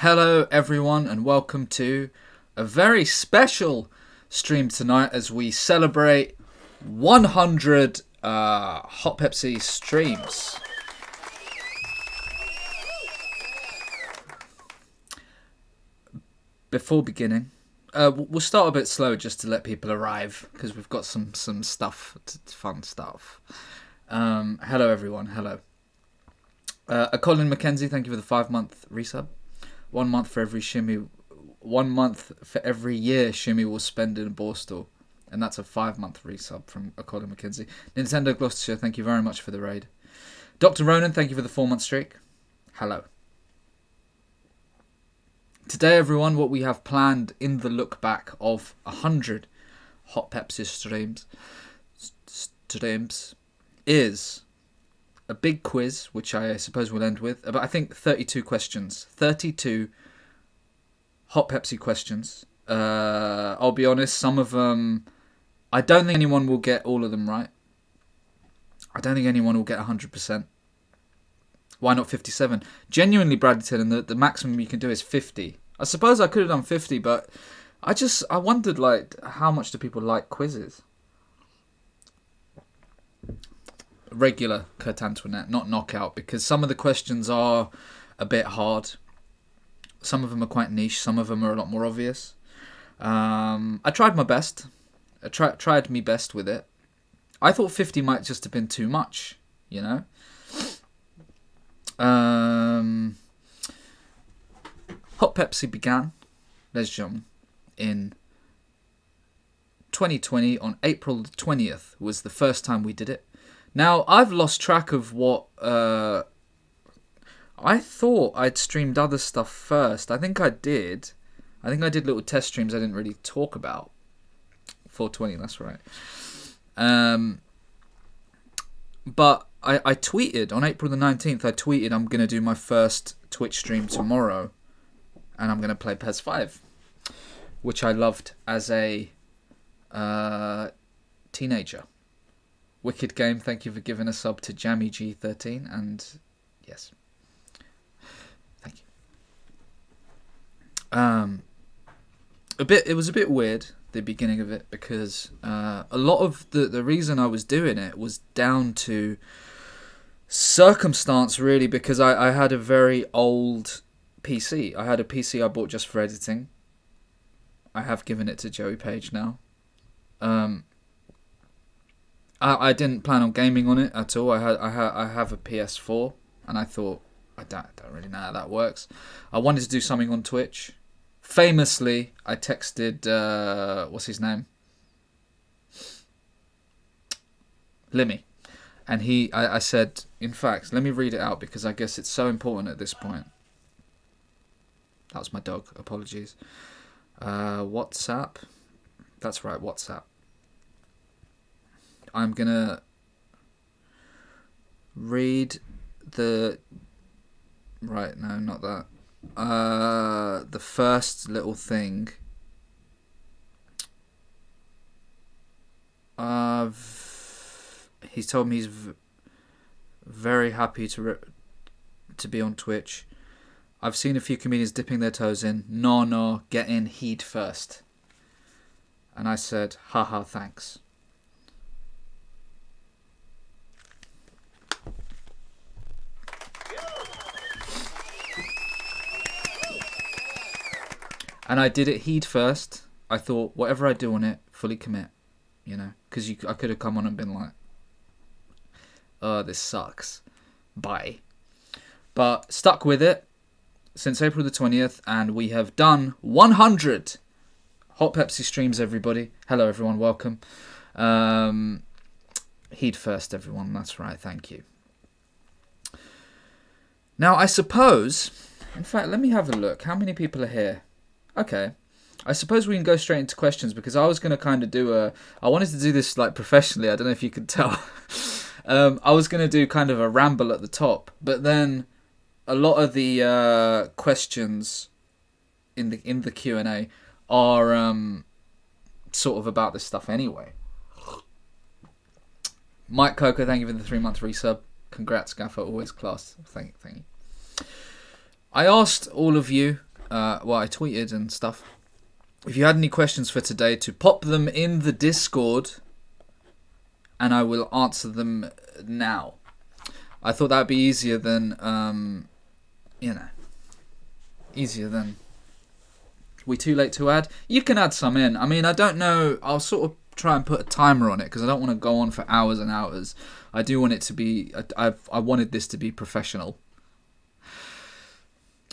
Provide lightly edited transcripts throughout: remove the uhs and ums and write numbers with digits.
Hello everyone and welcome to a very special stream tonight as we celebrate 100 Hot Pepsi streams. Before beginning, we'll start a bit slow just to let people arrive because we've got some stuff, fun stuff. Hello everyone, hello. Colin McKenzie, thank you for the 5-month resub. 1 month for every shimmy. 1 month for every year shimmy will spend in a Borstal. And that's a 5-month resub from Colin McKenzie. Nintendo Gloucestershire, thank you very much for the raid. Dr. Ronan, thank you for the 4-month streak. Hello. Today, everyone, what we have planned in the look back of 100 Hot Pepsi streams is a big quiz, which I suppose we'll end with. About, I think, 32 questions. 32 Hot Pepsi questions. I'll be honest, some of them, I don't think anyone will get all of them right. I don't think anyone will get 100%. Why not 57? Genuinely, Bradleyton, and the maximum you can do is 50. I suppose I could have done 50, but I wondered, like, how much do people like quizzes? Regular Kurt Antoinette, not knockout, because some of the questions are a bit hard. Some of them are quite niche. Some of them are a lot more obvious. I tried my best. I tried me best with it. I thought 50 might just have been too much, you know. Hot Pepsi began, ladies and gentlemen, in 2020 on April the 20th was the first time we did it. Now, I've lost track of what... I thought I'd streamed other stuff first. I think I did. I think I did little test streams I didn't really talk about. 420, that's right. But I tweeted, on April the 19th, I tweeted I'm going to do my first Twitch stream tomorrow. And I'm going to play PES 5. Which I loved as a teenager. Wicked game, thank you for giving a sub to Jammy G13, and yes, thank you. It was a bit weird, the beginning of it, because a lot of the reason I was doing it was down to circumstance, really, because I had a very old PC. I had a PC I bought just for editing. I have given it to Joey Page now. I didn't plan on gaming on it at all. I have a PS4, and I thought I don't really know how that works. I wanted to do something on Twitch. Famously, I texted what's his name, Limmy, and I said, in fact, let me read it out because I guess it's so important at this point. That was my dog. Apologies. WhatsApp. That's right, WhatsApp. I'm going to read the... Right, no, not that. The first little thing. He's told me he's very happy to be on Twitch. I've seen a few comedians dipping their toes in. No, get in, heed first. And I said, haha, thanks. And I did it heed first. I thought, whatever I do on it, fully commit. You know? Because I could have come on and been like, oh, this sucks. Bye. But stuck with it since April the 20th. And we have done 100 Hot Pepsi streams, everybody. Hello, everyone. Welcome. Heed first, everyone. That's right. Thank you. Now, I suppose... In fact, let me have a look. How many people are here? Okay, I suppose we can go straight into questions because I was going to kind of do I wanted to do this like professionally. I don't know if you could tell. I was going to do kind of a ramble at the top, but then a lot of the questions in the Q&A are sort of about this stuff anyway. Mike Coco, thank you for the 3-month resub. Congrats, Gaffer, always class. Thank you. I asked all of you I tweeted and stuff. If you had any questions for today, to pop them in the Discord, and I will answer them now. I thought that'd be easier than, easier than. We too late to add? You can add some in. I mean, I don't know. I'll sort of try and put a timer on it because I don't want to go on for hours and hours. I do want it to be. I wanted this to be professional.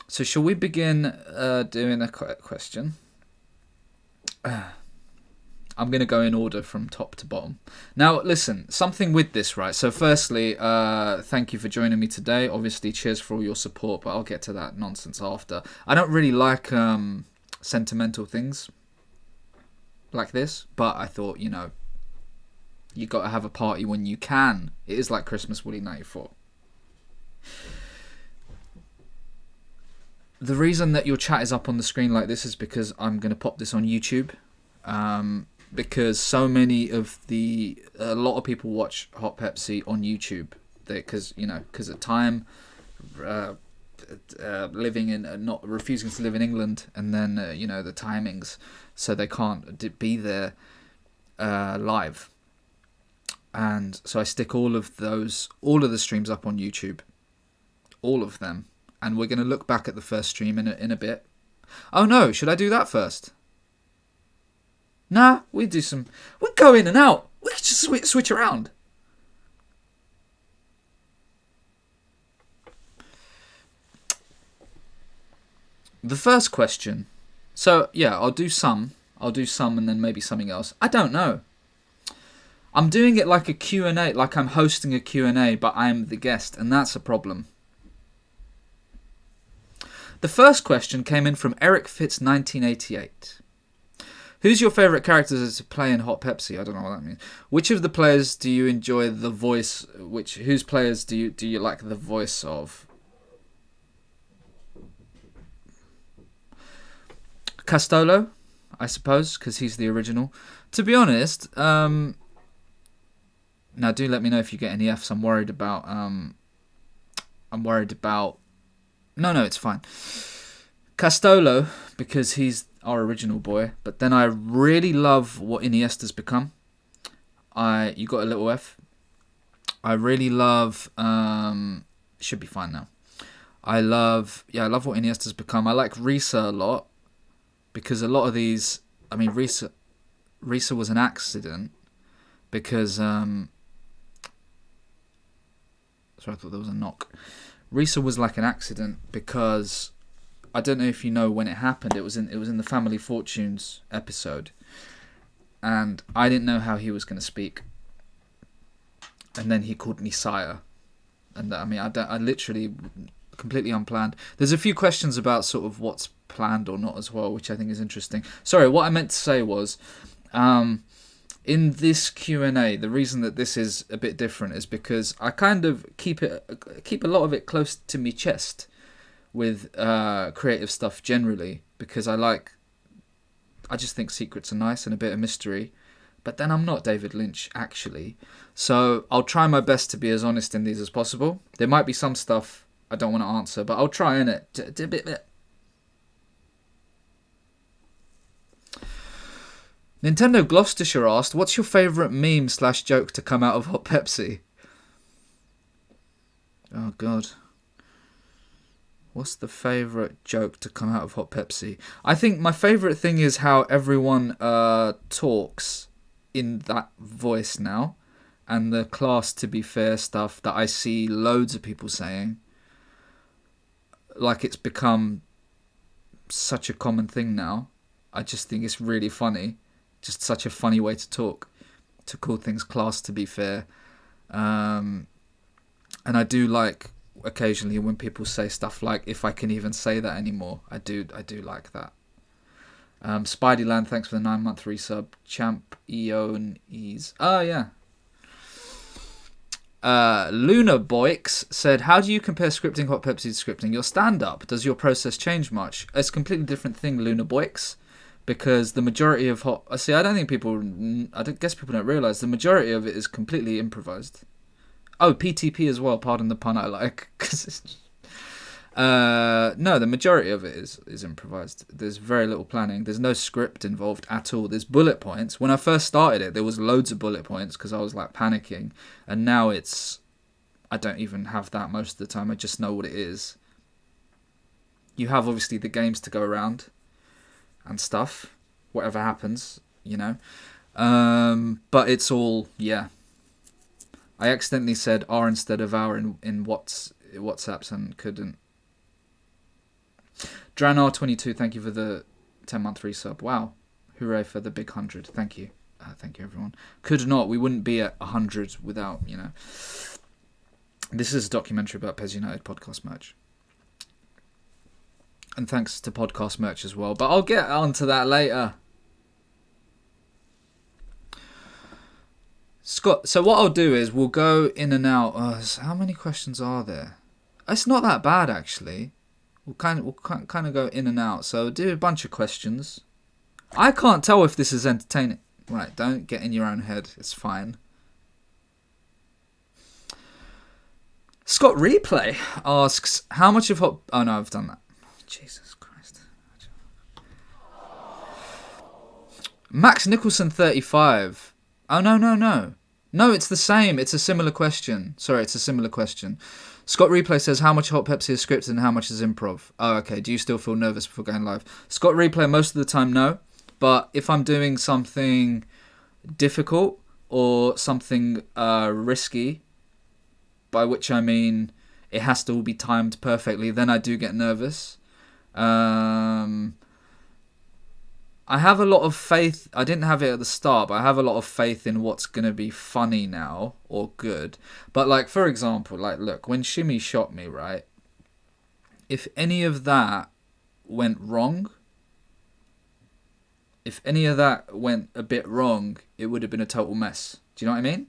So shall we begin doing a question? I'm going to go in order from top to bottom. Now, listen, something with this, right? So firstly, thank you for joining me today. Obviously, cheers for all your support, but I'll get to that nonsense after. I don't really like sentimental things like this, but I thought, you got to have a party when you can. It is like Christmas, Woody 94. The reason that your chat is up on the screen like this is because I'm going to pop this on YouTube. Because so many of a lot of people watch Hot Pepsi on YouTube. Because at time, living in, not refusing to live in England, and then, the timings, so they can't be there live. And so I stick all of the streams up on YouTube. All of them. And we're going to look back at the first stream in a bit. Oh no, should I do that first? Nah, we go in and out. We can just switch around. The first question. So, yeah, I'll do some and then maybe something else. I don't know. I'm doing it like a Q&A, like I'm hosting a Q&A, but I'm the guest, and that's a problem. The first question came in from Eric Fitz 1988. Who's your favourite characters to play in Hot Pepsi? I don't know what that means. Which of the players do you enjoy the voice? Whose players do you like the voice of? Castolo, I suppose, because he's the original. To be honest, now do let me know if you get any Fs. I'm worried about. No, it's fine. Castolo, because he's our original boy. But then I really love what Iniesta's become. You got a little F. I really love. Should be fine now. I love what Iniesta's become. I like Risa a lot because a lot of these. I mean, Risa was an accident because. Sorry, I thought there was a knock. Risa was like an accident because I don't know if you know when it happened. It was in the Family Fortunes episode, and I didn't know how he was going to speak, and then he called me sire, and I mean I literally completely unplanned. There's a few questions about sort of what's planned or not as well, which I think is interesting. Sorry, what I meant to say was. In this Q&A, the reason that this is a bit different is because I kind of keep a lot of it close to me chest with creative stuff generally, because I just think secrets are nice and a bit of mystery, but then I'm not David Lynch actually, so I'll try my best to be as honest in these as possible. There might be some stuff I don't want to answer, but I'll try in it a bit. Nintendo Gloucestershire asked, what's your favourite meme/joke to come out of Hot Pepsi? Oh, God. What's the favourite joke to come out of Hot Pepsi? I think my favourite thing is how everyone talks in that voice now. And the class to be fair stuff that I see loads of people saying. Like it's become such a common thing now. I just think it's really funny. Just such a funny way to talk, to call things class to be fair. And I do like occasionally when people say stuff like, if I can even say that anymore. I do like that. Spideyland, thanks for the 9-month resub. Champ Eon Ease. Oh yeah. Luna Boix said, how do you compare scripting Hot Pepsi to scripting your stand-up? Does your process change much? It's a completely different thing, Luna Boix. Because the majority of I guess people don't realise, the majority of it is completely improvised. Oh, PTP as well, pardon the pun I like. No, the majority of it is improvised. There's very little planning. There's no script involved at all. There's bullet points. When I first started it, there was loads of bullet points because I was like panicking, and now I don't even have that most of the time. I just know what it is. You have obviously the games to go around and stuff, whatever happens, but it's all, yeah. I accidentally said R instead of our in WhatsApps and couldn't. Dranar22, thank you for the 10-month resub. Wow. Hooray for the big 100. Thank you. Thank you, everyone. Could not. We wouldn't be at 100 without, This is a documentary about PES United podcast merch. And thanks to podcast merch as well. But I'll get onto that later. Scott, so what I'll do is we'll go in and out. How many questions are there? It's not that bad, actually. We'll kind of go in and out. So do a bunch of questions. I can't tell if this is entertaining. Right, don't get in your own head. It's fine. Scott Replay asks, how much of Hot... Oh, no, I've done that. Jesus Christ. Max Nicholson 35. Oh, no. No, it's the same. It's a similar question. Sorry, it's a similar question. Scott Replay says, how much Hot Pepsi is scripted and how much is improv? Oh, okay. Do you still feel nervous before going live? Scott Replay, most of the time, no. But if I'm doing something difficult or something risky, by which I mean it has to all be timed perfectly, then I do get nervous. I have a lot of faith. I didn't have it at the start, but I have a lot of faith in what's going to be funny now or good. But like, for example, like, look, when Shimmy shot me, right? If any of that went wrong, if any of that went a bit wrong, it would have been a total mess. Do you know what I mean?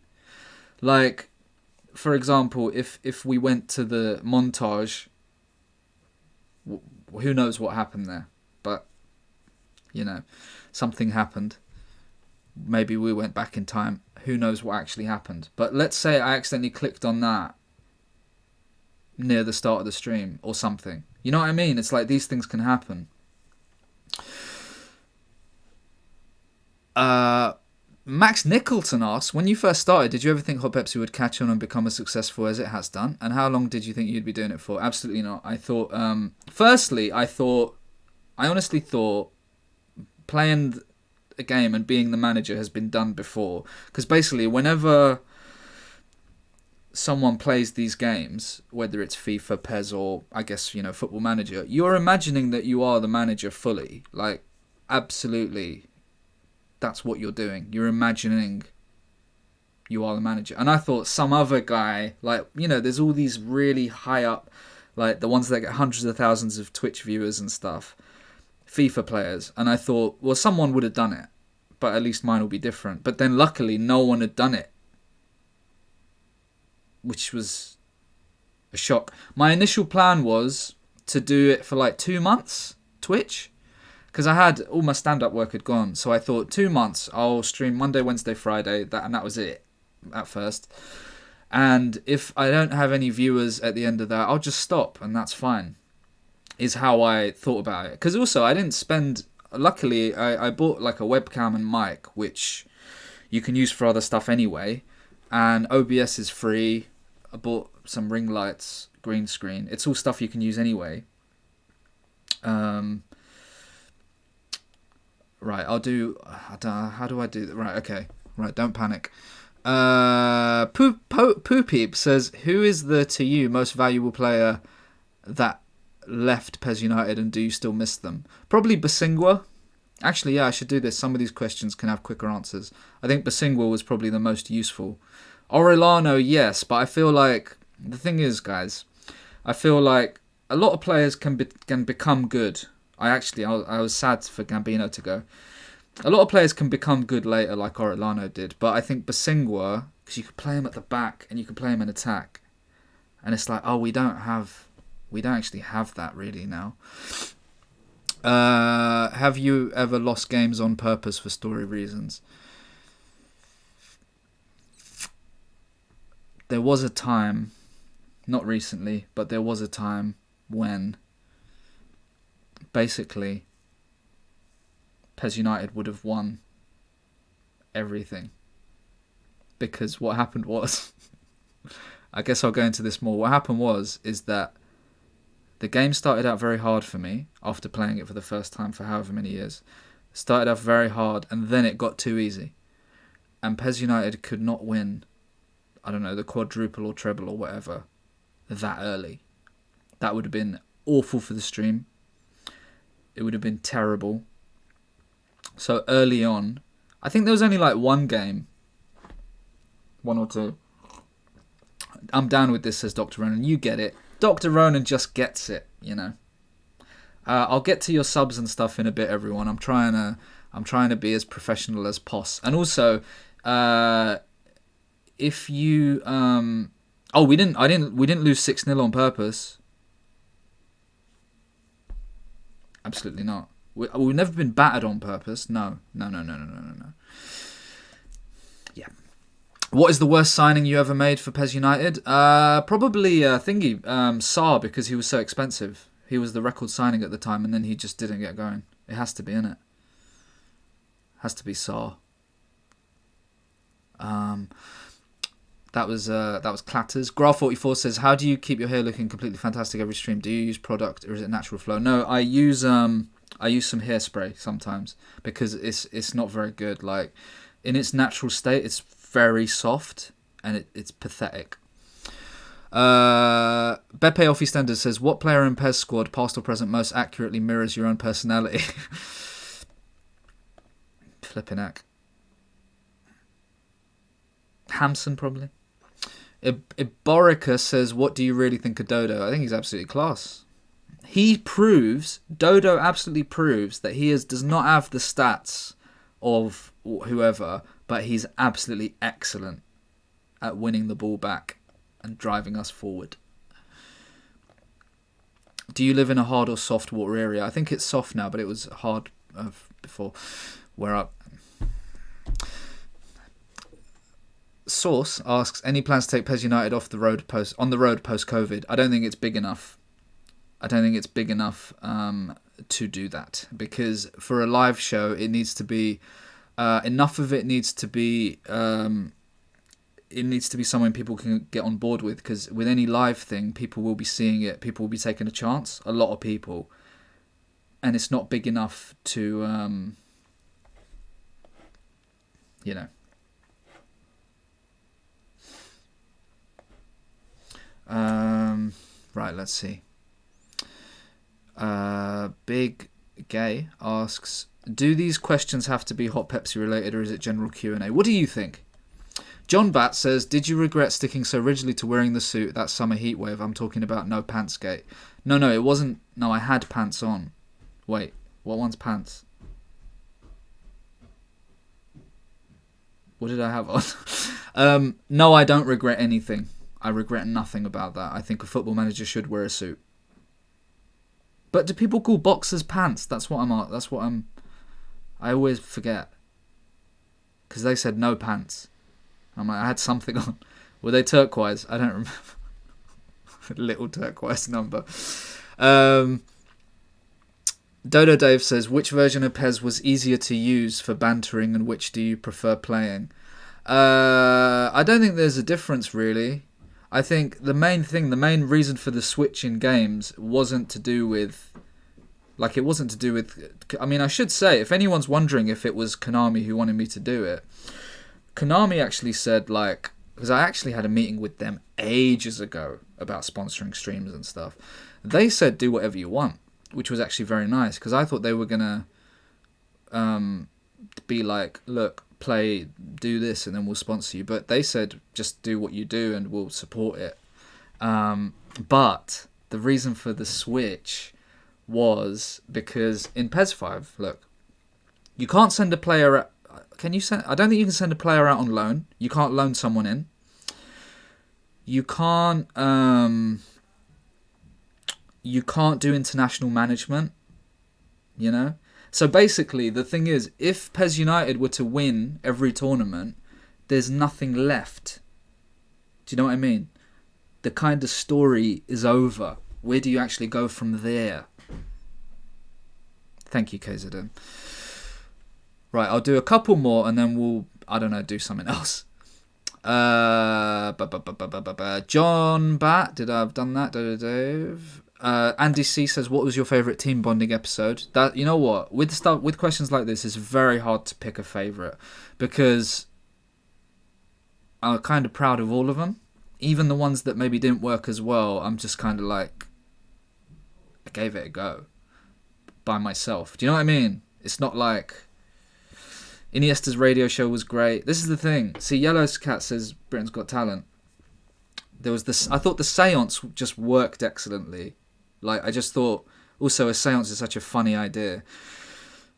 Like, for example, if we went to the montage, who knows what happened there? But, something happened. Maybe we went back in time. Who knows what actually happened? But let's say I accidentally clicked on that near the start of the stream or something. You know what I mean? It's like these things can happen. Max Nicholson asks, when you first started, did you ever think Hot Pepsi would catch on and become as successful as it has done? And how long did you think you'd be doing it for? Absolutely not. I thought, firstly, I honestly thought playing a game and being the manager has been done before. Because basically, whenever someone plays these games, whether it's FIFA, PES, or I guess, Football Manager, you're imagining that you are the manager fully. Like, absolutely. That's what you're doing. You're imagining you are the manager. And I thought some other guy, like, there's all these really high up, like the ones that get hundreds of thousands of Twitch viewers and stuff, FIFA players. And I thought, well, someone would have done it, but at least mine will be different. But then luckily no one had done it, which was a shock. My initial plan was to do it for like 2 months, Twitch. Because I had all my stand-up work had gone. So I thought 2 months, I'll stream Monday, Wednesday, Friday. That was it at first. And if I don't have any viewers at the end of that, I'll just stop. And that's fine. Is how I thought about it. Because also, I didn't spend... Luckily, I bought like a webcam and mic, which you can use for other stuff anyway. And OBS is free. I bought some ring lights, green screen. It's all stuff you can use anyway. Right, how do I do that? Right, okay. Right, don't panic. Poopeep says, who is the, to you, most valuable player that left PES United and do you still miss them? Probably Basingwa. Actually, yeah, I should do this. Some of these questions can have quicker answers. I think Basingwa was probably the most useful. Orellano, yes, but I feel like, the thing is, guys, I feel like a lot of players can become good. I was sad for Gambino to go. A lot of players can become good later, like Orellano did. But I think Basingwa, because you could play him at the back and you could play him in attack, and it's like, oh, we don't actually have that really now. Have you ever lost games on purpose for story reasons? There was a time, not recently, but there was a time when basically PES United would have won everything. Because what happened was, I guess I'll go into this more. What happened is that the game started out very hard for me after playing it for the first time for however many years. Started off very hard, and then it got too easy. And PES United could not win, I don't know, the quadruple or treble or whatever that early. That would have been awful for the stream. It would have been terrible. So early on, I think there was only like one game. One or two. I'm down with this, says Dr. Ronan. You get it. Dr. Ronan just gets it, you know. I'll get to your subs and stuff in a bit, everyone. I'm trying to be as professional as poss. And also, if you we didn't lose 6-0 on purpose. Absolutely not. We've never been battered on purpose. No. Yeah. What is the worst signing you ever made for PES United? Probably Saar, because he was so expensive. He was the record signing at the time, and then he just didn't get going. It has to be, innit? Has to be Saar. That was Clatters. Graph44 says, how do you keep your hair looking completely fantastic every stream? Do you use product or is it natural flow? No, I use some hairspray sometimes because it's not very good. Like in its natural state, it's very soft and it's pathetic. Beppe Offistender says, what player in PES squad, past or present, most accurately mirrors your own personality? Flipping heck. Hamson, probably. Iborica says, what do you really think of Dodo? I think he's absolutely class. Dodo absolutely proves that he does not have the stats of whoever, but he's absolutely excellent at winning the ball back and driving us forward. Do you live in a hard or soft water area? I think it's soft now, but it was hard before. Source asks, any plans to take PES United on the road post-COVID? I don't think it's big enough. To do that, because for a live show it needs to be enough of it needs to be someone people can get on board with, because with any live thing people will be seeing it, people will be taking a chance, a lot of people, and it's not big enough to right, let's see. Big Gay asks, do these questions have to be Hot Pepsi related or is it general Q&A? What do you think? John Bat says, did you regret sticking so rigidly to wearing the suit that summer heat wave? I'm talking about no pants gate. No, it wasn't. No, I had pants on. Wait, what one's pants? What did I have on? No, I don't regret anything. I regret nothing about that. I think a football manager should wear a suit. But do people call boxers pants? I always forget. Because they said no pants. I'm like, I had something on. Were they turquoise? I don't remember. Little turquoise number. Dodo Dave says, which version of PES was easier to use for bantering and which do you prefer playing? I don't think there's a difference really. I think the main reason for the switch in games wasn't to do with... I mean, I should say, if anyone's wondering if it was Konami who wanted me to do it, Konami actually said, because I actually had a meeting with them ages ago about sponsoring streams and stuff. They said, do whatever you want, which was actually very nice, because I thought they were going to be like, look, do this and then we'll sponsor you. But they said, just do what you do and we'll support it. But the reason for the switch was because in PES 5, look, you can't send a player out. I don't think you can send a player out on loan. You can't loan someone in. You can't do international management, So basically, the thing is, if PES United were to win every tournament, there's nothing left. Do you know what I mean? The kind of story is over. Where do you actually go from there? Thank you, KZM. Right, I'll do a couple more and then we'll, I don't know, do something else. John Bat, did I have done that? Andy C says, what was your favourite team bonding episode? That, you know what, with questions like this, it's very hard to pick a favourite because I'm kind of proud of all of them. Even the ones that maybe didn't work as well, I'm just kind of like, I gave it a go by myself. Do you know what I mean? It's not like Iniesta's radio show was great. This is the thing. See, Yellow's Cat says Britain's Got Talent. There was this. I thought the seance just worked excellently. Like, I just thought, also, a seance is such a funny idea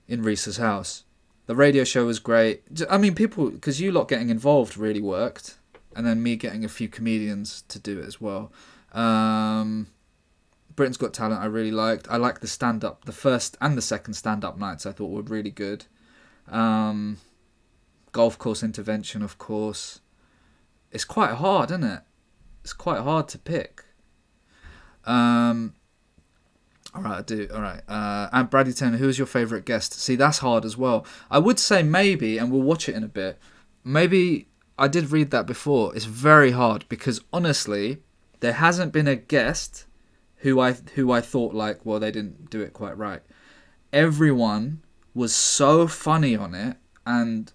in Reese's house. The radio show was great. I mean, people, because you lot getting involved really worked. And then me getting a few comedians to do it as well. Britain's Got Talent I really liked. I liked the stand-up. The first and the second stand-up nights I thought were really good. Golf course intervention, of course. It's quite hard, isn't it? It's quite hard to pick. Alright, I do. Alright. And Bradley Turner, who is your favourite guest? See, that's hard as well. I would say maybe, and we'll watch it in a bit, maybe, I did read that before. It's very hard because honestly, there hasn't been a guest who I thought like, well, they didn't do it quite right. Everyone was so funny on it, and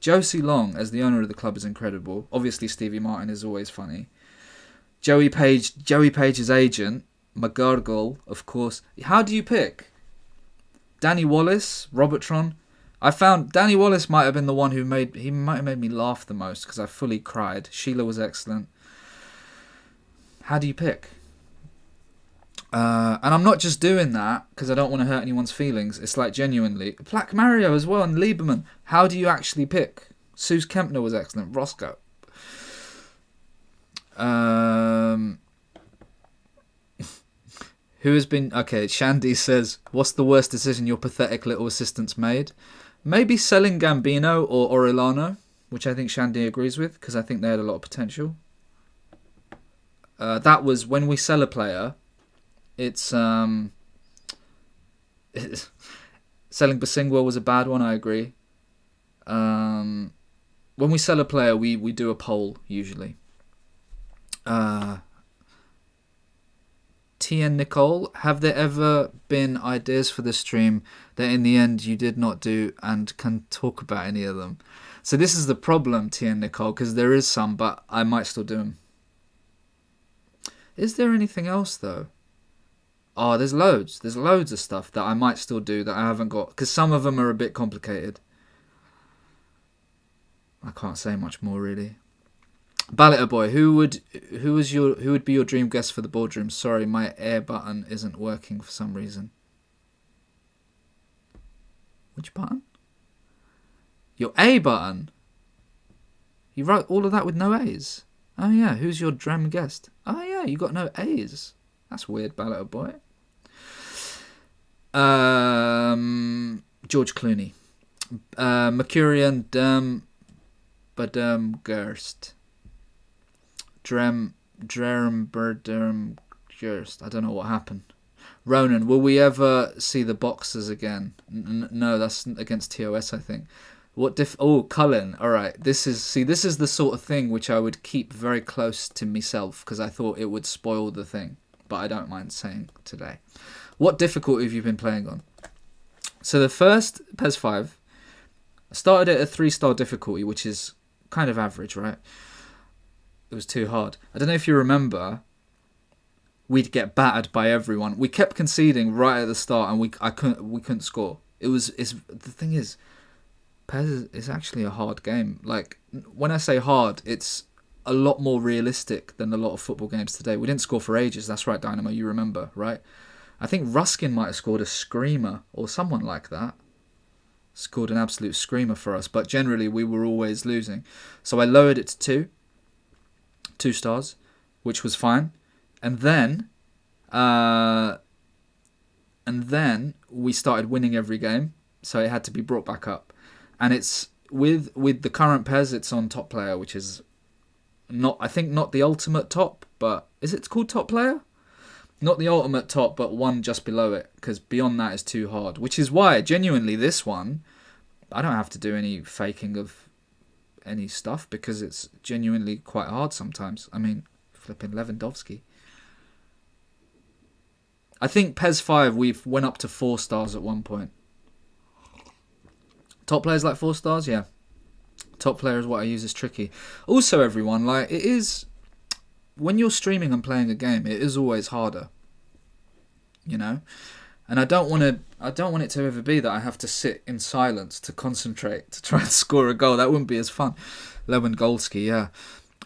Josie Long as the owner of the club is incredible. Obviously, Stevie Martin is always funny. Joey Page's agent, McGurgle, of course. How do you pick? Danny Wallace, Robertron. I found Danny Wallace might have been the one who might have made me laugh the most because I fully cried. Sheila was excellent. How do you pick? And I'm not just doing that because I don't want to hurt anyone's feelings. It's like genuinely. Black Mario as well and Lieberman. How do you actually pick? Suze Kempner was excellent. Roscoe. Who has been... Okay, Shandy says, what's the worst decision your pathetic little assistants made? Maybe selling Gambino or Orellano, which I think Shandy agrees with because I think they had a lot of potential. That was when we sell a player... It's selling Basingwa was a bad one. I agree. When we sell a player, we do a poll usually. TN Nicole, have there ever been ideas for the stream that in the end you did not do and can talk about any of them? So this is the problem, TN Nicole, because there is some, but I might still do them. Is there anything else though? Oh, there's loads. There's loads of stuff that I might still do that I haven't got. Because some of them are a bit complicated. I can't say much more, really. Balloter Boy, who would be your dream guest for the boardroom? Sorry, my air button isn't working for some reason. Which button? Your A button? You wrote all of that with no A's? Oh, yeah. Who's your dream guest? Oh, yeah. You got no A's. That's weird, Balloter Boy. George Clooney. Mercurian Gerst. Gerst. I don't know what happened. Ronan, will we ever see the boxers again? No, that's against TOS, I think. Cullen. All right. This is the sort of thing which I would keep very close to myself because I thought it would spoil the thing. But I don't mind saying today. What difficulty have you been playing on? So the first PES 5 started at a 3-star difficulty, which is kind of average, right? It was too hard. I don't know if you remember, we'd get battered by everyone. We kept conceding right at the start, and we couldn't score. The thing is, PES is actually a hard game. Like when I say hard, it's a lot more realistic than a lot of football games today. We didn't score for ages. That's right, Dynamo. You remember, right? I think Ruskin might have scored a screamer or someone like that. Scored an absolute screamer for us. But generally, we were always losing. So I lowered it to 2 stars, which was fine. And then we started winning every game. So it had to be brought back up. And it's with the current PES, it's on top player, which is not the ultimate top, but Is it called top player? Not the ultimate top, but one just below it, because beyond that is too hard. Which is why, genuinely, this one, I don't have to do any faking of any stuff, because it's genuinely quite hard sometimes. I mean, flipping Lewandowski. I think PES 5, we've went up to 4 stars at one point. Top players like 4 stars? Yeah. Top player is what I use is tricky. Also, everyone, like, it is... When you're streaming and playing a game, it is always harder, you know, and I don't want it to ever be that I have to sit in silence to concentrate to try and score a goal. That wouldn't be as fun. Lewandowski, yeah.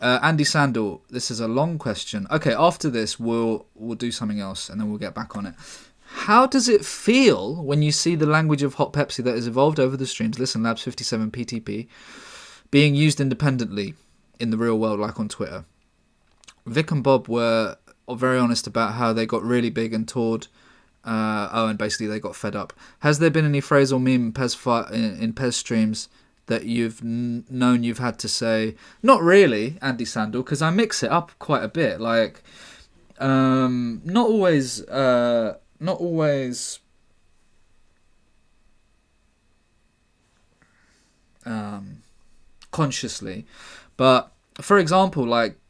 Andy Sandel, this is a long question. Okay, after this we'll do something else and then we'll get back on it. How does it feel when you see the language of Hot Pepsi that has evolved over the streams, Listen Labs 57 PTP, being used independently in the real world, like on Twitter? Vic and Bob were very honest about how they got really big and toured. And basically they got fed up. Has there been any phrase or meme in PES streams that you've known you've had to say? Not really, Andy Sandel, because I mix it up quite a bit. Like, not always consciously, but for example, like,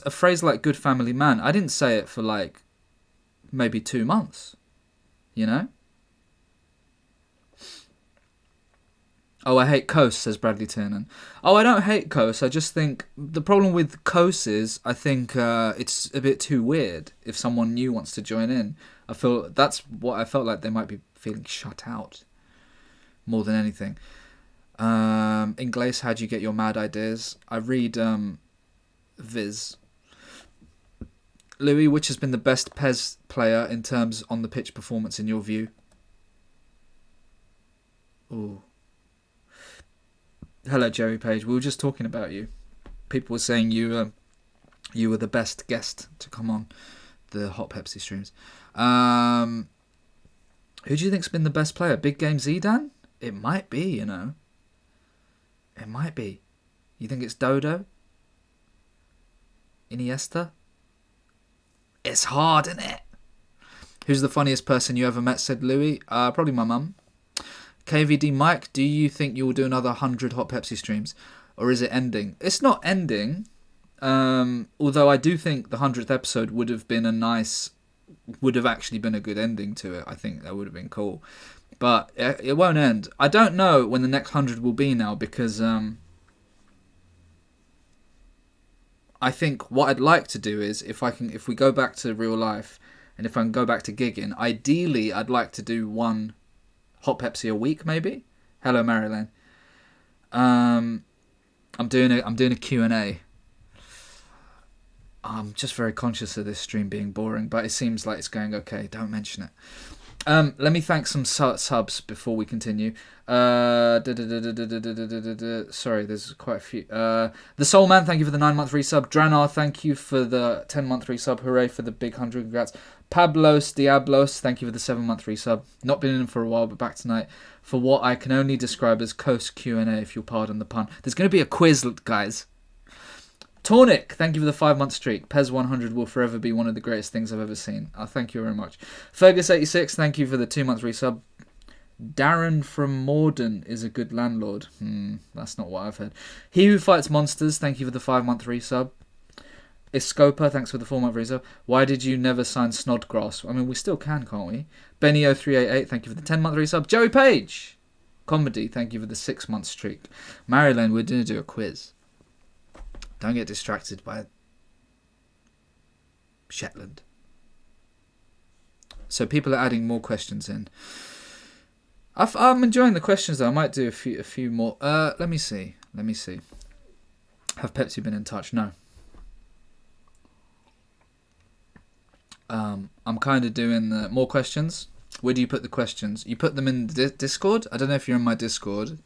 a phrase like "good family man," I didn't say it for like maybe 2 months, you know. Oh, I hate Kos, says Bradley Tiernan. Oh, I don't hate Kos. I just think the problem with Kos is I think it's a bit too weird if someone new wants to join in. I feel that's what I felt like they might be feeling shut out more than anything. Ingles, how do you get your mad ideas? I read Viz. Louis, which has been the best PES player in terms on the pitch performance in your view? Ooh. Hello, Jerry Page. We were just talking about you. People were saying you were the best guest to come on the Hot Pepsi streams. Who do you think's been the best player? Big Game Zidane? It might be, you know. It might be. You think it's Dodo? Iniesta? It's hard, isn't it? Who's the funniest person you ever met, said Louis? Probably my mum. KVD Mike, do you think you will do another 100 Hot Pepsi streams? Or is it ending? It's not ending. Although I do think the 100th episode would have actually been a good ending to it. I think that would have been cool. But it won't end. I don't know when the next 100 will be now, because I think what I'd like to do is, if we go back to real life, and if I can go back to gigging, ideally I'd like to do one Hot Pepsi a week, maybe. Hello, Marilyn. I'm doing a Q&A. I'm just very conscious of this stream being boring, but it seems like it's going okay. Don't mention it. Let me thank some subs before we continue. Sorry, there's quite a few. The Soul Man, thank you for the 9-month resub. Dranar, thank you for the 10-month resub. Hooray for the big 100. Congrats. Pablos Diablos, thank you for the 7-month resub. Not been in for a while, but back tonight for what I can only describe as Coast Q&A, if you'll pardon the pun. There's going to be a quiz, guys. Tornik, thank you for the 5-month streak. PES 100 will forever be one of the greatest things I've ever seen. Thank you very much. Fergus86, thank you for the 2-month resub. Darren from Morden is a good landlord. That's not what I've heard. He Who Fights Monsters, thank you for the 5-month resub. Iscopa, thanks for the 4-month resub. Why did you never sign Snodgrass? I mean, we still can, can't we? Benio388, thank you for the 10-month resub. Joey Page, Comedy, thank you for the 6-month streak. Marilyn, we're going to do a quiz. Don't get distracted by Shetland. So people are adding more questions in. I'm enjoying the questions though. I might do a few more. Let me see. Have Pepsi been in touch? No. I'm kind of doing more questions. Where do you put the questions? You put them in the Discord? I don't know if you're in my Discord.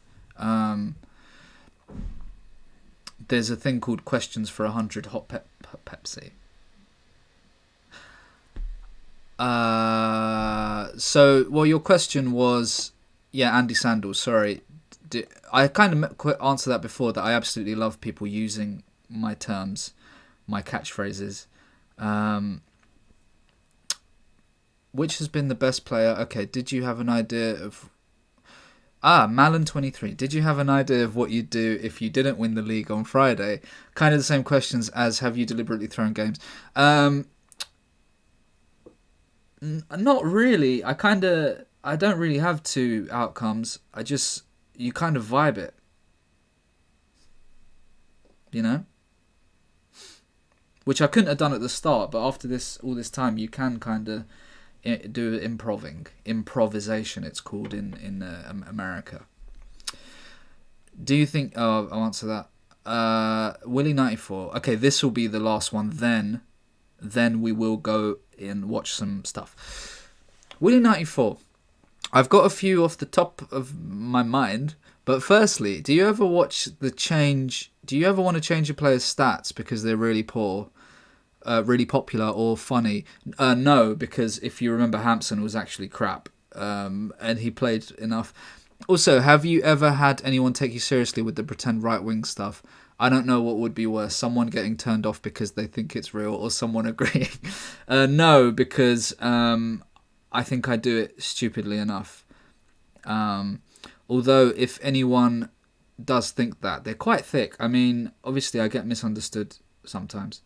There's a thing called questions for 100 Hot Pepsi. Well, your question was, yeah, Andy Sandel, sorry. I kind of answered that before, that I absolutely love people using my terms, my catchphrases. Which has been the best player? Okay, did you have an idea of... Malin23. Did you have an idea of what you'd do if you didn't win the league on Friday? Kind of the same questions as have you deliberately thrown games? Not really. I don't really have two outcomes. You kind of vibe it. You know? Which I couldn't have done at the start, but after all this time, you can kind of do improvisation. It's called in America. Do you think? Oh, I'll answer that. Willie94. Okay, this will be the last one. Then we will go and watch some stuff. Willie94. I've got a few off the top of my mind, but firstly, do you ever watch the change? Do you ever want to change your players' stats because they're really poor? Really popular or funny? No, because if you remember, Hampson was actually crap, and he played enough. Also, have you ever had anyone take you seriously with the pretend right wing stuff? I don't know what would be worse, someone getting turned off because they think it's real or someone agreeing. No, because I think I do it stupidly enough. Although if anyone does think that, they're quite thick. I mean, obviously I get misunderstood sometimes.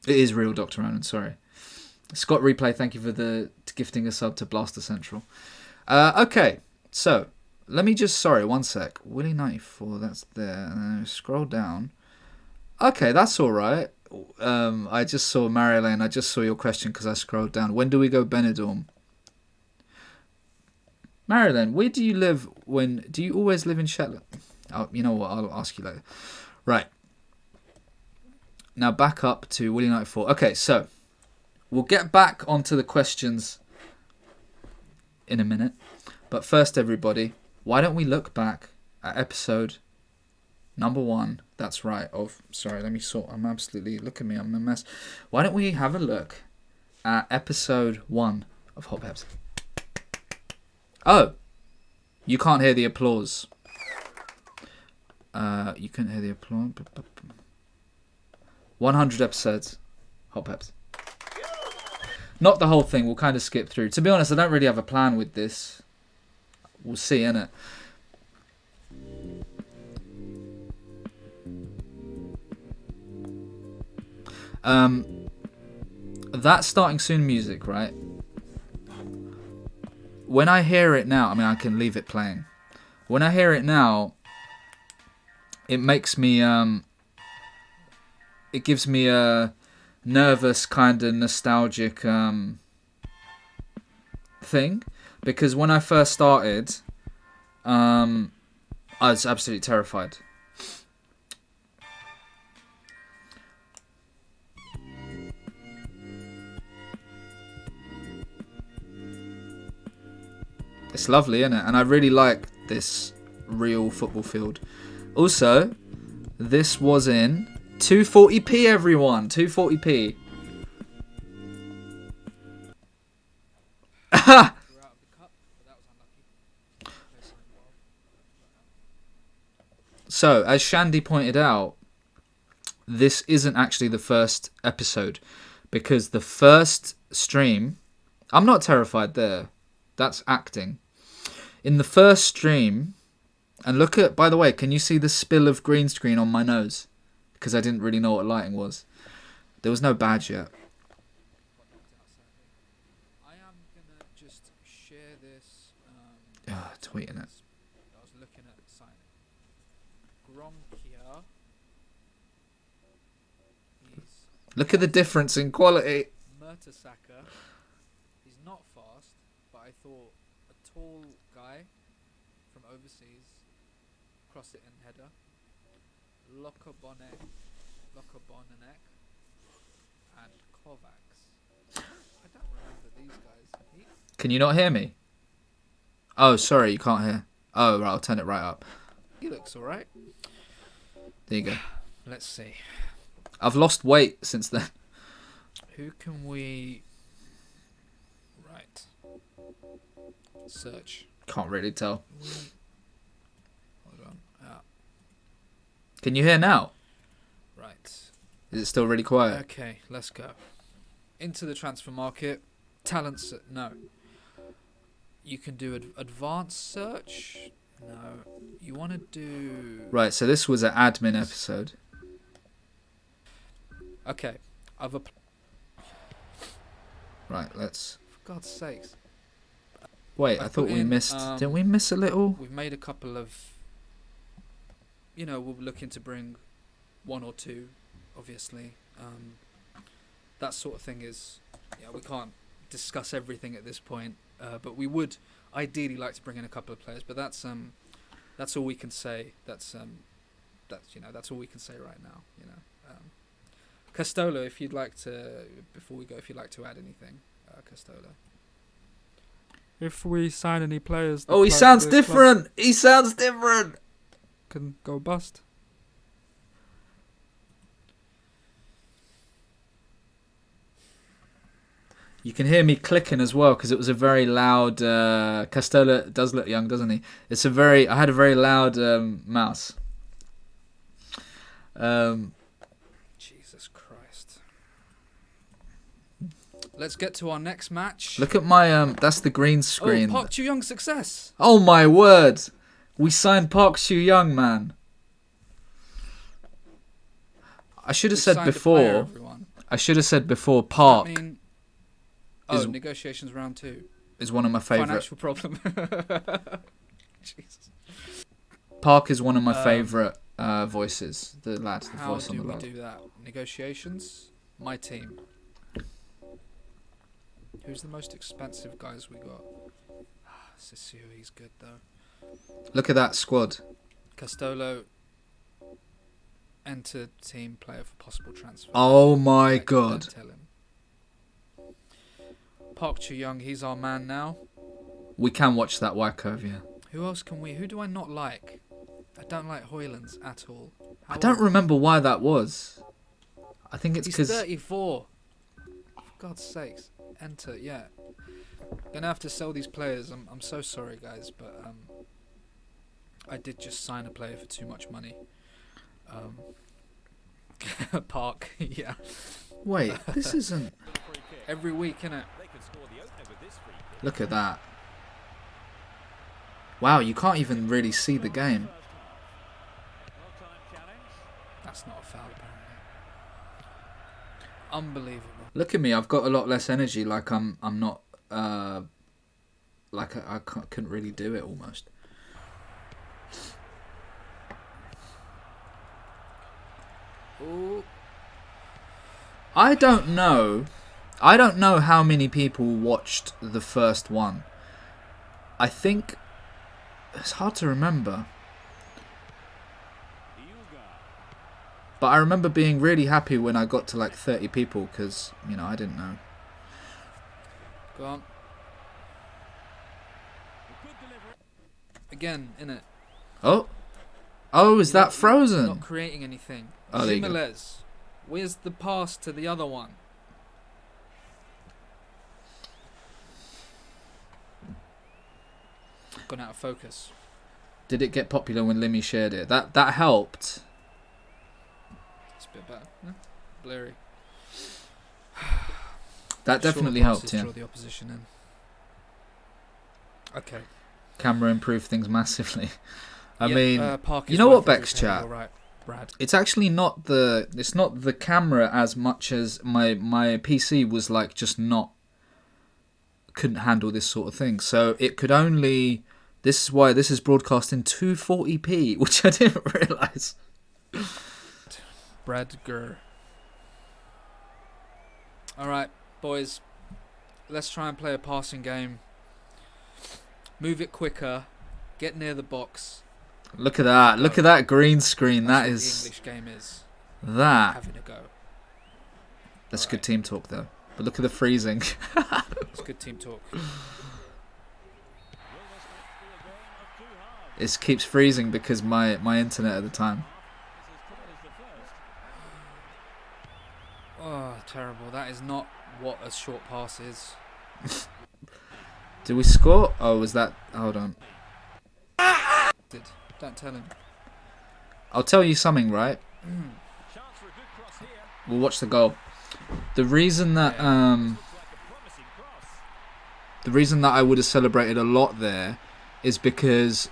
It is real, Dr. Ronan, sorry. Scott Replay, thank you for gifting a sub to Blaster Central. Okay, so, let me just, sorry, one sec. Willie94, that's there. And then scroll down. Okay, that's alright. I just saw Marilyn, I just saw your question because I scrolled down. When do we go Benidorm? Marilyn, where do you live do you always live in Shetland? Oh, you know what, I'll ask you later. Right. Now back up to Willie94. Okay, so we'll get back onto the questions in a minute. But first, everybody, why don't we look back at episode number 1? That's right. Sorry, let me sort. I'm absolutely... Look at me, I'm a mess. Why don't we have a look at episode 1 of Hot Pepsi? Oh, you can't hear the applause. You couldn't hear the applause. 100 episodes, Hot Peps. Not the whole thing, we'll kind of skip through. To be honest, I don't really have a plan with this. We'll see, innit? That starting soon music, right? When I hear it now, I mean, I can leave it playing. When I hear it now, it makes me, it gives me a nervous kind of nostalgic thing, because when I first started, I was absolutely terrified. It's lovely, isn't it? And I really like this real football field. Also, this was in 240p, everyone. 240p. So, as Shandy pointed out, this isn't actually the first episode, because the first stream... I'm not terrified there. That's acting. In the first stream... And look at... By the way, can you see the spill of green screen on my nose? Because I didn't really know what lighting was. There was no badge yet. I am going to just share this... tweeting it. I was looking at the sign. Gronkia. Look at the difference in quality. Mertesacker. He's not fast, but I thought a tall guy from overseas, cross it in header. Lokobonek, and Kovacs. I don't remember these guys. Can you not hear me? Oh, sorry, you can't hear. Oh, right, I'll turn it right up. He looks alright. There you go. Let's see. I've lost weight since then. Who can we... Right. Search. Can't really tell. Hold on. Can you hear now? Right. Is it still really quiet? Okay, let's go. Into the transfer market. Talents, no. You can do advanced search. No. You want to do... Right, so this was an admin episode. Okay. Right, let's... For God's sakes. Wait, I thought we missed... Didn't we miss a little? We've made a couple of... You know, we're looking to bring 1 or 2, obviously. That sort of thing is... Yeah, we can't discuss everything at this point. But we would ideally like to bring in a couple of players. But that's all we can say. That's all we can say right now. You know. Castolo, if you'd like to, before we go, if you'd like to add anything, Castolo. If we sign any players... Oh, he sounds different! He sounds different! Can go bust. You can hear me clicking as well because it was a very loud... Castola does look young, doesn't he? I had a very loud mouse. Jesus Christ. Let's get to our next match. Look at my... that's the green screen. Oh, Park Chu-young's success. Oh my word! We signed Park Chu-young, man. I should have said before... I should have said before Park... negotiations round 2. Is one of my favourite... Financial problem. Jesus. Park is one of my favourite voices. The lad, the voice on the lad. How do we do that? Negotiations? My team. Who's the most expensive guys we got? Sissio, he's good though. Look at that squad. Castolo. Enter team player for possible transfer. Oh my god. Don't tell him. Park Chu-young, he's our man now. We can watch that white curve, yeah. Who do I not like? I don't like Hoylands at all. I don't remember why that was. I think it's because... He's 34. For God's sakes. Enter, yeah. Gonna have to sell these players. I'm so sorry, guys, but I did just sign a player for too much money. Park, yeah. Wait, this isn't... Every week, innit? Look at that. Wow, you can't even really see the game. That's not a foul, apparently. Unbelievable. Look at me, I've got a lot less energy, like I'm not... like I couldn't really do it, almost. Ooh. I don't know how many people watched the first one. I think it's hard to remember. But I remember being really happy when I got to like 30 people because, you know, I didn't know. Go on. Again, innit? Oh, is that frozen? Not creating anything. Oh, there you go. Jimenez, where's the pass to the other one? Gone out of focus. Did it get popular when Limmy shared it? That helped. It's a bit better. No? Blurry. That definitely helped, yeah. Draw the opposition in. Okay. Camera improved things massively. I mean, Park you know what, Bex okay, chat? right, Brad. It's actually not the camera as much as my PC was like just couldn't handle this sort of thing. So it could only... This is why this is broadcast in 240p, which I didn't realise. Brad Gurr. Alright, boys. Let's try and play a passing game. Move it quicker. Get near the box. Look at that. Look at that green screen. That's that what is... the English game is. That. Having a go. That's good team talk, though. But look at the freezing. It's good team talk. It keeps freezing because my internet at the time. Oh, terrible. That is not what a short pass is. Did we score? Oh, was that... Hold on. Don't tell him. I'll tell you something, right? We'll watch the goal. The reason that I would have celebrated a lot there is because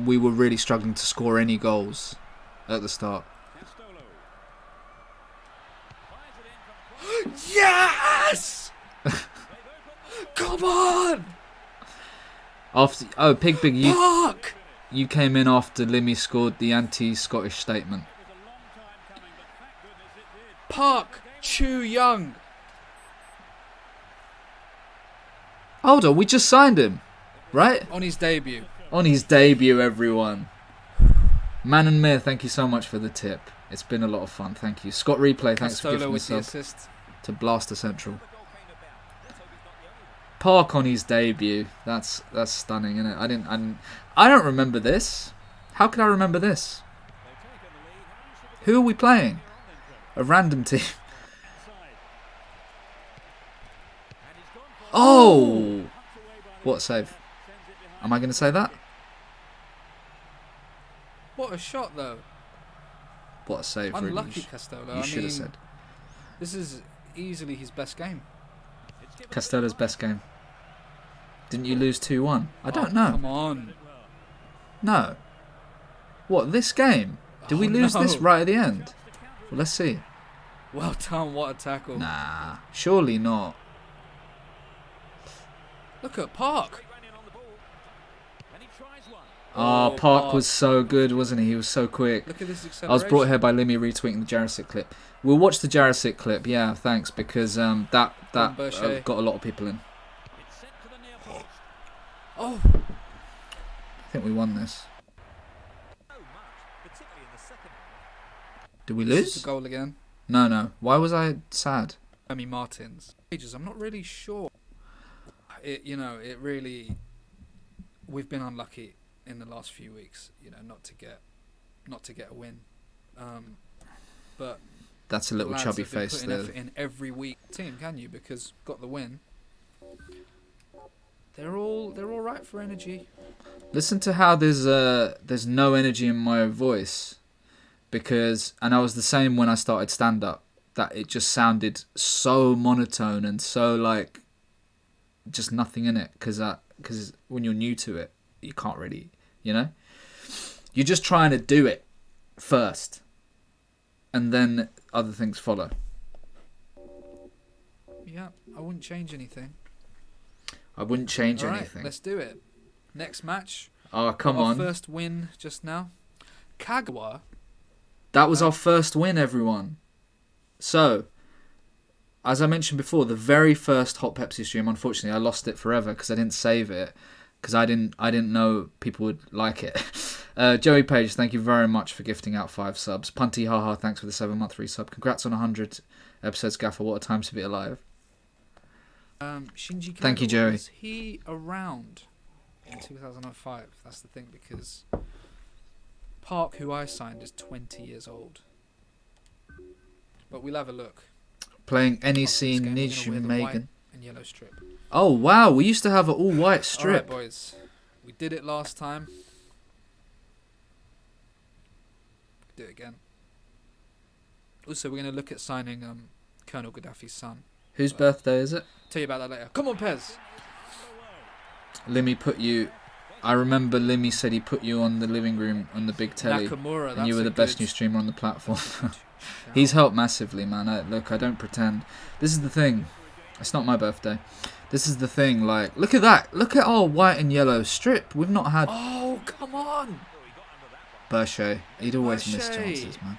we were really struggling to score any goals at the start. Yes! Come on! Pig, Park! you came in after Limmy scored the anti-Scottish statement. Park Chu Young. Hold on, we just signed him, right? On his debut. On his debut, everyone. Man and Mir, thank you so much for the tip. It's been a lot of fun, thank you. Scott Replay, thanks for gifting me with the sub assist. to Blaster Central. Park on his debut. That's stunning, isn't it? I don't remember this. How can I remember this? Who are we playing? A random team. Oh! What a save. Am I going to say that? What a shot, though. What a save, really. Unlucky Castello. You should have said. This is easily his best game. Castello's best game. Didn't you lose 2-1? I don't know. Come on. No. What, this game? Did we lose this right at the end? Well, let's see. Well done, what a tackle. Nah, surely not. Look at Park. Oh, Park was so good, wasn't he? He was so quick. Look at this acceleration. I was brought here by Limmy retweeting the Jarisic clip. We'll watch the Jarisic clip, yeah, thanks, because that got a lot of people in. Oh. I think we won this. Did we lose? The goal again. No. Why was I sad? Remy Martins. I'm not really sure. It really. We've been unlucky in the last few weeks. Not to get a win. But that's a little chubby face there. Effort in every week team, can you? Because got the win. They're all right for energy. Listen to how there's no energy in my voice, and I was the same when I started stand up. That it just sounded so monotone and so like just nothing in it. Because when you're new to it, you can't really, you're just trying to do it first, and then other things follow. Yeah, I wouldn't change anything. I wouldn't change All right, anything. Let's do it. Next match. Oh, come on. Our first win just now. Kagawa. That was our first win, everyone. So, as I mentioned before, the very first Hot Pepsi stream, unfortunately, I lost it forever because I didn't save it because I didn't know people would like it. Joey Page, thank you very much for gifting out 5 subs. Punty Haha, thanks for the 7-month resub. Congrats on 100 episodes, Gaffer. What a time to be alive. Shinji Kagawa, thank you, Joey. Was he around in 2005? That's the thing, because Park, who I signed, is 20 years old. But we'll have a look. Playing NEC Niche Megan. And yellow strip. Oh, wow. We used to have an all-white strip. Alright, boys. We did it last time. Do it again. Also, we're going to look at signing Colonel Gaddafi's son. Whose birthday is it? Tell you about that later. Come on, Pez. Limmy put you... I remember Limmy said he put you on the living room on the big telly. Nakamura, and you were the best new streamer on the platform. He's helped massively, man. Look, I don't pretend. This is the thing. It's not my birthday. This is the thing. Like, look at that. Look at our white and yellow strip. We've not had... Oh, come on. Berche. He'd always miss chances, man.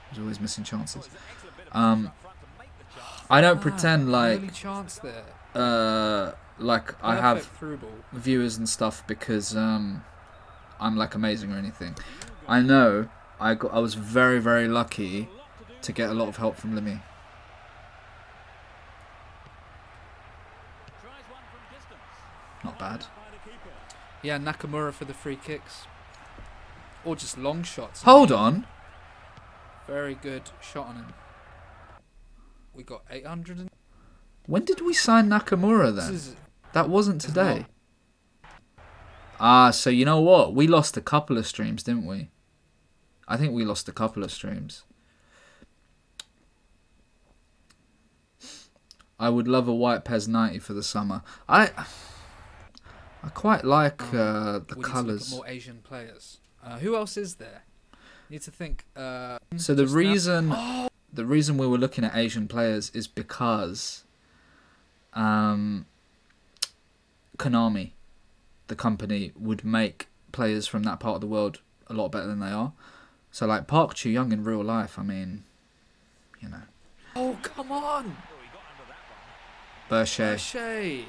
He's always missing chances. I don't pretend like... chance there. Like I have viewers and stuff because I'm like amazing or anything. I know I was very, very lucky to get a lot of help from Limmy. Not bad. Yeah, Nakamura for the free kicks. Or just long shots. Hold on. Very good shot on him. We got 800 and... When did we sign Nakamura then? That wasn't today. So you know what? We lost a couple of streams, didn't we? I think we lost a couple of streams. I would love a white Pez 90 for the summer. I quite like the we need to look colours. at more Asian players. Who else is there? Need to think. So the just now- reason we were looking at Asian players is because Konami, the company, would make players from that part of the world a lot better than they are. So like Park Chu-young in real life, I mean, you know. Oh, come on! Berche. Berche.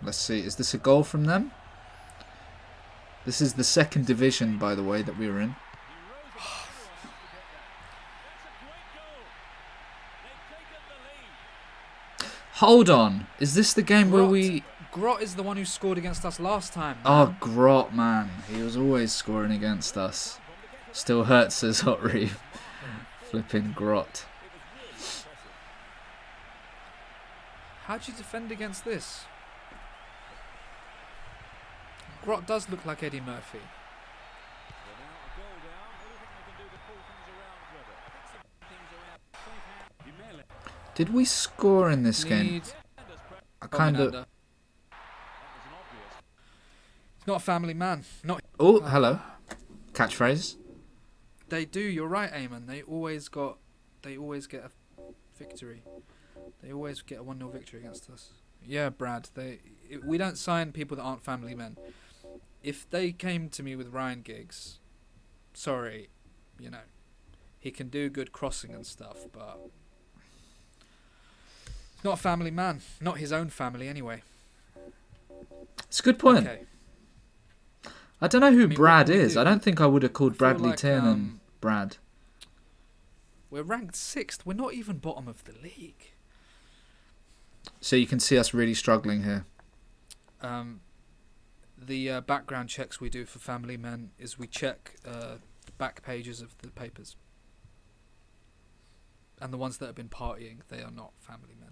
Let's see, is this a goal from them? This is the second division, by the way, that we were in. Hold on, is this the game where we... Grot is the one who scored against us last time. Oh, Grot, man. He was always scoring against us. Still hurts us, Hot Reef. Flipping Grot. How'd you defend against this? Grot does look like Eddie Murphy. Did we score in this game? Need I kind of... Cominander. He's not a family man. Not. Oh, hello. Catchphrase. They do. You're right, Eamon. They always get a victory. They always get a 1-0 victory against us. Yeah, Brad. We don't sign people that aren't family men. If they came to me with Ryan Giggs, sorry, you know, he can do good crossing and stuff, but he's not a family man. Not his own family, anyway. It's a good point. Okay. I don't know who I mean, Brad what can we is. do? I don't think I would have called I feel Bradley like, Tiernan Brad. We're ranked 6th. We're not even bottom of the league. So you can see us really struggling here. The background checks we do for family men is we check the back pages of the papers. And the ones that have been partying, they are not family men.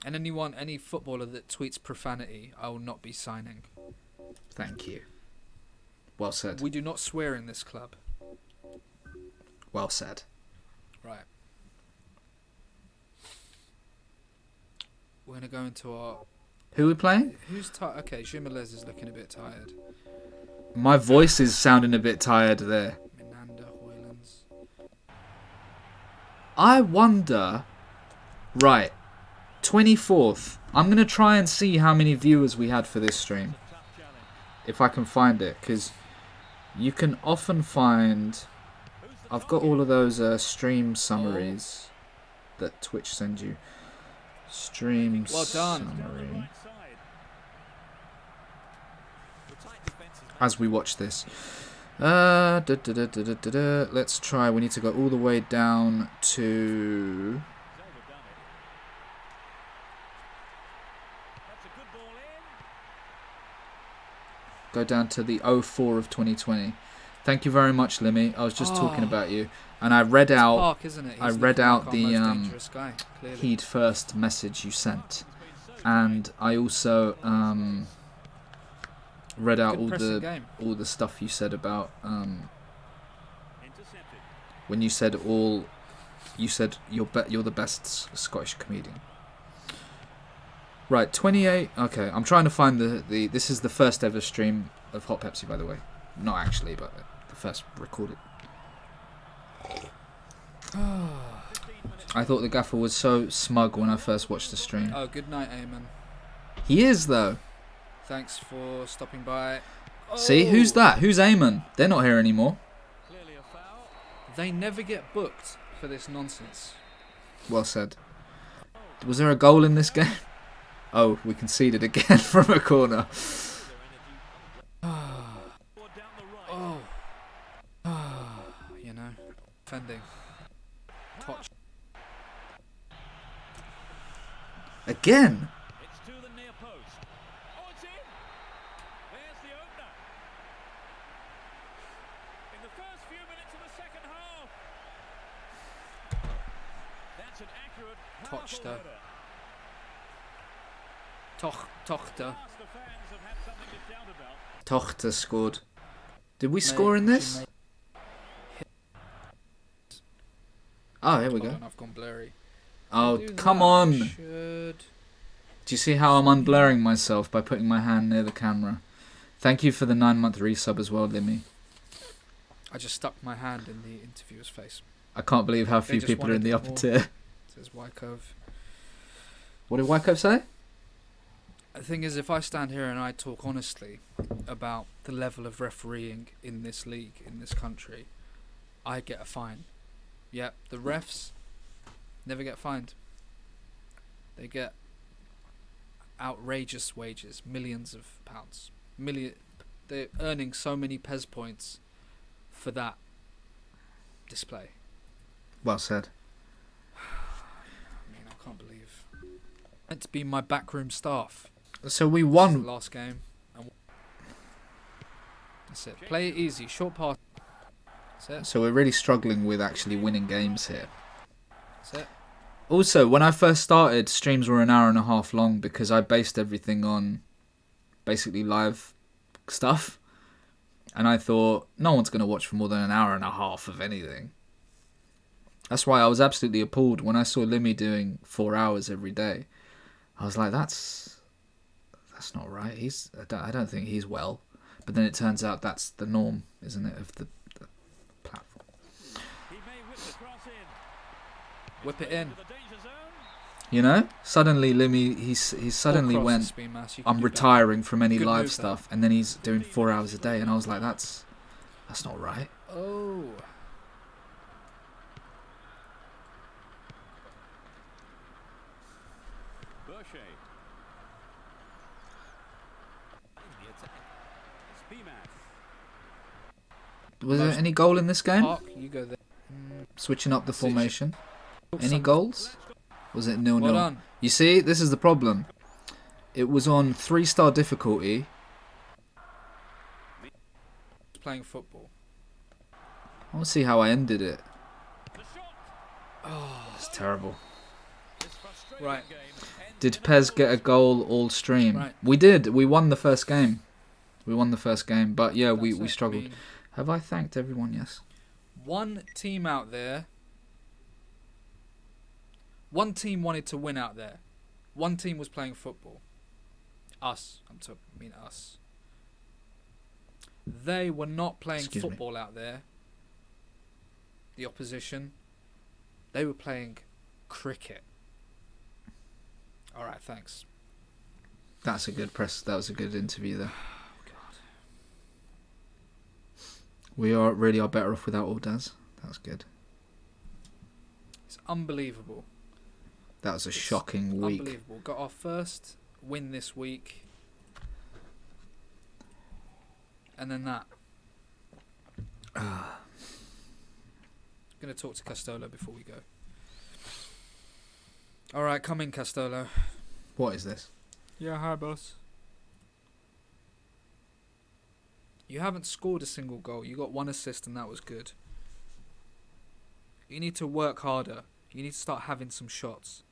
And any footballer that tweets profanity, I will not be signing. Thank you. Well said. We do not swear in this club. Well said. Right. We're going to go into our... Who are we playing? Who's tired? Okay, Jimenez is looking a bit tired. My voice is sounding a bit tired there. Menanda, Hoylands. I wonder... Right. 24th. I'm going to try and see how many viewers we had for this stream. If I can find it. Because you can often find... I've got all of those stream summaries that Twitch sends you. Stream Well done. summary. As we watch this. Let's try. We need to go all the way down to... Go down to the 04 of 2020. Thank you very much, Limmy. I was just talking about you, and I read out. Park, isn't it? I He's read looking out like our the most dangerous guy, clearly. Heed first message you sent, and I also read out Good pressing game. all the stuff you said about when you said you're the best Scottish comedian. Right, 28. Okay, I'm trying to find the. This is the first ever stream of Hot Pepsi, by the way. Not actually, but the first recorded. I thought the gaffer was so smug when I first watched the stream. Oh, good night, Eamon. He is, though. Thanks for stopping by. See, who's that? Who's Eamon? They're not here anymore. They never get booked for this nonsense. Well said. Was there a goal in this game? Oh, we conceded again from a corner. You know, defending. Touch. Again? It's to the near post. Oh, it's in. There's the opener. In the first few minutes of the second half. That's an accurate Touched powerful her. header. Tochter. Past the fans have had something to shout about. Tochter scored. Did we Mate, score in this? Jim- Oh, here we Hold go. on, I've gone blurry. Oh, Do come that. on. Should... Do you see how I'm unblurring myself by putting my hand near the camera? Thank you for the 9-month resub as well, Limmy. I just stuck my hand in the interviewer's face. I can't believe how They few just people are in wanted the it upper more. tier. Says Wykove. What did Wyckoff say? The thing is, if I stand here and I talk honestly about the level of refereeing in this league, in this country, I get a fine. Yeah, the refs never get fined. They get outrageous wages, millions of pounds. They're earning so many PES points for that display. Well said. I mean, I can't believe. Meant to be my backroom staff. So we This is won. the last game. And that's it. Play it easy. Short pass. That's it. So we're really struggling with actually winning games here. That's it. Also, when I first started, streams were an hour and a half long because I based everything on basically live stuff. And I thought, no one's going to watch for more than an hour and a half of anything. That's why I was absolutely appalled when I saw Limmy doing 4 hours every day. I was like, that's not right. I don't think he's well. But then it turns out that's the norm, isn't it, of the platform. He may whip the cross in. Whip it in. To the danger zone. You know, suddenly Limmy, he suddenly Or cross went, the spin mass, you can I'm do better. retiring from any Good live move, stuff, and then he's doing 4 hours a day, and I was like, that's not right. Oh. Berche. The attack. Spimas. Was there Most- any goal in this game? Park, you go there. Switching up the Switch. formation. Any Some- goals? Was it 0-0? Well done. You see, this is the problem. It was on 3-star difficulty. Playing football. I want to see how I ended it. The shot. Oh. It's terrible. This frustrating Right. game ends Did in a Pez get a goalless goal all stream? Right. We did. We won the first game. But yeah, we That's it. struggled. I mean, Have I thanked everyone? Yes. one team out there. One team wanted to win out there. One team was playing football. Us. I mean us. They were not playing Excuse me. football out there. The opposition. They were playing cricket. Alright, thanks. That's a good press. That was a good interview there. We are better off without Aldaz. That was good. It's unbelievable. That was a It's shocking week. Unbelievable. Got our first win this week. And then that. Going to talk to Castolo before we go. Alright, come in, Castolo. What is this? Yeah, hi, boss. You haven't scored a single goal. You got 1 assist and that was good. You need to work harder. You need to start having some shots.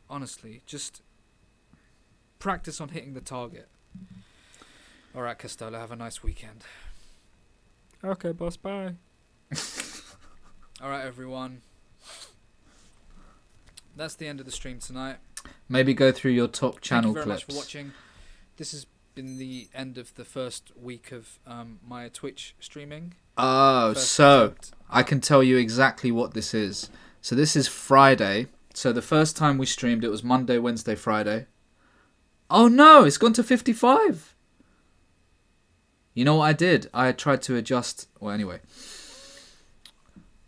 Honestly, just practice on hitting the target. Alright, Castolo, have a nice weekend. Okay, boss, bye. Alright, everyone. That's the end of the stream tonight. Maybe go through your top channel Thank you very clips. much for watching. This has been the end of the first week of my Twitch streaming. Oh, First so attempt. I can tell you exactly what this is. So this is Friday. So the first time we streamed, it was Monday, Wednesday, Friday. Oh no, it's gone to 55. You know what I did? I tried to adjust. Well, anyway.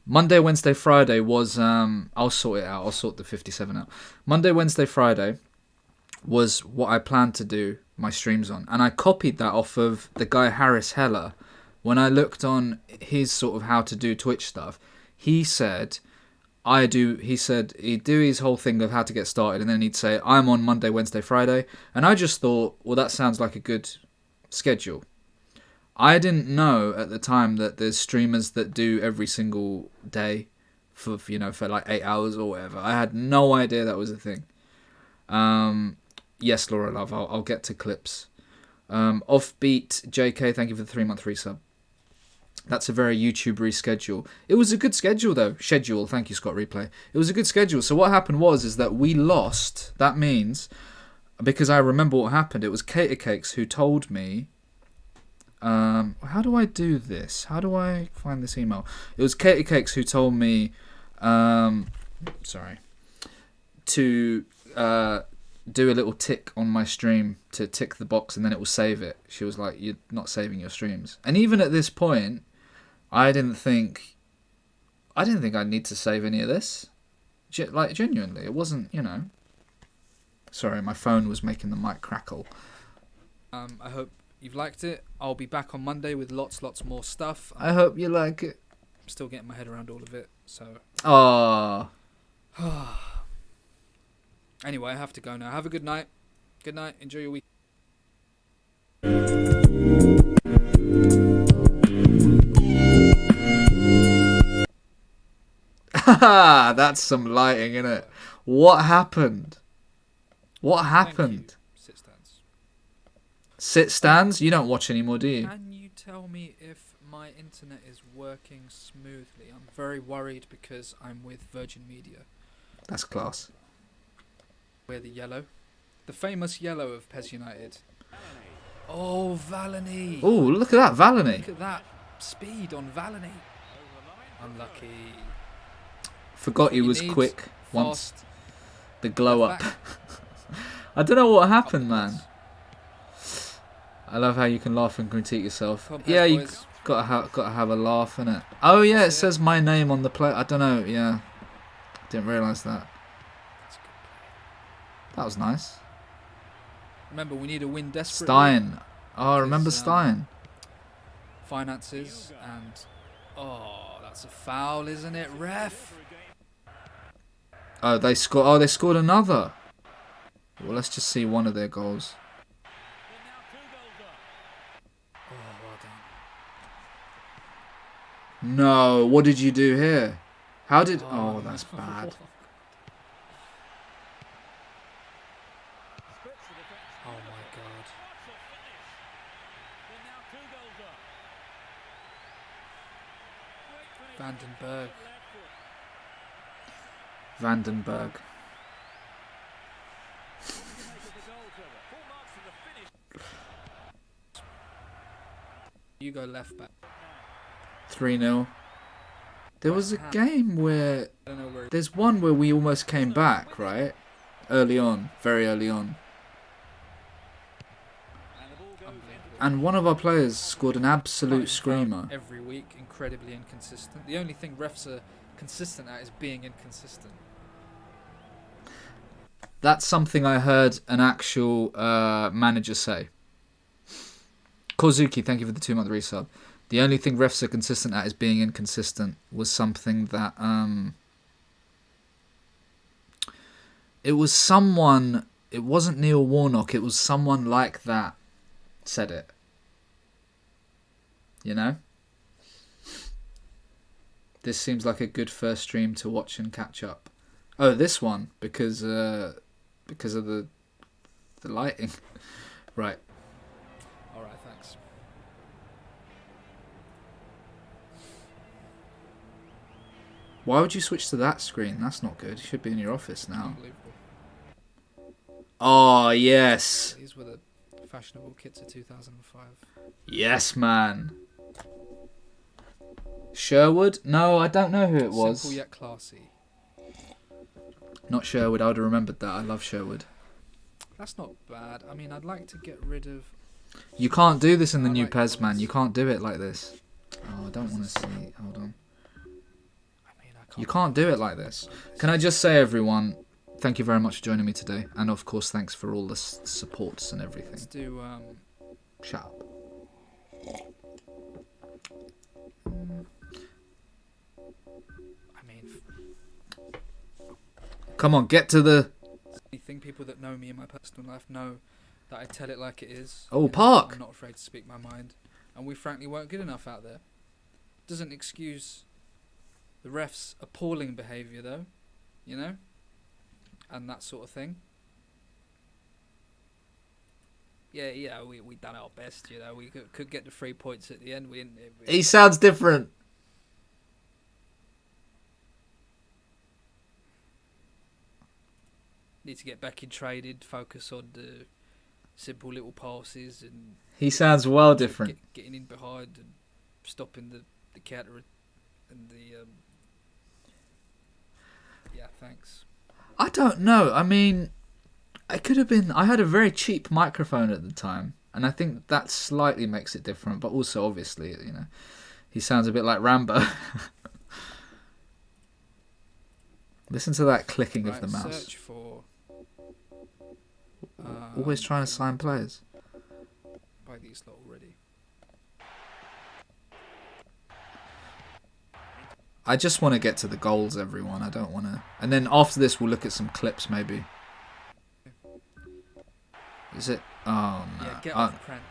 Monday, Wednesday, Friday was... I'll sort it out. I'll sort the 57 out. Monday, Wednesday, Friday was what I planned to do my streams on. And I copied that off of the guy Harris Heller. When I looked on his sort of how to do Twitch stuff, he said he'd do his whole thing of how to get started, and then he'd say, I'm on Monday, Wednesday, Friday. And I just thought, well, that sounds like a good schedule. I didn't know at the time that there's streamers that do every single day for like 8 hours or whatever. I had no idea that was a thing. Yes, Laura Love. I'll get to clips. Offbeat JK, thank you for the 3-month resub. That's a very YouTube reschedule. It was a good schedule though. Schedule. Thank you, Scott Replay. It was a good schedule. So what happened is that we lost. That means, because I remember what happened, it was Cater Cakes who told me. How do I do this? How do I find this email? It was Cater Cakes who told me, sorry, to do a little tick on my stream, to tick the box, and then it will save it. She was like, "You're not saving your streams." And even at this point, I didn't think I'd need to save any of this. Like, genuinely, it wasn't, Sorry, my phone was making the mic crackle. I hope you've liked it. I'll be back on Monday with lots more stuff. I hope you like it. I'm still getting my head around all of it, so... Ah. Anyway, I have to go now. Have a good night. Good night. Enjoy your week. Haha, that's some lighting, innit? What happened? What happened? Sit stands. Sit stands? You don't watch anymore, do you? Can you tell me if my internet is working smoothly? I'm very worried because I'm with Virgin Media. That's class. We're the yellow. The famous yellow of PES United. Oh, Valany. Oh, look at that, Valany. Look at that speed on Valany. Unlucky. Forgot he What you was need, quick once. Fast. The glow up. Back. I don't know what happened, Up the man. I love how you can laugh and critique yourself. Come on, Yeah, you boys. gotta have a laugh, innit? Oh yeah, it That's it. says my name on the play. I don't know. Yeah, didn't realise that. That's good. That was nice. Remember, we need a win desperately. Stein. Oh, I remember Because, Stein. Finances and... Oh, that's a foul, isn't it, ref? Oh, they scored. Oh, they scored another. Well, let's just see one of their goals. Oh, well done. No, what did you do here? How did? Oh, that's bad. Oh my god. Vandenberg. Vandenberg. You go left back. 3-0. There was a game where... I don't know where. There's one where we almost came back, right? Early on. Very early on. Unbelievable. And one of our players scored an absolute Fighting screamer. foul every week, incredibly inconsistent. The only thing refs are consistent at is being inconsistent. That's something I heard an actual manager say. Kozuki, thank you for the 2-month resub. The only thing refs are consistent at is being inconsistent was something that... It was someone... It wasn't Neil Warnock. It was someone like that said it. You know? This seems like a good first stream to watch and catch up. Oh, this one. Because of the lighting. Right. Alright, thanks. Why would you switch to that screen? That's not good. You should be in your office now. Unbelievable. Oh, yes. These were the fashionable kits of 2005. Yes, man. Sherwood? No, I don't know who it was. Simple yet classy. Not Sherwood. I would have remembered that. I love Sherwood. That's not bad. I mean, I'd like to get rid of... You can't do this in the I new like PES, man. colours. You can't do it like this. Oh, I don't want to see. Hold on. I mean, I can't... You can't do it like this. Can I just say, everyone, thank you very much for joining me today. And, of course, thanks for all the supports and everything. Let's do... Shut up. I mean... Come on, get to the... I think people that know me in my personal life know that I tell it like it is. Oh, You know, Park. I'm not afraid to speak my mind. And we frankly weren't good enough out there. Doesn't excuse the refs' appalling behaviour though, you know? And that sort of thing. Yeah, we done our best, you know. We could get the 3 points at the end. We didn't. He sounds different. Need to get back in traded, focus on the simple little passes and He sounds well different. getting in behind and stopping the counter and the yeah, thanks. I don't know. I mean, it could have been. I had a very cheap microphone at the time, and I think that slightly makes it different. But also, obviously, you know, he sounds a bit like Rambo. Listen to that clicking of the mouse. Search for. Always trying to sign players. By these lot already. I just want to get to the goals, everyone. I don't want to. And then after this, we'll look at some clips, maybe. Is it? Oh no. Yeah, get off Prent.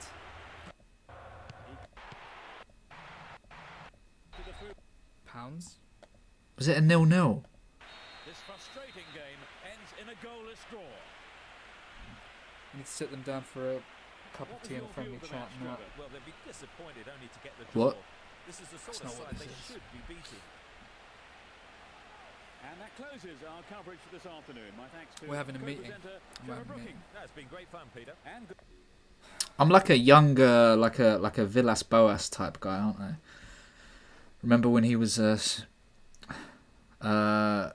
Pounds. Was it a 0-0? This frustrating game ends in a goalless draw. You need to sit them down for a cup of tea and a friendly chat now. Well, they'll be disappointed only to get the draw. What? This is the sort That's of not what side this they is. should be beating. And that closes our coverage for this afternoon. My thanks to We're having a meeting. co-presenter I'm Gemma having a Brooking. meeting. That's been great fun, Peter. And good. I'm like a younger, like a Villas Boas type guy, aren't I? Remember when he was how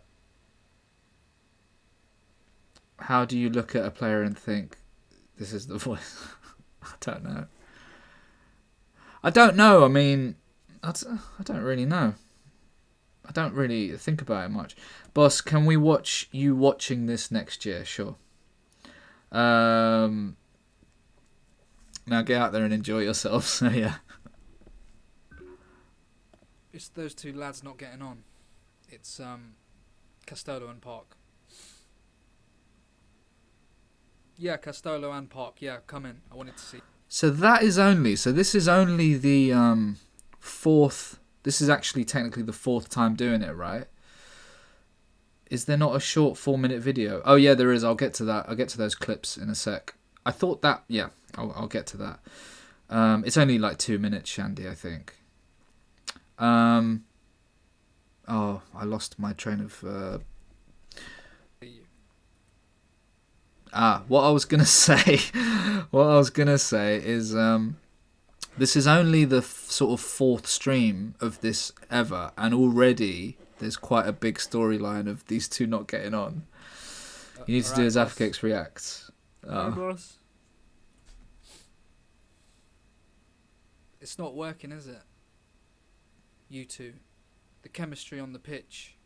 do you look at a player and think this is the voice? I don't know. I mean, I don't really know. I don't really think about it much. Boss, can we watch you watching this next year? Sure. Now get out there and enjoy yourself. So yeah. It's those two lads not getting on. It's Castolo and Park. Yeah, Castolo and Park. Yeah, come in. I wanted to see. So this is only the fourth. This is actually technically the fourth time doing it, right? Is there not a short 4-minute video? Oh yeah, there is. I'll get to that. I'll get to those clips in a sec. I thought that. Yeah, I'll get to that. It's only like 2 minutes, Shandy, I think. Oh, I lost my train of. What I was gonna say. What I was gonna say is this is only the sort of fourth stream of this ever, and already there's quite a big storyline of these two not getting on. You need to do as Afkix reacts. Hey, boss. It's not working, is it? You two. The chemistry on the pitch.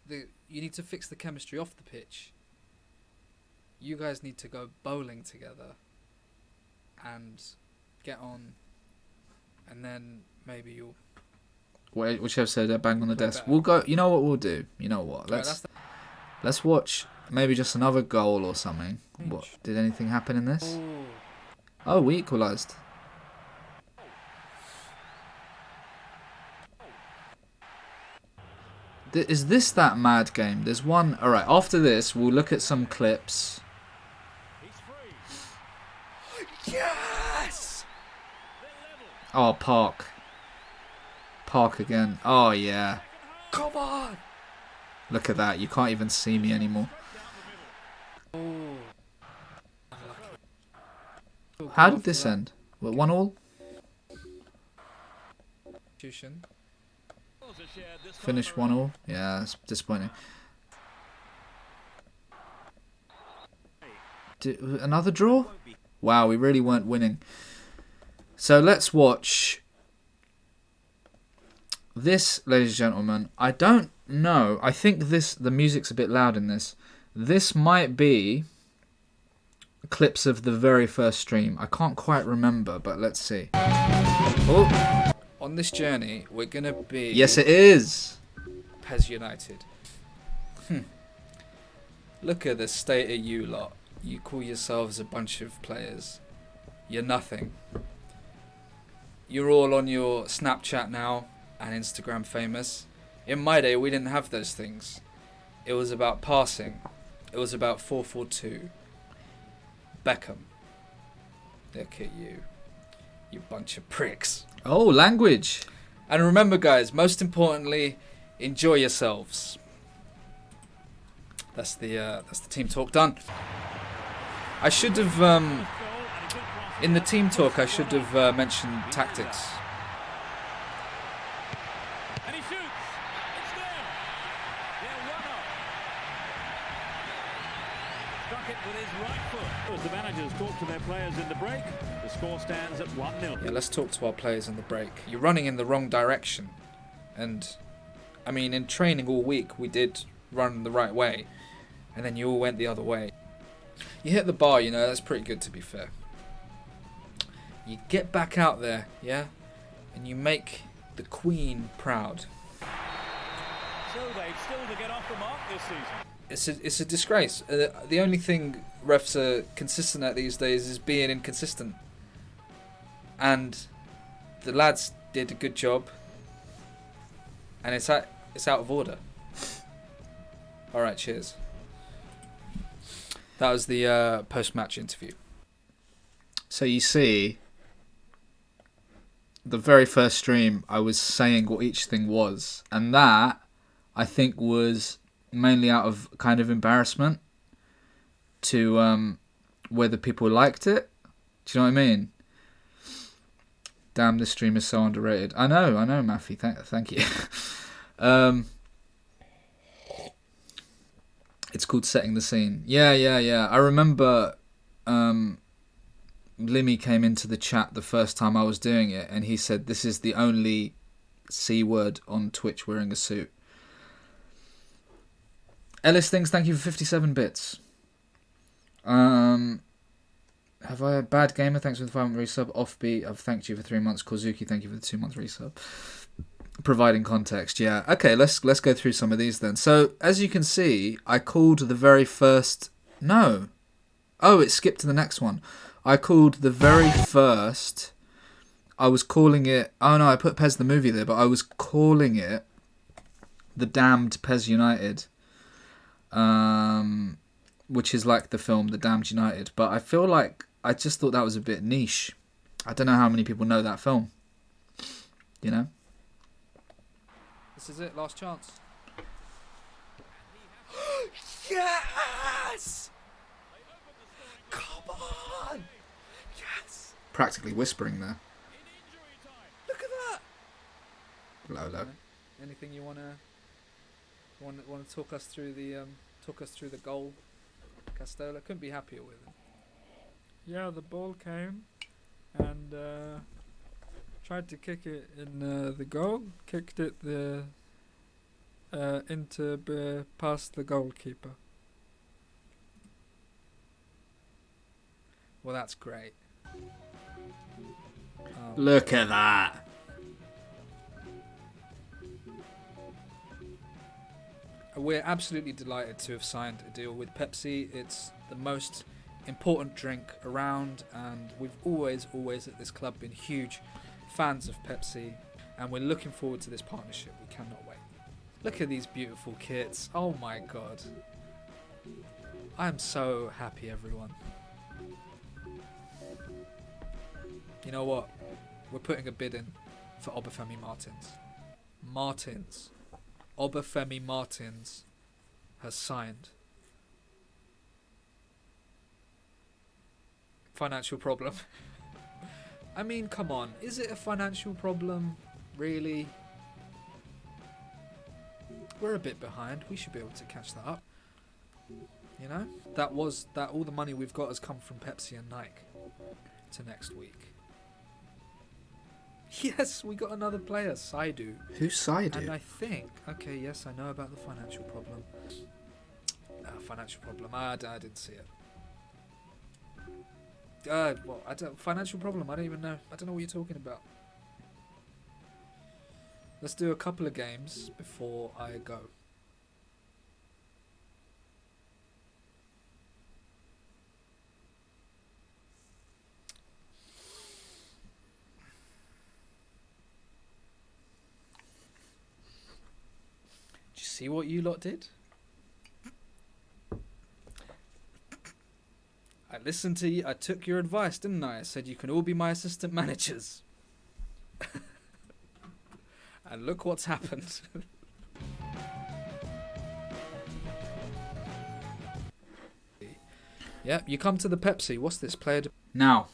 You need to fix the chemistry off the pitch. You guys need to go bowling together and get on, and then maybe you'll. Wait, which episode? Bang on the Play desk. better. We'll go. You know what we'll do? You know what? Right, that's Let's watch maybe just another goal or something. Each. What did anything happen in this? Oh, Oh, we equalised. Is this that mad game? There's one. All right. After this, we'll look at some clips. He's free. yes! Oh, Park. Park again. Oh yeah. Come on! Look at that. You can't even see me anymore. Oh. How did this end? What, 1-1? Institution. Finish 1-1? Yeah, that's disappointing. Another draw? Wow, we really weren't winning. So let's watch this, ladies and gentlemen. I don't know. I think the music's a bit loud in this. This might be clips of the very first stream. I can't quite remember, but let's see. Oh, On this journey, we're gonna be. yes, it is. PES United. Look at the state of you lot. You call yourselves a bunch of players. You're nothing. You're all on your Snapchat now and Instagram famous. In my day, we didn't have those things. It was about passing. It was about 4-4-2. Beckham. Look at you. You bunch of pricks. Oh, language. And remember, guys, most importantly, enjoy yourselves. That's the team talk done. I should have, in the team talk, I should have mentioned tactics. And he shoots. It's there. They're 1-up. Struck it with his right foot. As the managers talk to their players in the break, the score stands at 1-0. Yeah, let's talk to our players in the break. You're running in the wrong direction. And, I mean, in training all week, we did run the right way. And then you all went the other way. You hit the bar, you know, that's pretty good, to be fair. You get back out there, yeah? And you make the Queen proud. So they've still to get off the mark this season. It's a disgrace. The only thing refs are consistent at these days is being inconsistent. And the lads did a good job. And it's out of order. Alright, cheers. That was the post-match interview. So you see, the very first stream, I was saying what each thing was. And that, I think, was mainly out of kind of embarrassment to whether people liked it. Do you know what I mean? Damn, this stream is so underrated. I know, Maffy. Thank you. It's called Setting the Scene. Yeah. I remember Limmy came into the chat the first time I was doing it, and he said, this is the only C word on Twitch wearing a suit. Ellis Things, thank you for 57 bits. Have I a bad gamer? Thanks for the 5-month resub. Offbeat, I've thanked you for 3 months. Kozuki, thank you for the 2-month resub. Providing context, yeah. Okay, let's go through some of these then. So, as you can see, I called the very first... No. Oh, it skipped to the next one. I called the very first... I was calling it... Oh no, I put Pez the movie there, but I was calling it The Damned Pez United. Which is like the film The Damned United. But I feel like I just thought that was a bit niche. I don't know how many people know that film. You know? This is it, last chance. Yes! Come on! Yes! Practically whispering there. Look at that! Lolo. Anything you want to talk us through the goal, Castola? Couldn't be happier with him. Yeah, the ball came and tried to kick it in the goal. Kicked it past the goalkeeper. Well, that's great. Look at that. We're absolutely delighted to have signed a deal with Pepsi. It's the most important drink around, and we've always at this club been huge fans of Pepsi, and we're looking forward to this partnership. We cannot wait. Look at these beautiful kits. Oh my god. I am so happy, everyone. You know what? We're putting a bid in for Obafemi Martins. Obafemi Martins has signed. Financial problem. I mean, come on. Is it a financial problem? Really? We're a bit behind. We should be able to catch that up. You know? That all the money we've got has come from Pepsi and Nike to next week. Yes, we got another player, Saidu. Who's Saidu? And I think, okay, yes, I know about the financial problem. I didn't see it. Financial problem, I don't even know. I don't know what you're talking about. Let's do a couple of games before I go. See what you lot did? listened to you. I took your advice, didn't I? I said you can all be my assistant managers. And look what's happened. Yeah, you come to the Pepsi. What's this player? Now,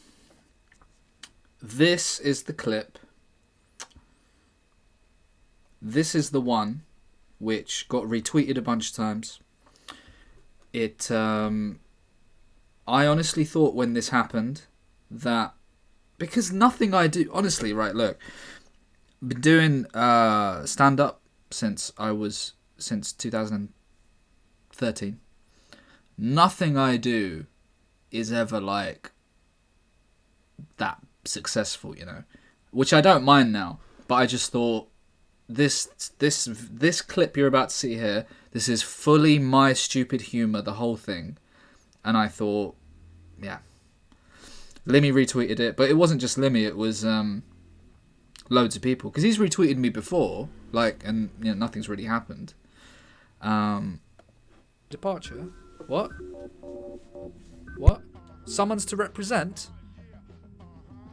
this is the clip. This is the one which got retweeted a bunch of times. I honestly thought when this happened that, because nothing I do, honestly, right, look, I've been doing stand-up since 2013. Nothing I do is ever like that successful, you know, which I don't mind now, but I just thought this clip you're about to see here, this is fully my stupid humour, the whole thing. And I thought, yeah, Limmy retweeted it, but it wasn't just Limmy, it was loads of people, because he's retweeted me before, like, and you know, nothing's really happened. Departure? What? What? Summons to represent?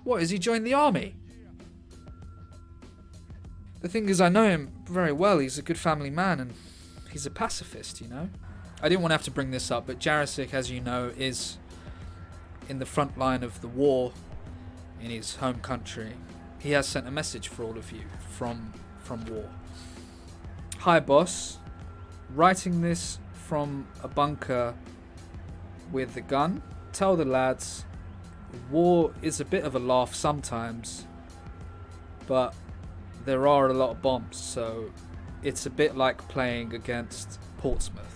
What, has he joined the army? The thing is, I know him very well. He's a good family man and he's a pacifist, you know? I didn't want to have to bring this up, but Jarisic, as you know, is in the front line of the war in his home country. He has sent a message for all of you from war. Hi, boss. Writing this from a bunker with a gun. Tell the lads, war is a bit of a laugh sometimes, but there are a lot of bombs, so it's a bit like playing against Portsmouth.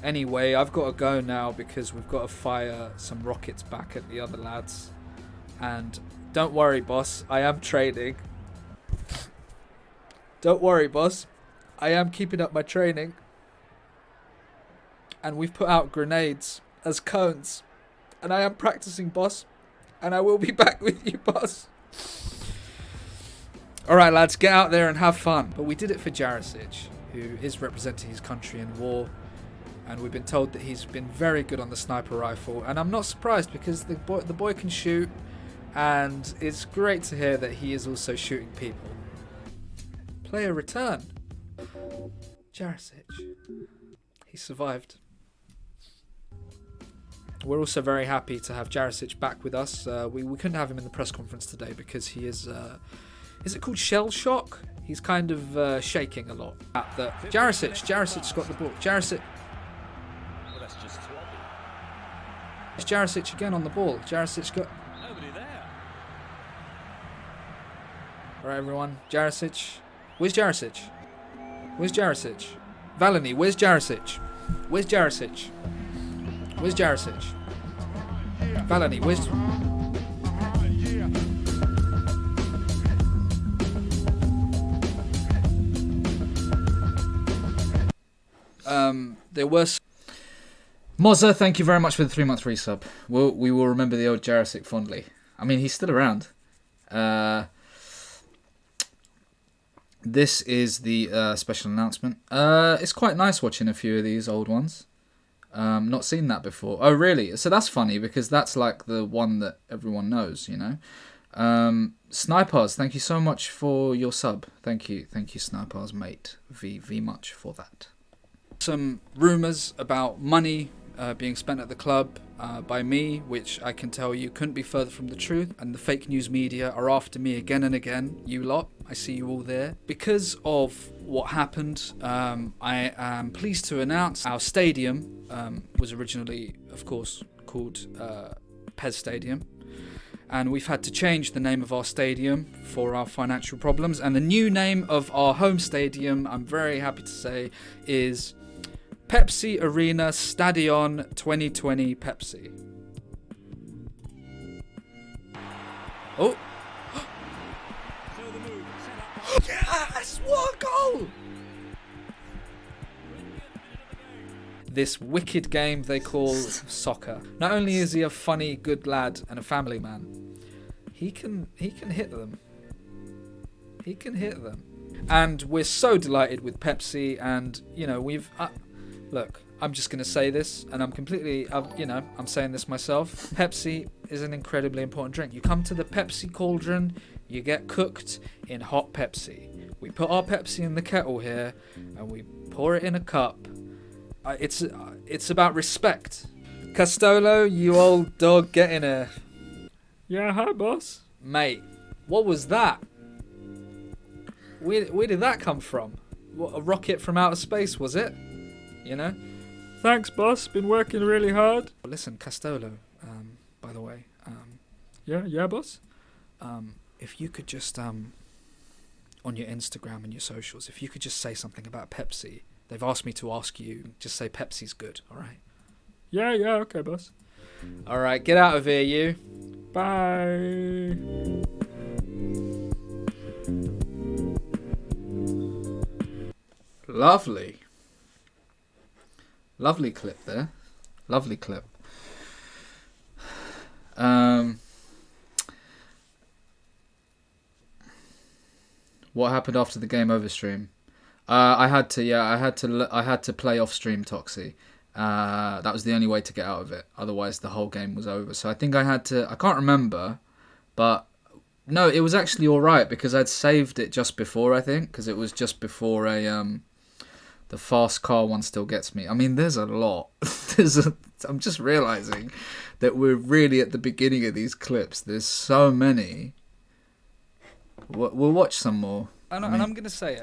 Anyway, I've got to go now because we've got to fire some rockets back at the other lads. And don't worry, boss, I am training. Don't worry, boss, I am keeping up my training. And we've put out grenades as cones. And I am practicing, boss. And I will be back with you, boss. Alright, lads, get out there and have fun. But we did it for Jarisic, who is representing his country in war. And we've been told that he's been very good on the sniper rifle. And I'm not surprised because the boy can shoot. And it's great to hear that he is also shooting people. Player return. Jarisic. He survived. We're also very happy to have Jarisic back with us. We couldn't have him in the press conference today because he is it called shell shock? He's kind of shaking a lot. Jarisic's got the ball. Jarisic. Well, that's just sloppy. It's Jarisic again on the ball. Jarisic's got... Nobody there. Alright, everyone. Jarisic. Where's Jarisic? Where's Jarisic? Valony, where's Jarisic? Where's Jarisic? Where's Jarisic? Valony, where's... There was... Mozza, thank you very much for the 3-month resub. We will remember the old Jarisic fondly. I mean, he's still around. This is the special announcement. It's quite nice watching a few of these old ones. Not seen that before. Oh, really? So that's funny because that's like the one that everyone knows, you know. Snipers, thank you so much for your sub. Thank you, Snipers, mate. V much for that. Some rumours about money being spent at the club by me, which I can tell you couldn't be further from the truth. And the fake news media are after me again and again. You lot, I see you all there. Because of what happened, I am pleased to announce our stadium was originally, of course, called Pez Stadium. And we've had to change the name of our stadium for our financial problems. And the new name of our home stadium, I'm very happy to say, is Pepsi Arena Stadion 2020 Pepsi. Oh! Yes! What a goal! This wicked game they call soccer. Not only is he a funny, good lad and a family man, he can hit them. He can hit them. And we're so delighted with Pepsi, and you know, we've look, I'm just going to say this, and I'm saying this myself. Pepsi is an incredibly important drink. You come to the Pepsi cauldron, you get cooked in hot Pepsi. We put our Pepsi in the kettle here, and we pour it in a cup. It's about respect. Castolo, you old dog, get in here. Yeah, hi, boss. Mate, what was that? Where did that come from? What, a rocket from outer space, was it? You know? Thanks, boss. Been working really hard. Listen, Castolo, by the way. Yeah, boss? If you could just, on your Instagram and your socials, if you could just say something about Pepsi. They've asked me to ask you, just say Pepsi's good, alright? Yeah, okay, boss. Alright, get out of here, you. Bye. Lovely. Lovely clip there. Lovely clip. What happened after the game over stream? I had to play off stream Toxie. That was the only way to get out of it. Otherwise, the whole game was over. So I think I had to. I can't remember, but no, it was actually all right because I'd saved it just before. I think because it was just before the fast car one still gets me. I mean, there's a lot. I'm just realizing that we're really at the beginning of these clips. There's so many. We'll watch some more. And I'm going to say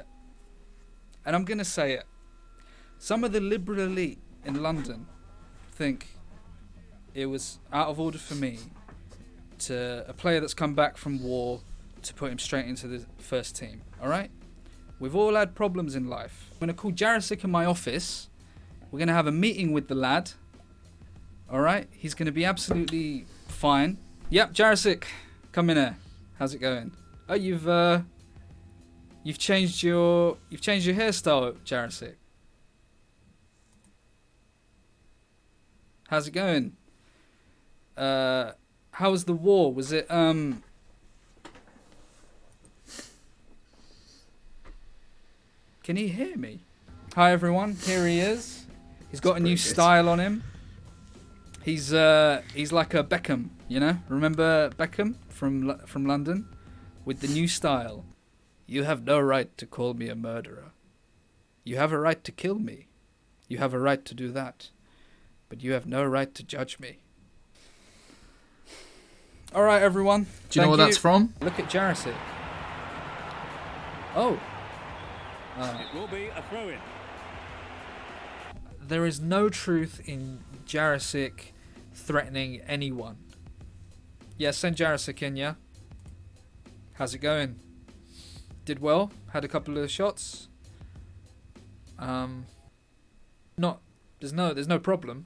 it. Some of the liberal elite in London think it was out of order for me to a player that's come back from war to put him straight into the first team. All right? We've all had problems in life. I'm going to call Jarosik in my office. We're going to have a meeting with the lad. All right? He's going to be absolutely fine. Yep, Jarosik, come in here. How's it going? Oh, you've changed your hairstyle, Jarosik. How's it going? How was the war? Was it Can he hear me? Hi everyone, here he is. He's got a new style on him. He's like a Beckham, you know? Remember Beckham from London? With the new style. You have no right to call me a murderer. You have a right to kill me. You have a right to do that. But you have no right to judge me. Alright everyone. Do you know where that's from? Look at Jarosik. Oh. It will be a throw-in. There is no truth in Jarosik threatening anyone. Yeah, send Jarosik in, yeah? How's it going? Did well. Had a couple of shots. There's no problem.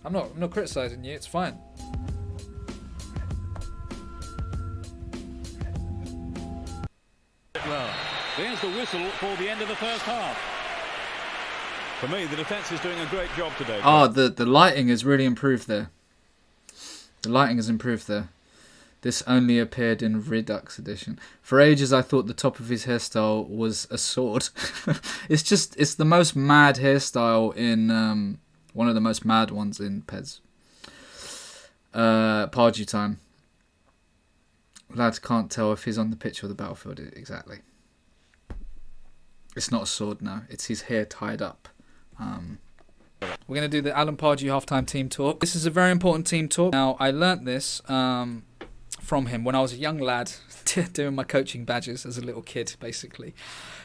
I'm not criticizing you. It's fine. Well, there's the whistle for the end of the first half. For me, the defence is doing a great job today. Oh, the lighting has really improved there. The lighting has improved there. This only appeared in Redux edition. For ages, I thought the top of his hairstyle was a sword. It's the most mad hairstyle in one of the most mad ones in Pez. Pardew time. Lads can't tell if he's on the pitch or the battlefield exactly. It's not a sword now. It's his hair tied up. We're going to do the Alan Pardew halftime team talk. This is a very important team talk. Now, I learnt this from him when I was a young lad doing my coaching badges as a little kid, basically.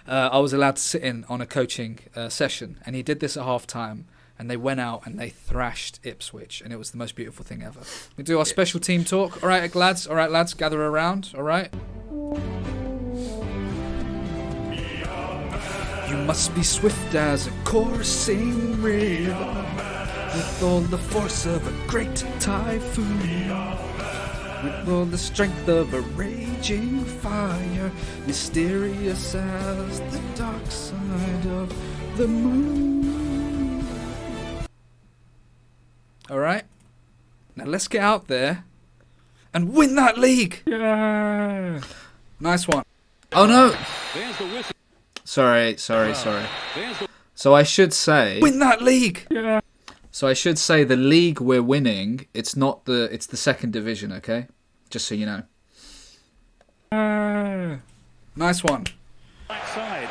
I was allowed to sit in on a coaching session, and he did this at halftime, and they went out and they thrashed Ipswich, and it was the most beautiful thing ever. We do our special team talk. All right, lads, gather around. All right. You must be swift as a coursing river, with all the force of a great typhoon, with all the strength of a raging fire, mysterious as the dark side of the moon. Alright, now let's get out there and win that league! Yeah. Nice one. Oh no! There's the whistle. Sorry. So I should say... Win that league! Yeah. So I should say the league we're winning, it's the second division, okay? Just so you know. Nice one. Right side.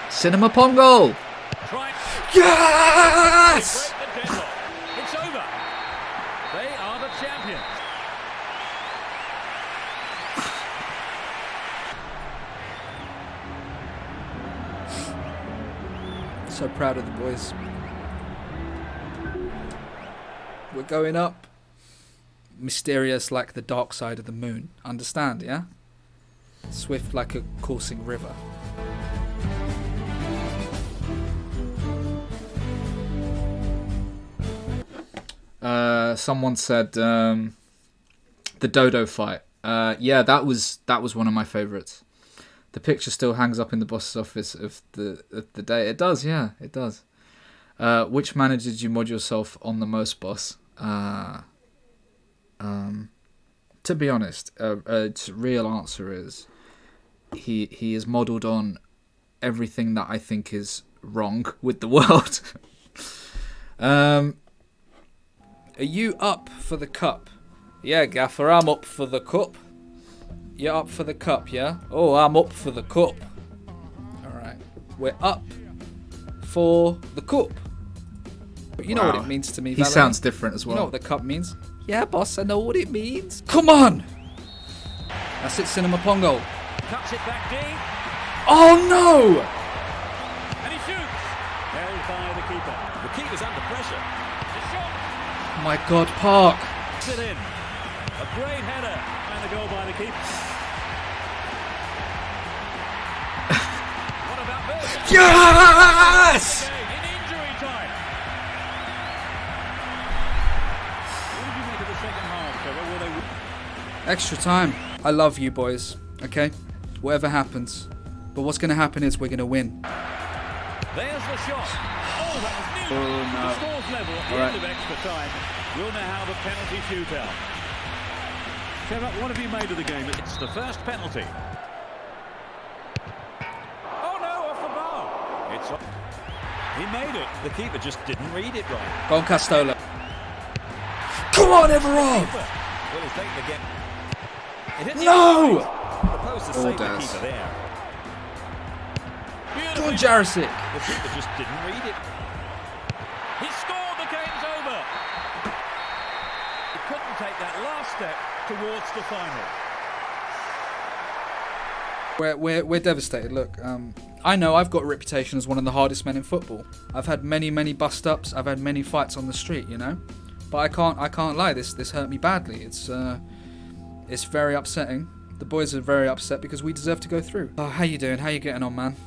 Cinema Pongo! Yes! Break the deadlock. It's over. They are the champions. So proud of the boys. We're going up. Mysterious like the dark side of the moon. Understand, yeah? Swift like a coursing river. Someone said the dodo fight. Yeah, that was one of my favourites. The picture still hangs up in the boss's office of the day. It does, yeah, it does. Which manager did you mod yourself on the most, boss? To be honest, its real answer is he is modelled on everything that I think is wrong with the world. Are you up for the cup? Yeah, Gaffer, I'm up for the cup. You're up for the cup, yeah? Oh, I'm up for the cup. Alright. We're up for the cup. But you know what it means to me, He Valet? sounds different as well. You know what the cup means? Yeah, boss, I know what it means. Come on! That's it, Cinema Pongo. Cuts it back deep. Oh, no! And he shoots. Held by the keeper. The keeper's under pressure. The shot. My God, Park. It in. A great header. And the goal by the keeper. What about this? Yes! In injury time. What did you make of the second half, Trevor? Were they... Extra time. I love you boys, okay? Whatever happens. But what's going to happen is we're going to win. There's the shot. Oh, that was nearly. Oh, no. The score's level at the All end right. of extra time. We'll now have a penalty shootout. Trevor, what have you made of the game? It's the first penalty. Oh no, off the bar. It's off. He made it. The keeper just didn't read it right. Go on, Castola. Come on, Everard! Well, he's taking the game. It hit the No! The post to save the Orders. keeper there. Go on, Jarisic. The keeper just didn't read it. He scored, the game's over. He couldn't take that last step towards the final. We're devastated. Look, I know I've got a reputation as one of the hardest men in football. I've had many bust-ups. I've had many fights on the street, you know. But I can't lie. This hurt me badly. It's very upsetting. The boys are very upset because we deserve to go through. Oh, how you doing? How you getting on, man?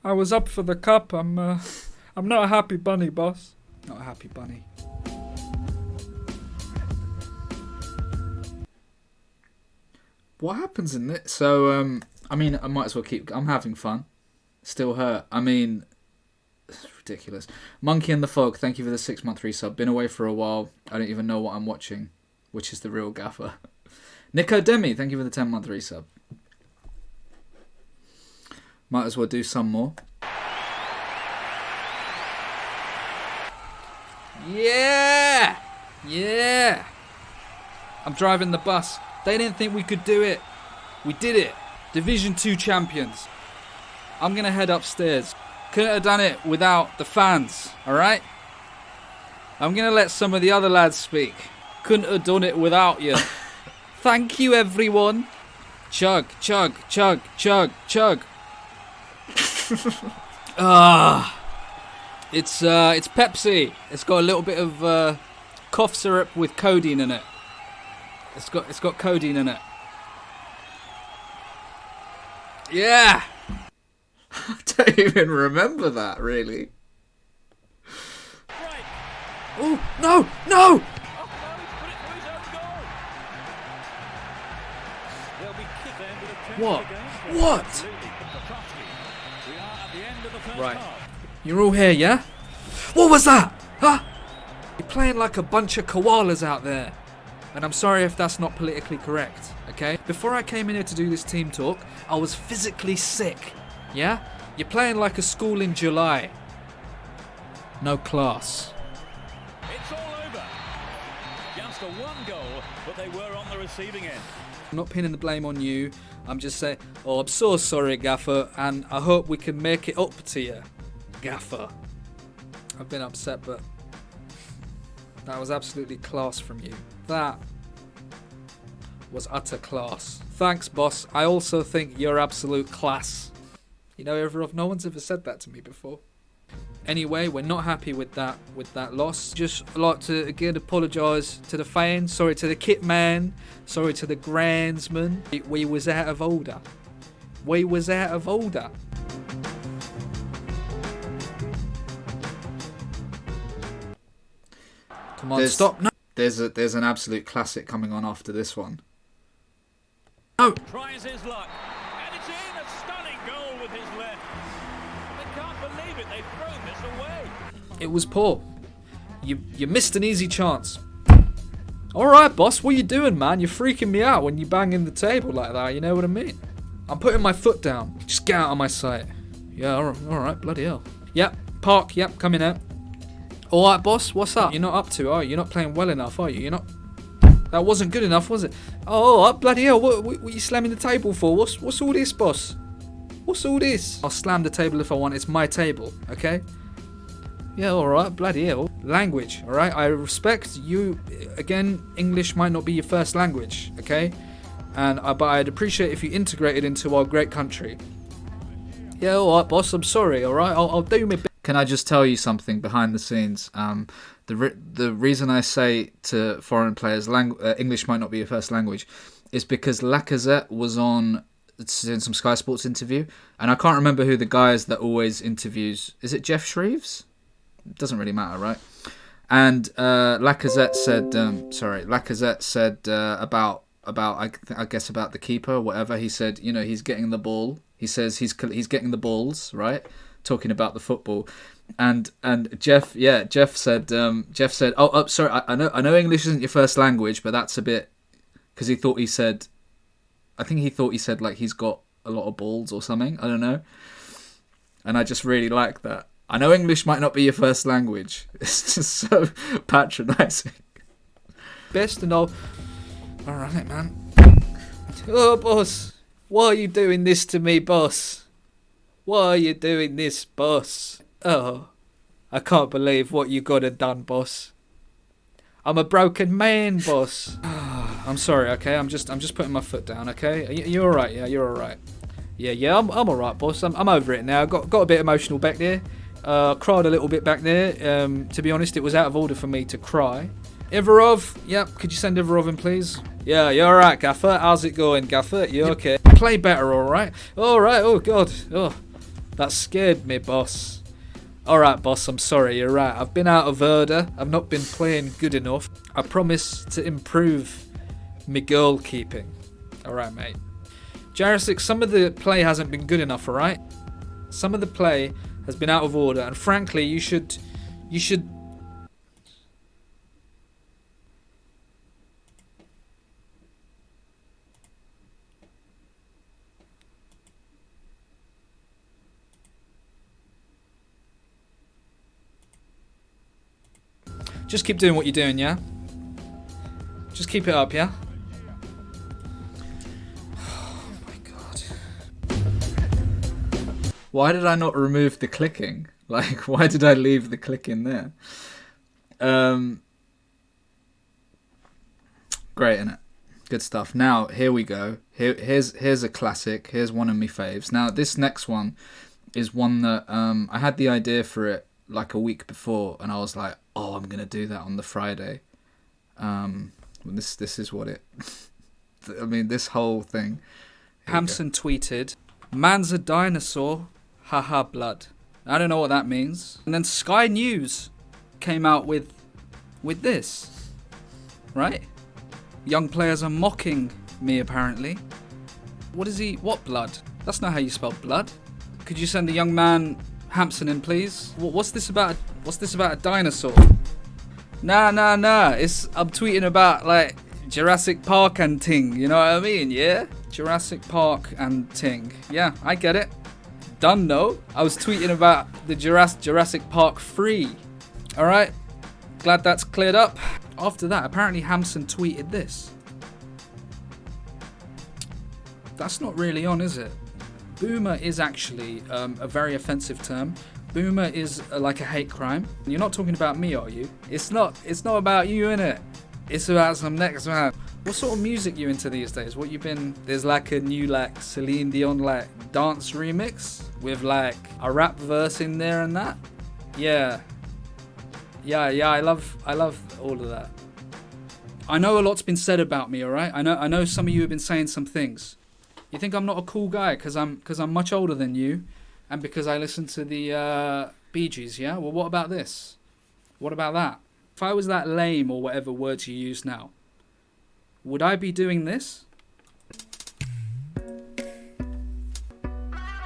I was up for the cup. I'm not a happy bunny, boss. Not a happy bunny. What happens in it? So, I mean, I might as well keep... I'm having fun. Still hurt. I mean, it's ridiculous. Monkey and the Fog, thank you for the 6-month resub. Been away for a while. I don't even know what I'm watching, which is the real gaffer. Nico Demi, thank you for the 10-month resub. Might as well do some more. Yeah! Yeah! I'm driving the bus. They didn't think we could do it. We did it. Division 2 champions. I'm going to head upstairs. Couldn't have done it without the fans, alright? I'm going to let some of the other lads speak. Couldn't have done it without you. Thank you, everyone. Chug, chug, chug, chug, chug. It's Pepsi. It's got a little bit of cough syrup with codeine in it. It's got codeine in it. Yeah. I don't even remember that, really. Right. Oh no, no! Oh, no, he's put it through his own goal. There'll be kick there with a change What? again. What? Absolutely. We are at the end of the first Right. half. You're all here, yeah? What was that? Huh? You're playing like a bunch of koalas out there. And I'm sorry if that's not politically correct, okay? Before I came in here to do this team talk, I was physically sick, yeah? You're playing like a school in July. No class. It's all over. Just a one goal, but they were on the receiving end. I'm not pinning the blame on you. I'm just saying, oh, I'm so sorry, Gaffer, and I hope we can make it up to you, Gaffer. I've been upset, but that was absolutely class from you. That was utter class. Thanks, boss. I also think you're absolute class. You know, Everov, no one's ever said that to me before. Anyway, we're not happy with that loss. Just like to again apologise to the fans. Sorry to the kit man. Sorry to the grandsman. We was out of order. We was out of order. Come on, stop. No. There's an absolute classic coming on after this one. No. Tries his luck. And it's in. A stunning goal with his left. They can't believe it. They've thrown this away. It was poor. You missed an easy chance. Alright, boss, what you doing, man? You're freaking me out when you bang in the table like that, you know what I mean? I'm putting my foot down. Just get out of my sight. Yeah, alright, bloody hell. Yep, park, yep, coming out. Alright, boss, what's up? You're not up to, are you? You're not playing well enough, are you? You're not... That wasn't good enough, was it? Oh, bloody hell, what you slamming the table for? What's all this, boss? What's all this? I'll slam the table if I want, it's my table, okay? Yeah, alright, bloody hell. Language, alright? I respect you. Again, English might not be your first language, okay? But I'd appreciate if you integrated into our great country. Yeah, alright, boss, I'm sorry, alright? I'll do my best. Can I just tell you something behind the scenes? The reason I say to foreign players, English might not be your first language, is because Lacazette was on doing some Sky Sports interview, and I can't remember who the guy is that always interviews. Is it Jeff Shreves? It doesn't really matter, right? And Lacazette said about I guess about the keeper or whatever. He said, you know, he's getting the ball. He says he's getting the balls, right? Talking about the football, and Jeff said, oh, sorry, I know English isn't your first language, but that's a bit, because he thought he said like he's got a lot of balls or something. I don't know, and I just really like that. I know English might not be your first language. It's just so patronising. Best and all. Alright, man. Oh, boss. Why are you doing this to me, boss? Why are you doing this, boss? Oh, I can't believe what you got done, boss. I'm a broken man, boss. I'm sorry, okay? I'm just putting my foot down, okay? You're alright, yeah, you're alright. Yeah, I'm alright, boss. I'm over it now. Got a bit emotional back there. Cried a little bit back there. To be honest, it was out of order for me to cry. Everov, yep, could you send Everov in, please? Yeah, you're alright, Gaffer. How's it going, Gaffer? You okay? Play better, alright? Alright, oh god. Oh, that scared me, boss. Alright, boss, I'm sorry, you're right. I've been out of order. I've not been playing good enough. I promise to improve my goalkeeping. Alright, mate. Jarosik, some of the play hasn't been good enough, alright? Some of the play has been out of order, and frankly, you should just keep doing what you're doing, yeah? Just keep it up, yeah? Oh my god. Why did I not remove the clicking? Like, why did I leave the clicking there? Great, innit? Good stuff. Now, here we go. Here's a classic. Here's one of my faves. Now, this next one is one that I had the idea for it like a week before, and I was like, oh, I'm going to do that on the Friday. This is what it... I mean, this whole thing. Hampson tweeted, "Man's a dinosaur, haha blood." I don't know what that means. And then Sky News came out with this, right? Young players are mocking me, apparently. What blood? That's not how you spell blood. Could you send the young man Hampson in, please? What's this about a dinosaur? Nah. I'm tweeting about, like, Jurassic Park and ting, you know what I mean, yeah? Jurassic Park and ting. Yeah, I get it. Done, no? I was tweeting about the Jurassic Park 3 All right. Glad that's cleared up. After that, apparently Hamson tweeted this. That's not really on, is it? Boomer is actually a very offensive term. Boomer is like a hate crime. You're not talking about me, are you? It's not about you, innit? It's about some next man. What sort of music you into these days? What you been... There's like a new like Celine Dion like dance remix with like a rap verse in there and that. Yeah. I love all of that. I know a lot's been said about me, alright? I know some of you have been saying some things. You think I'm not a cool guy because I'm much older than you and because I listen to the Bee Gees, yeah? Well, what about this? What about that? If I was that lame or whatever words you use now, would I be doing this?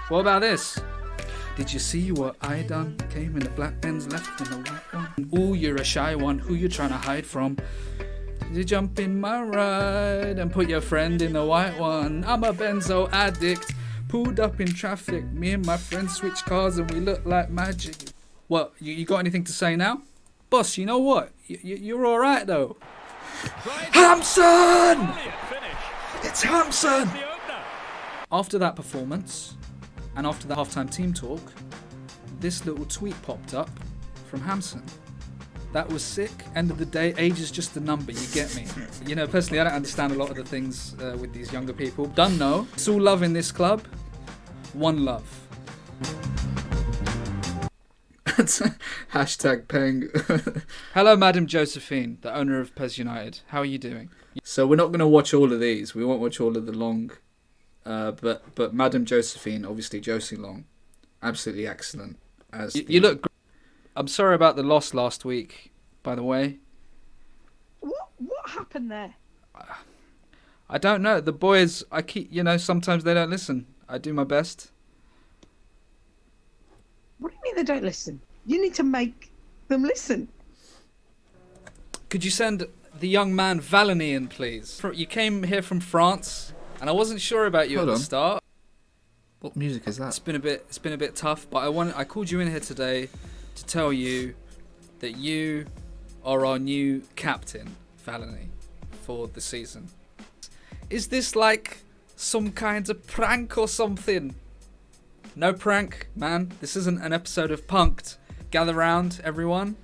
What about this? Did you see what I done? Came in the black Benz, left in the white one. Ooh, you're a shy one. Who you trying to hide from? Did you jump in my ride and put your friend in the white one? I'm a benzo addict. Pulled up in traffic. Me and my friend switched cars and we look like magic. What? You got anything to say now? Boss, you know what? You're alright though. Hamson! It's Hamson! After that performance, and after the halftime team talk, this little tweet popped up from Hamson. That was sick. End of the day, age is just a number, you get me. You know, personally, I don't understand a lot of the things with these younger people. Don't know. It's all love in this club. One love. Hashtag peng. Hello, Madam Josephine, the owner of Pez United. How are you doing? So we're not going to watch all of these. We won't watch all of the long. But Madam Josephine, obviously Josie Long, absolutely excellent. As you look. I'm sorry about the loss last week, by the way. What happened there? I don't know. The boys, sometimes they don't listen. I do my best. What do you mean they don't listen? You need to make them listen. Could you send the young man Valeny in, please? You came here from France, and I wasn't sure about you at the start. What music is that? It's been a bit tough, but I called you in here today to tell you that you are our new captain, Valeny, for the season. Is this like some kind of prank or something? No prank, man. This isn't an episode of Punked. Gather round, everyone.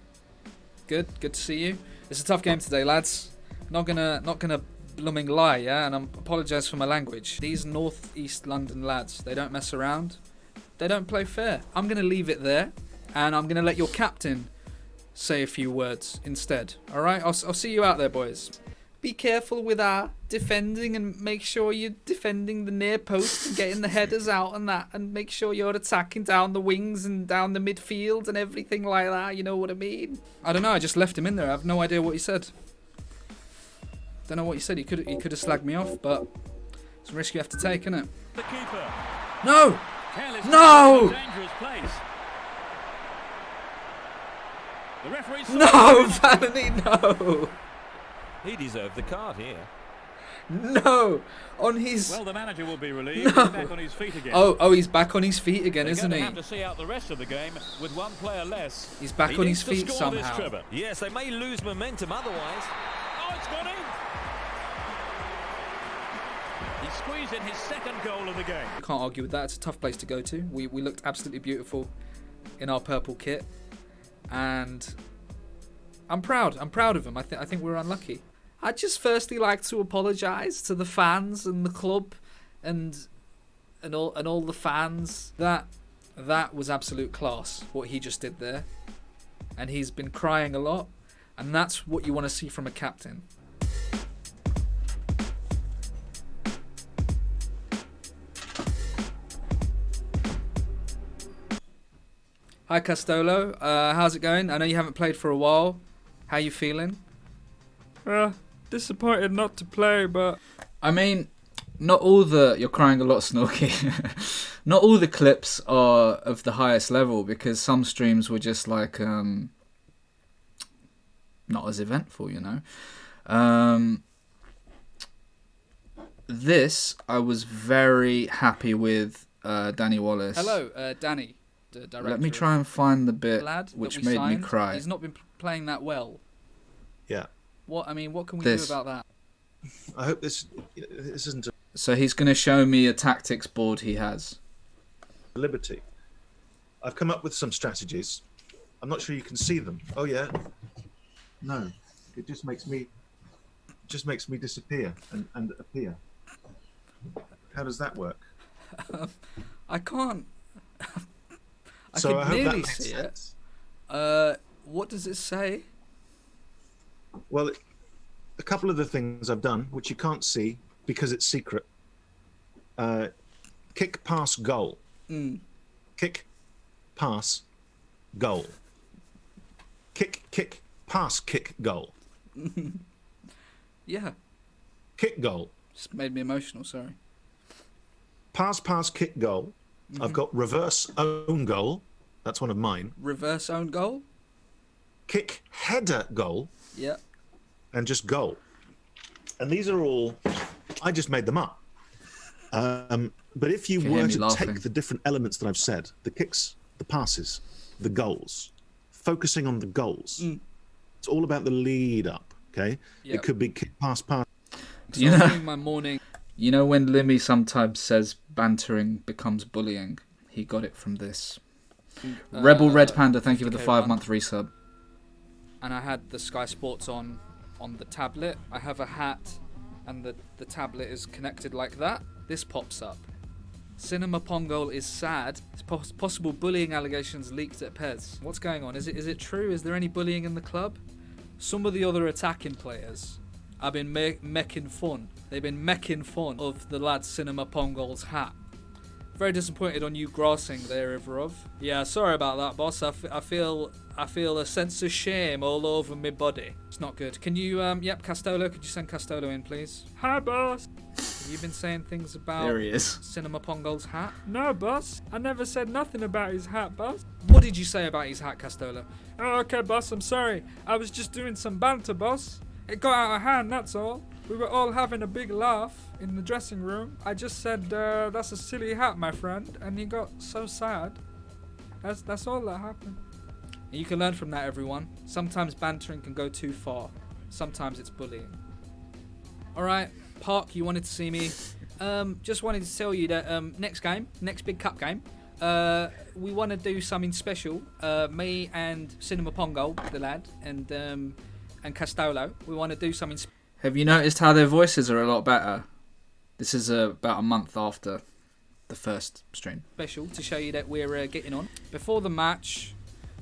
Good to see you. It's a tough game today, lads. Not gonna blooming lie, yeah? And I apologise for my language. These northeast London lads, they don't mess around. They don't play fair. I'm gonna leave it there, and I'm gonna let your captain say a few words instead. All right? I'll see you out there, boys. Be careful with our defending and make sure you're defending the near post and getting the headers out and that, and make sure you're attacking down the wings and down the midfield and everything like that. You know what I mean? I don't know. I just left him in there. I have no idea what he said. Don't know what he said. He could have slagged me off, but it's a risk you have to take, isn't it? The keeper. No! Careless No! Dangerous place. The referee's No, Vanity, no! He deserved the card here. No! On his... Well, the manager will be relieved. No. He's back on his feet again. Oh, he's back on his feet again, They're isn't going he? to have to see out the rest of the game with one player less. He's back He on needs his to feet score this, somehow. Trevor. Yes, they may lose momentum otherwise. Oh, it's gone in. He squeezed in his second goal of the game. Can't argue with that. It's a tough place to go to. We looked absolutely beautiful in our purple kit, and I'm proud. I'm proud of him. I think we were unlucky. I'd just firstly like to apologise to the fans and the club and all the fans. That was absolute class, what he just did there. And he's been crying a lot, and that's what you want to see from a captain. Hi Castolo, how's it going? I know you haven't played for a while. How you feeling? Disappointed not to play, but I mean, not all the... You're crying a lot, Snorky. Not all the clips are of the highest level, because some streams were just like... not as eventful, you know. This, I was very happy with Danny Wallace. Hello, Danny. director. Let me try and find the bit lad which that we made signed. me cry. He's not been playing that well. Yeah. What can we This. do about that? I hope this isn't So he's going to show me a tactics board he has. a liberty. I've come up with some strategies. I'm not sure you can see them. Oh yeah. No, it just makes me disappear and appear. How does that work? I can't. I So can I hope that nearly makes see sense. it. What does it say? Well, a couple of the things I've done, which you can't see because it's secret. Kick, pass, goal. Kick, pass, goal. Kick, pass, kick, goal. Yeah, Kick, goal. just made me emotional. Sorry. Pass, kick, goal. I've got reverse own goal. That's one of mine. Reverse own goal. Kick, header, goal. Yeah. And just goal. And these are all, I just made them up. But if you Can hear were me to laughing. take the different elements that I've said, the kicks, the passes, the goals, focusing on the goals, it's all about the lead up, okay? Yep. It could be kick, pass. Do you So I was know? doing my morning. You know when Limmy sometimes says bantering becomes bullying? He got it from this. Rebel Red Panda, thank you for the 50K 5-month resub. And I had the Sky Sports on the tablet. I have a hat, and the tablet is connected like that. This pops up. Cinema Pongal is sad. It's possible bullying allegations leaked at Pez. What's going on? Is it true? Is there any bullying in the club? Some of the other attacking players have been making fun. They've been making fun of the lad Cinema Pongal's hat. Very disappointed on you grassing there, Ivarov. Yeah, sorry about that, boss. I feel a sense of shame all over my body. It's not good. Can you, Castolo, could you send Castolo in, please? Hi, boss. Have you been saying things about There he is. Cinema Pongal's hat? No, boss. I never said nothing about his hat, boss. What did you say about his hat, Castolo? Oh, okay, boss. I'm sorry. I was just doing some banter, boss. It got out of hand, that's all. We were all having a big laugh in the dressing room. I just said, that's a silly hat, my friend. And he got so sad. That's all that happened. You can learn from that, everyone. Sometimes bantering can go too far. Sometimes it's bullying. Alright, Park, you wanted to see me. Just wanted to tell you that next big cup game, we want to do something special. Me and Cinema Pongo, the lad, and Castolo, we want to do something Have you noticed how their voices are a lot better? This is about a month after the first stream. special to show you that we're getting on. Before the match,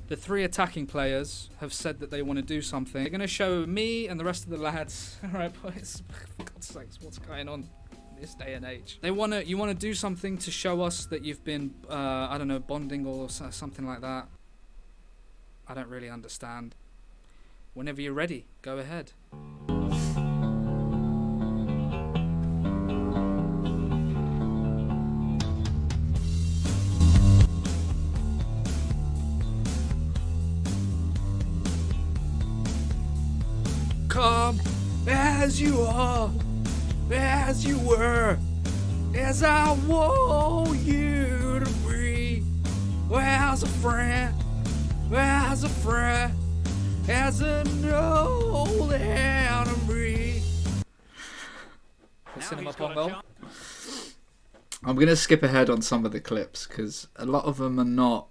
the three attacking players have said that they want to do something. They're going to show me and the rest of the lads. All right, boys. For God's sakes, what's going on in this day and age? You want to do something to show us that you've been, I don't know, bonding or something like that. I don't really understand. Whenever you're ready, go ahead. Come as you are, as you were, as I want you to be. As a friend, as an old enemy. Cinema Pongo. I'm going to skip ahead on some of the clips because a lot of them are not...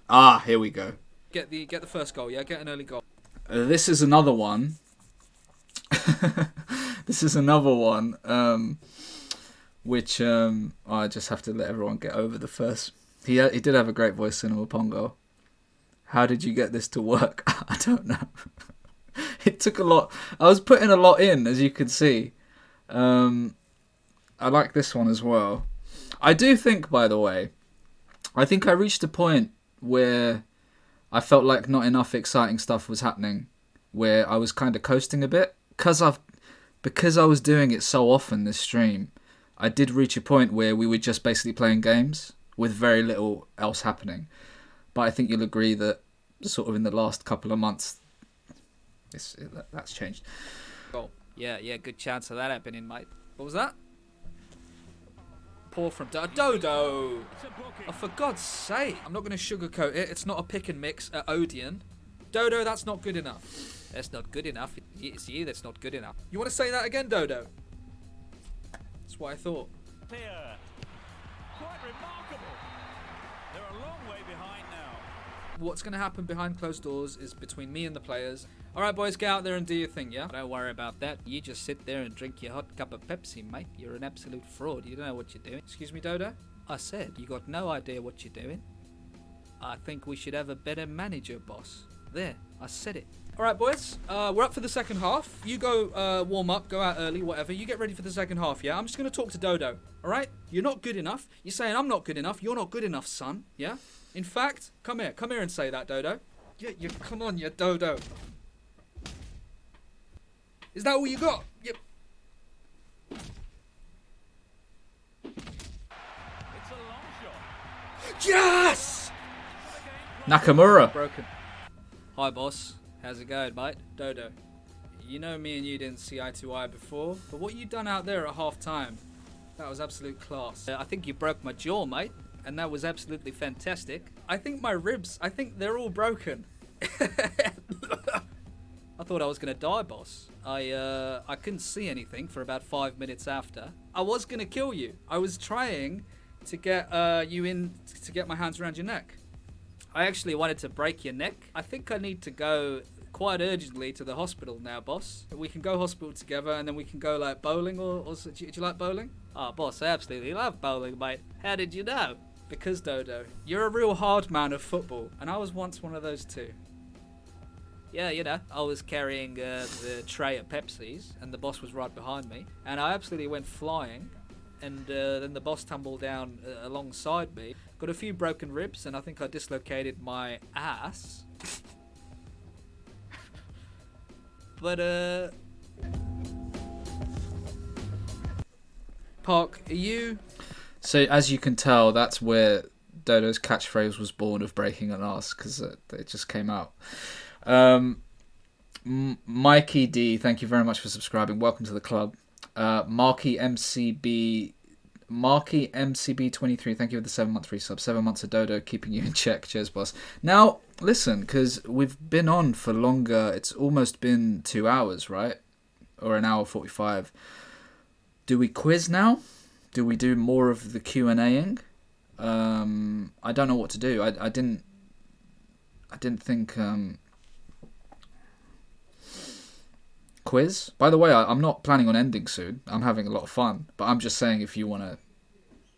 Ah, here we go. Get the first goal, yeah? Get an early goal. This is another one. This is another one, which I just have to let everyone get over the first. He did have a great voice, Cinema Pongo. How did you get this to work? I don't know. It took a lot. I was putting a lot in, as you could see. I like this one as well. I do think, by the way, I think I reached a point where I felt like not enough exciting stuff was happening, where I was kind of coasting a bit. Because I was doing it so often this stream, I did reach a point where we were just basically playing games with very little else happening. But I think you'll agree that sort of in the last couple of months, that's changed. Goal. Yeah, good chance of that happening, mate. What was that? poor from Dodo. Oh, for God's sake. I'm not going to sugarcoat it. It's not a pick and mix at Odeon. Dodo, that's not good enough. That's not good enough. It's you that's not good enough. You want to say that again, Dodo? That's what I thought. Clear. Quite remarkable. They're a long way behind now. What's going to happen behind closed doors is between me and the players. All right, boys, get out there and do your thing, yeah? Don't worry about that. You just sit there and drink your hot cup of Pepsi, mate. You're an absolute fraud. You don't know what you're doing. Excuse me, Dodo? I said you got no idea what you're doing. I think we should have a better manager, boss. There, I said it. All right, boys, we're up for the second half. You go warm up, go out early, whatever. You get ready for the second half, yeah? I'm just going to talk to Dodo, all right? You're not good enough. You're saying I'm not good enough. You're not good enough, son, yeah? In fact, come here and say that, Dodo. Yeah, come on, you Dodo. Is that all you got? Yep. It's a long shot. Yes! Nakamura. Broken. Hi, boss. How's it going, mate? Dodo. You know me and you didn't see eye to eye before, but what you done out there at half time, that was absolute class. I think you broke my jaw, mate, and that was absolutely fantastic. I think my ribs, I think they're all broken. I thought I was going to die, boss. I couldn't see anything for about 5 minutes after. I was going to kill you. I was trying to get you in, to get my hands around your neck. I actually wanted to break your neck. I think I need to go quite urgently to the hospital now, boss. We can go hospital together and then we can go like bowling or do you like bowling? Oh, boss, I absolutely love bowling, mate. How did you know? Because, Dodo, you're a real hard man of football, and I was once one of those too. Yeah, you know, I was carrying the tray of Pepsis, and the boss was right behind me, and I absolutely went flying, and then the boss tumbled down alongside me. Got a few broken ribs, and I think I dislocated my ass. But, Park, are you... So as you can tell, that's where Dodo's catchphrase was born of breaking an arse, because it just came out. Mikey D, thank you very much for subscribing. Welcome to the club. Marky MCB 23, thank you for the 7-month free sub. 7 months of Dodo keeping you in check. Cheers, boss. Now, listen, because we've been on for longer. It's almost been 2 hours, right? Or an hour 45. Do we quiz now? Do we do more of the Q&A-ing? I don't know what to do. I didn't think quiz. By the way, I'm not planning on ending soon. I'm having a lot of fun, but I'm just saying if you want to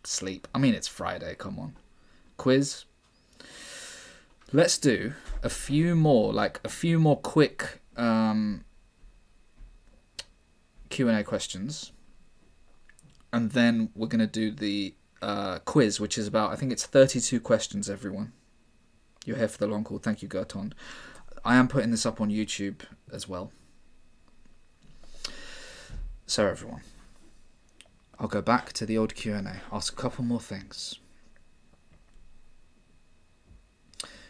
sleep. I mean, it's Friday. Come on, quiz. Let's do a few more quick Q&A questions, and then we're gonna do the quiz, which is about, I think it's 32 questions. Everyone, you're here for the long haul. Thank you, Gertond. I am putting this up on YouTube as well. So everyone, I'll go back to the old Q&A, ask a couple more things.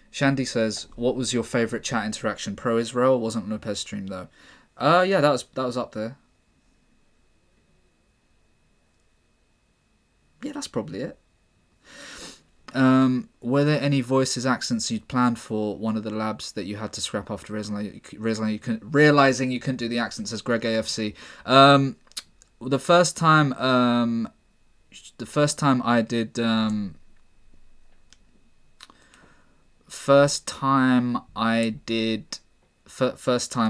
Shandy says, what was your favourite chat interaction? Pro Israel? Wasn't on a PES stream though. Yeah, that was up there. Yeah, that's probably it. Were there any voices, accents you'd planned for one of the labs that you had to scrap after realizing you couldn't do the accents? As Greg AFC. The first time I did.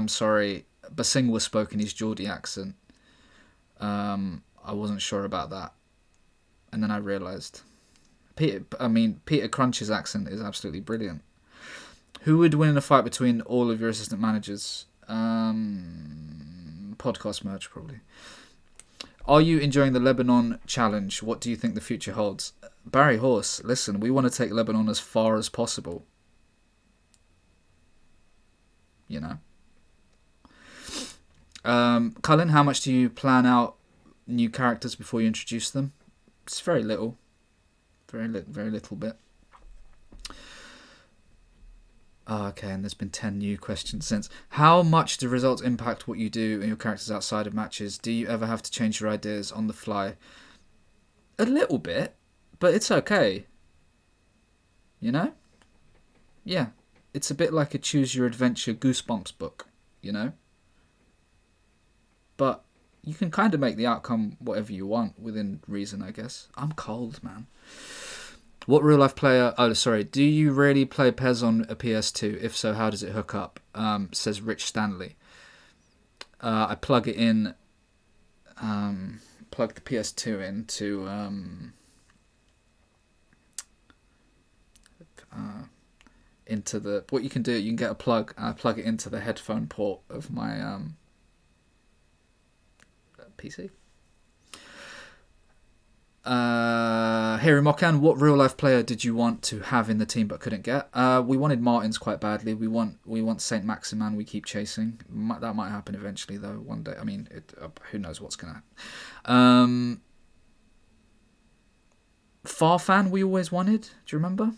Sorry, Basing was spoken his Geordie accent. I wasn't sure about that, and then I realised. Peter Crunch's accent is absolutely brilliant. Who would win in a fight between all of your assistant managers? Podcast merch, probably. Are you enjoying the Lebanon challenge? What do you think the future holds? Barry Horse, listen, we want to take Lebanon as far as possible. You know. Cullen, how much do you plan out new characters before you introduce them? It's very little. Very little bit. Okay, and there's been 10 new questions since. How much do results impact what you do and your characters outside of matches? Do you ever have to change your ideas on the fly? A little bit, but it's okay. You know? Yeah. It's a bit like a Choose Your Adventure Goosebumps book, you know? But you can kind of make the outcome whatever you want within reason, I guess. I'm cold, man. What real life player... Oh, sorry. Do you really play PES on a PS2? If so, how does it hook up? Says Rich Stanley. I plug it in... plug the PS2 into the... What you can do, you can get a plug, and I plug it into the headphone port of my PC. Harry Mokan, what real life player did you want to have in the team but couldn't get? We wanted Martins quite badly. We want Saint Maximin. We keep chasing. That might happen eventually though. One day. I mean, who knows what's gonna happen. Farfan we always wanted. Do you remember?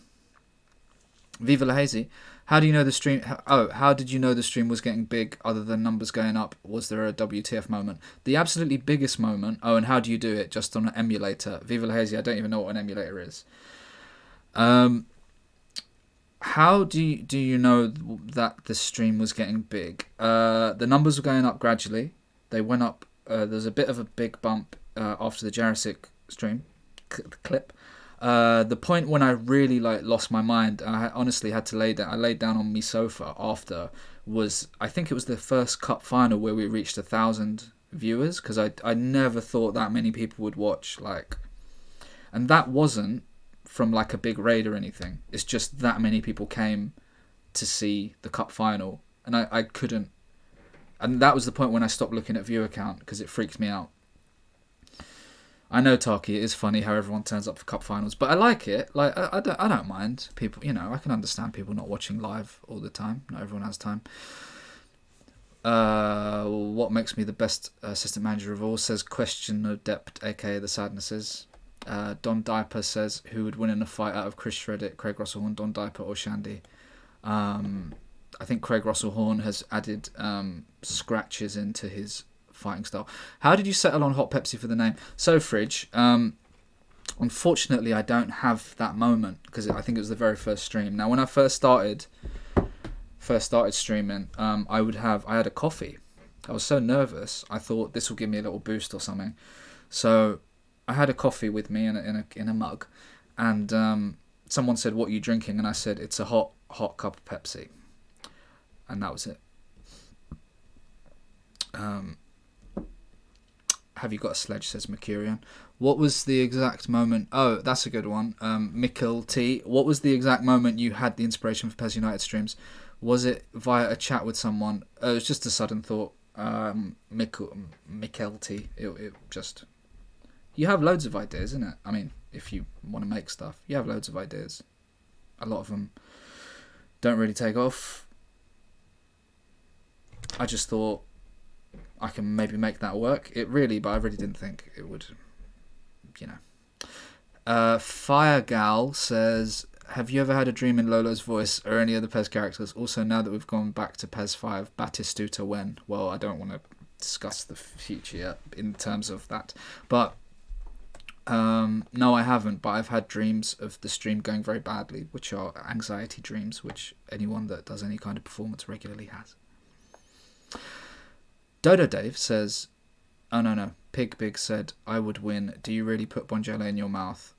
Viva La Hazy. How do you know the stream? How did you know the stream was getting big other than numbers going up? Was there a WTF moment? The absolutely biggest moment. Oh, and how do you do it? Just on an emulator. Viva La Hazy, I don't even know what an emulator is. How do you know that the stream was getting big? The numbers were going up gradually. They went up. There's a bit of a big bump after the Jurassic stream clip. The point when I really lost my mind, I honestly had to lay down. I laid down on my sofa after was, I think it was the first cup final where we reached 1,000 viewers, because I never thought that many people would watch, and that wasn't from a big raid or anything. It's just that many people came to see the cup final, and I couldn't, and that was the point when I stopped looking at viewer count because it freaked me out. I know, Taki, it is funny how everyone turns up for cup finals, but I like it. I don't mind people. I can understand people not watching live all the time. Not everyone has time. What makes me the best assistant manager of all? Says Question Adept, aka the Sadnesses. Don Diaper says, who would win in a fight out of Chris Shreddit, Craig Russellhorn, Don Diaper, or Shandy? I think Craig Russellhorn has added scratches into his fighting style. How did you settle on Hot Pepsi for the name? So, Fridge, unfortunately I don't have that moment because I think it was the very first stream. Now, when I first started streaming, I had a coffee. I was so nervous. I thought this will give me a little boost or something. So I had a coffee with me in a mug, and someone said, "What are you drinking?" And I said, "It's a hot cup of Pepsi," and that was it. Have you got a sledge? Says Mercurian. What was the exact moment? Oh, that's a good one. Mikkel T. What was the exact moment you had the inspiration for PES United streams? Was it via a chat with someone? It was just a sudden thought. Mikkel T. It just... You have loads of ideas, isn't it? I mean, if you want to make stuff, you have loads of ideas. A lot of them don't really take off. I just thought I can maybe make that work. But I really didn't think it would, Firegal says, have you ever had a dream in Lolo's voice or any other PES characters? Also, now that we've gone back to PES 5, Batistuta when? Well, I don't want to discuss the future yet in terms of that. But, no, I haven't. But I've had dreams of the stream going very badly, which are anxiety dreams, which anyone that does any kind of performance regularly has. Dodo Dave says, oh no, Pig Big said, I would win. Do you really put Bonjela in your mouth?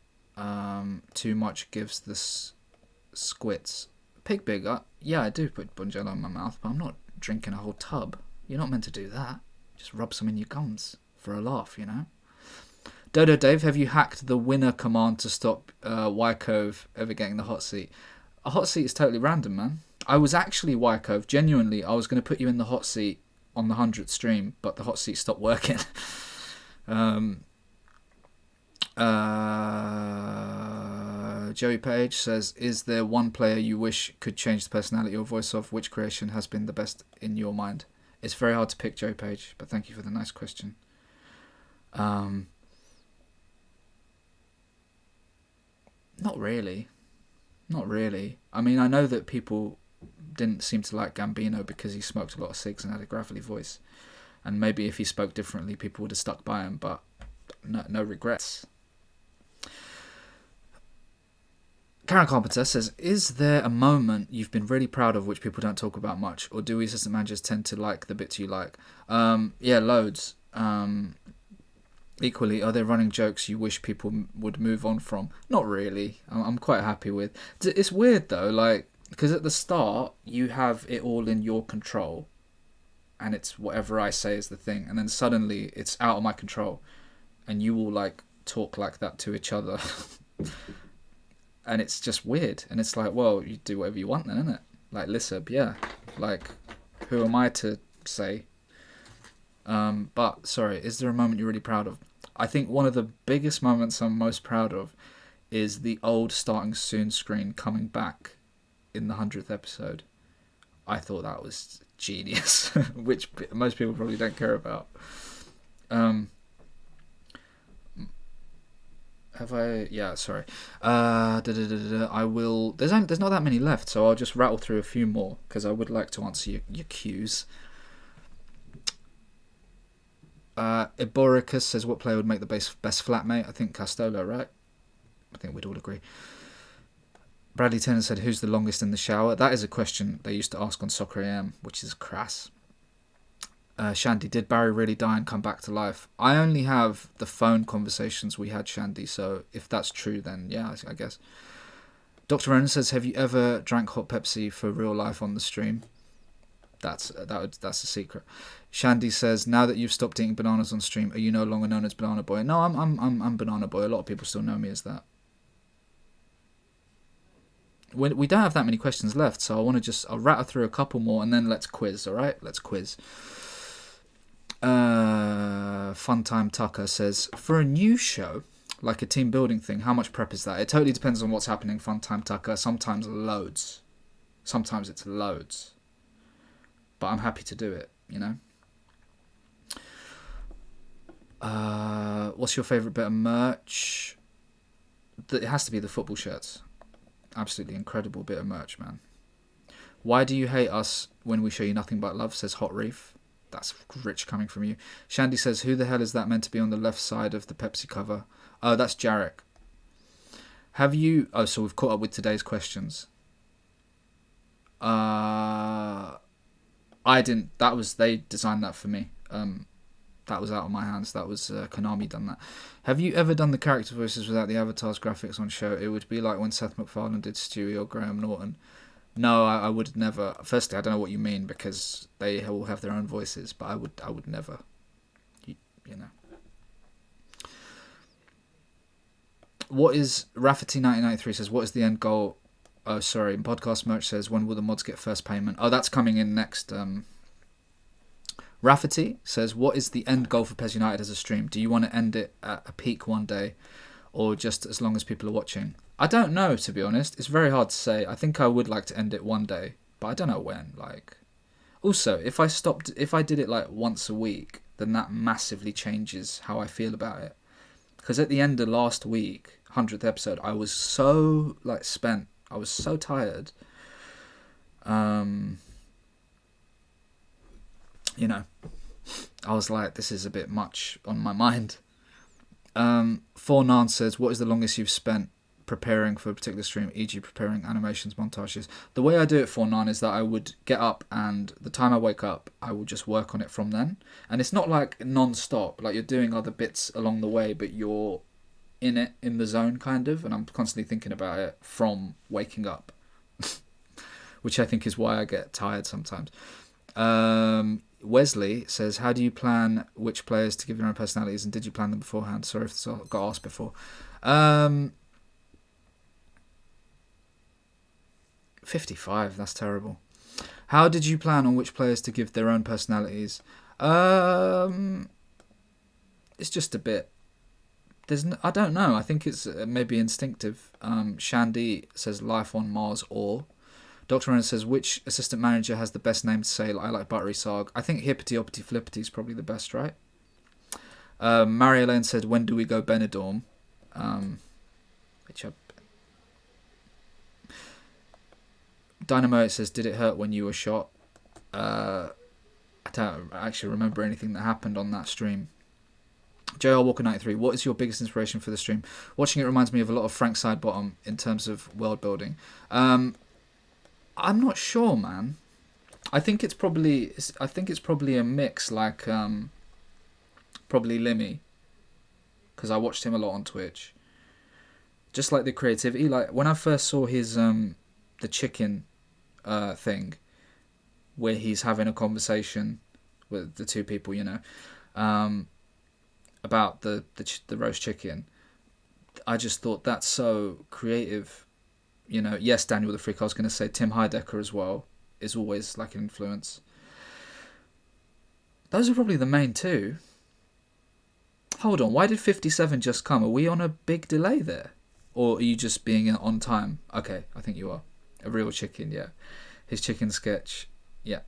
Too much gives the squits. Pig Big, yeah, I do put Bonjela in my mouth, but I'm not drinking a whole tub. You're not meant to do that. Just rub some in your gums for a laugh, Dodo Dave, have you hacked the winner command to stop Wykove ever getting the hot seat? A hot seat is totally random, man. I was actually Wykove. Genuinely, I was going to put you in the hot seat on the 100th stream, but the hot seat stopped working. Joey Page says, is there one player you wish could change the personality or voice of? Which creation has been the best in your mind? It's very hard to pick, Joey Page, but thank you for the nice question. Not really. I mean, I know that people didn't seem to like Gambino because he smoked a lot of cigs and had a gravelly voice, and maybe if he spoke differently people would have stuck by him, but no regrets. Karen Carpenter says, is there a moment you've been really proud of which people don't talk about much, or do we assistant managers tend to like the bits you like? Yeah, loads. Equally, are there running jokes you wish people would move on from? Not really. I'm quite happy with. It's weird though, like, because at the start you have it all in your control, and it's whatever I say is the thing, and then suddenly it's out of my control, and you all like talk like that to each other. And it's just weird. And it's like, well, you do whatever you want then, isn't it? Like, Lissab, yeah. Like, who am I to say? But, sorry, is there a moment you're really proud of? I think one of the biggest moments I'm most proud of is the old starting soon screen coming back in the 100th episode. I thought that was genius, which most people probably don't care about. Have I? Yeah, sorry. I will. There's not that many left, so I'll just rattle through a few more because I would like to answer your cues. Iboricus says, what player would make the best flatmate? I think Castolo, right? I think we'd all agree. Bradley Turner said, who's the longest in the shower? That is a question they used to ask on Soccer AM, which is crass. Shandy, did Barry really die and come back to life? I only have the phone conversations we had, Shandy, so if that's true, then yeah, I guess. Dr. Ronan says, have you ever drank hot Pepsi for real life on the stream? That's a secret. Shandy says, now that you've stopped eating bananas on stream, are you no longer known as Banana Boy? No, I'm Banana Boy. A lot of people still know me as that. We don't have that many questions left, so I'll rattle through a couple more and then let's quiz, alright? Let's quiz. Funtime Tucker says, for a new show, like a team building thing, how much prep is that? It totally depends on what's happening, Funtime Tucker. Sometimes loads. Sometimes it's loads. But I'm happy to do it, you know? What's your favourite bit of merch? It has to be the football shirts. Absolutely incredible bit of merch, man. Why do you hate us when we show you nothing but love, says Hot Reef. That's rich coming from you. Shandy says, who the hell is that meant to be on the left side of the Pepsi cover? Oh, that's Jarek. Have you... Oh, so we've caught up with today's questions. I didn't... They designed that for me. That was out of my hands. That was Konami done that. Have you ever done the character voices without the avatars graphics on show? It would be like when Seth MacFarlane did Stewie or Graham Norton. No, I would never. Firstly, I don't know what you mean because they all have their own voices, but I would never. You know. What is Rafferty1993 says? What is the end goal? Oh, sorry. Podcast merch says, when will the mods get first payment? Oh, that's coming in next. Rafferty says, what is the end goal for PES United as a stream? Do you want to end it at a peak one day, or just as long as people are watching? I don't know, to be honest. It's very hard to say. I think I would like to end it one day, but I don't know when. Like, also, if I did it like once a week, then that massively changes how I feel about it. Because at the end of last week, 100th episode, I was so like spent. I was so tired. You know, I was like, this is a bit much on my mind. Fornan says, what is the longest you've spent preparing for a particular stream, e.g. preparing animations, montages? The way I do it, Fornan, is that I would get up, and the time I wake up, I will just work on it from then. And it's not like non-stop, like you're doing other bits along the way, but you're in it, in the zone, kind of, and I'm constantly thinking about it from waking up. Which I think is why I get tired sometimes. Wesley says, how do you plan which players to give their own personalities, and did you plan them beforehand? Sorry if this got asked before. 55, that's terrible. How did you plan on which players to give their own personalities? It's just a bit... I don't know. I think it's maybe instinctive. Shandy says life on Mars or... Dr. Renner says, which assistant manager has the best name to say? I like Buttery Sarg. I think Hippity Hoppity Flippity is probably the best, right? Mario Lane said, when do we go Benidorm? Dynamo says, did it hurt when you were shot? I don't actually remember anything that happened on that stream. JR Walker 93. What is your biggest inspiration for the stream? Watching it reminds me of a lot of Frank Sidebottom in terms of world building. I'm not sure, man. I think it's probably a mix, like probably Limmy, because I watched him a lot on Twitch. Just like the creativity, like when I first saw his the chicken thing, where he's having a conversation with the two people, you know, about the roast chicken. I just thought that's so creative, you know. Yes, Daniel the Freak. I was going to say Tim Heidecker as well is always like an influence. Those are probably the main two. Hold on, why did 57 just come? Are we on a big delay there? Or are you just being on time? Okay, I think you are. A real chicken, yeah. His chicken sketch, yeah.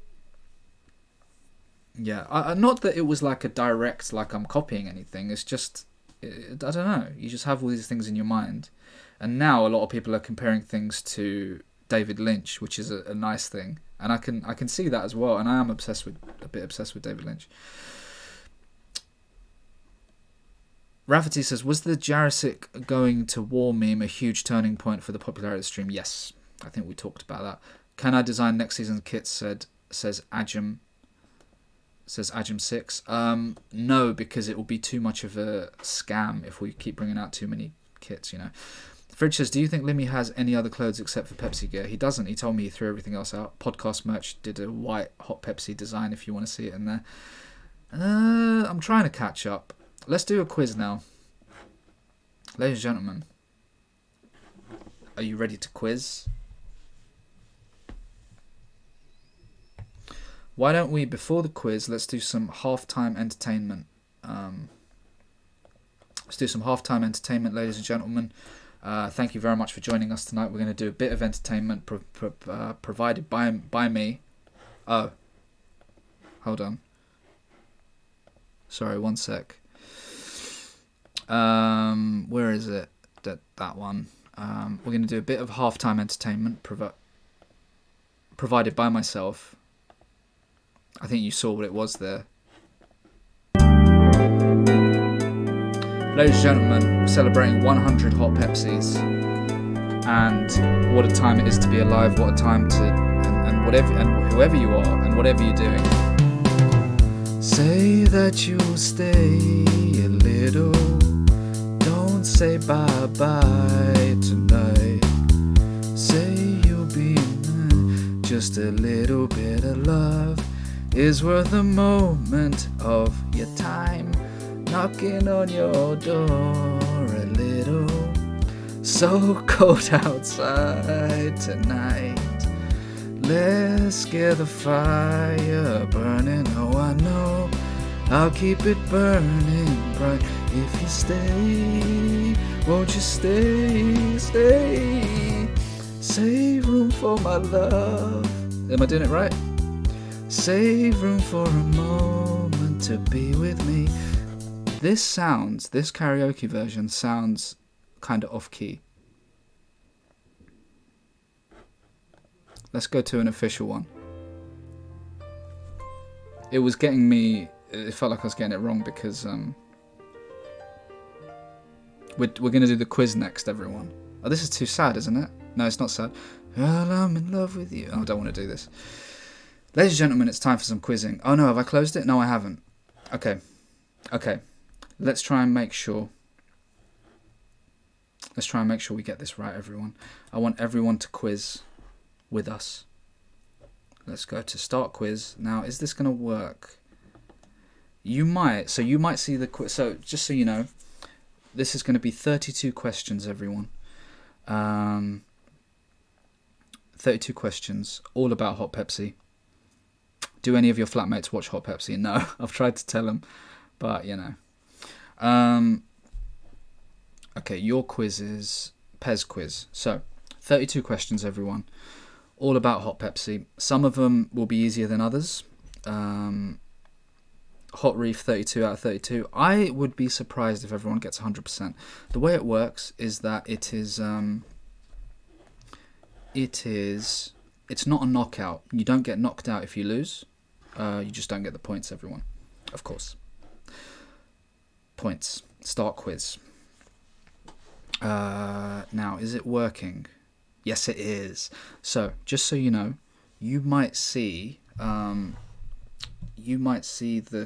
Yeah, not that it was like a direct, like I'm copying anything. It's just, I don't know. You just have all these things in your mind. And now a lot of people are comparing things to David Lynch, which is a nice thing. And I can see that as well. And I am a bit obsessed with David Lynch. Rafferty says, was the Jurassic going to war meme a huge turning point for the popularity of the stream? Yes, I think we talked about that. Can I design next season's kits? Says Ajum. Says Ajum6. No, because it will be too much of a scam if we keep bringing out too many kits, you know. Fridge says, do you think Limmy has any other clothes except for Pepsi gear? He doesn't. He told me he threw everything else out. Podcast merch did a white Hot Pepsi design if you want to see it in there. I'm trying to catch up. Let's do a quiz now. Ladies and gentlemen, are you ready to quiz? Why don't we, before the quiz, let's do some halftime entertainment. Let's do some halftime entertainment, ladies and gentlemen. Thank you very much for joining us tonight. We're going to do a bit of entertainment provided by me. Oh, hold on. Sorry, one sec. Where is it? That one. We're going to do a bit of halftime entertainment provided by myself. I think you saw what it was there. Ladies and gentlemen, we're celebrating 100 Hot Pepsis. And what a time it is to be alive. What a time to... And whoever you are and whatever you're doing. Say that you'll stay a little. Don't say bye-bye tonight. Say you'll be just a little bit of love is worth a moment of your time. Knocking on your door a little. So cold outside tonight. Let's get the fire burning. Oh, I know I'll keep it burning bright. If you stay, won't you stay, stay? Save room for my love. Am I doing it right? Save room for a moment to be with me. This karaoke version sounds kind of off-key. Let's go to an official one. It was getting me... It felt like I was getting it wrong because... We're going to do the quiz next, everyone. Oh, this is too sad, isn't it? No, it's not sad. Well, I'm in love with you. Oh, I don't want to do this. Ladies and gentlemen, it's time for some quizzing. Oh no, have I closed it? No, I haven't. Okay. Let's try and make sure. We get this right, everyone. I want everyone to quiz with us. Let's go to start quiz. Now, is this going to work? You might see the quiz. So, just so you know, this is going to be 32 questions, everyone. 32 questions, all about Hot Pepsi. Do any of your flatmates watch Hot Pepsi? No, I've tried to tell them, but you know. Okay, your quiz is Pez quiz. So, 32 questions, everyone. All about Hot Pepsi. Some of them will be easier than others. Hot Reef, 32 out of 32. I would be surprised if everyone gets 100%. The way it works is that it's not a knockout. You don't get knocked out if you lose. You just don't get the points, everyone. Of course. points. Start quiz. Now, is it working? Yes, it is. So, just so you know, you might see the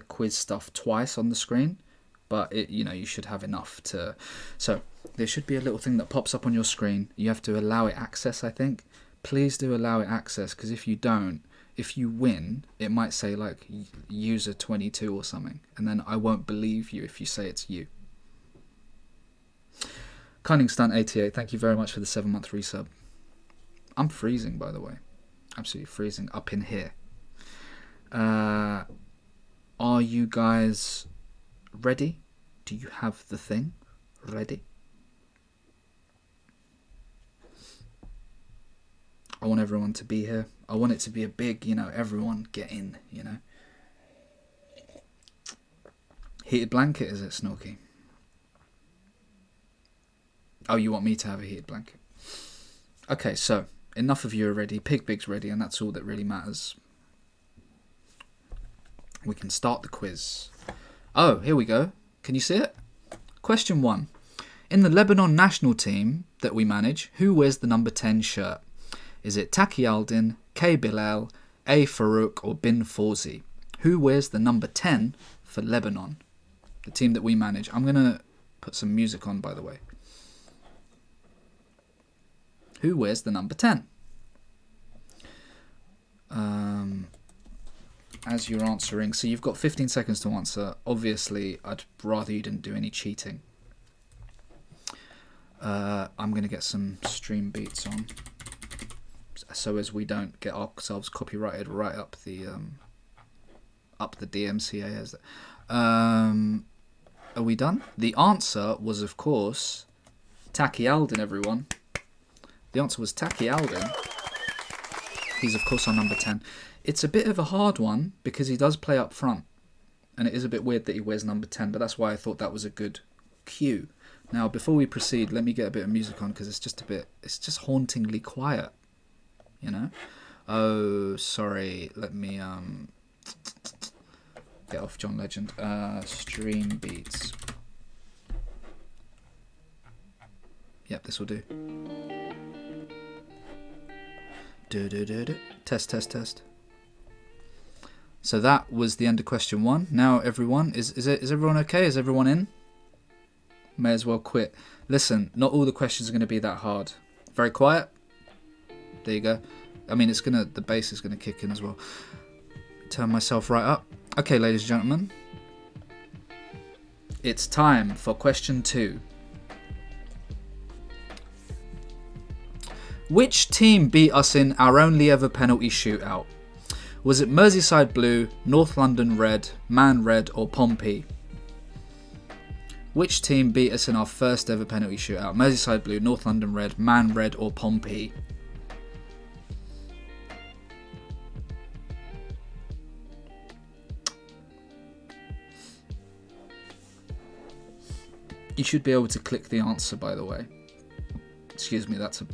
quiz stuff twice on the screen, but you should have enough to. So there should be a little thing that pops up on your screen. You have to allow it access, I think. Please do allow it access, because if you don't, if you win, it might say like user 22 or something, and then I won't believe you if you say it's you. Cunning Stunt 88, thank you very much for the 7-month resub. I'm freezing, by the way. Absolutely freezing up in here. Are you guys ready? Do you have the thing ready? I want everyone to be here. I want it to be a big, everyone get in, Heated blanket, is it, Snorky? Oh, you want me to have a heated blanket? Okay, so enough of you are ready. Pig's ready, and that's all that really matters. We can start the quiz. Oh, here we go. Can you see it? Question 1. In the Lebanon national team that we manage, who wears the number 10 shirt? Is it Taki Aldin, K. Bilal, A. Farouk, or Bin Fawzi? Who wears the number 10 for Lebanon? The team that we manage. I'm going to put some music on, by the way. Who wears the number 10? As you're answering, so you've got 15 seconds to answer. Obviously, I'd rather you didn't do any cheating. I'm going to get some stream beats on, so as we don't get ourselves copyrighted right up the DMCA. Are we done? The answer was, of course, Taki Aldin, everyone. The answer was Taki Aldin. He's, of course, our number 10. It's a bit of a hard one because he does play up front. And it is a bit weird that he wears number 10, but that's why I thought that was a good cue. Now, before we proceed, let me get a bit of music on because it's just hauntingly quiet. Oh, sorry. Let me get off John Legend. Stream beats. Yep, this will do. Test. So that was the end of question 1. Now, everyone, is everyone okay? Is everyone in? May as well quit. Listen, not all the questions are going to be that hard. Very quiet. There you go. I mean, the bass is gonna kick in as well. Turn myself right up. Okay, ladies and gentlemen, it's time for question 2. Which team beat us in our only ever penalty shootout? Was it Merseyside Blue, North London Red, Man Red, or Pompey? Which team beat us in our first ever penalty shootout? Merseyside Blue, North London Red, Man Red, or Pompey? You should be able to click the answer, by the way. Excuse me, that's a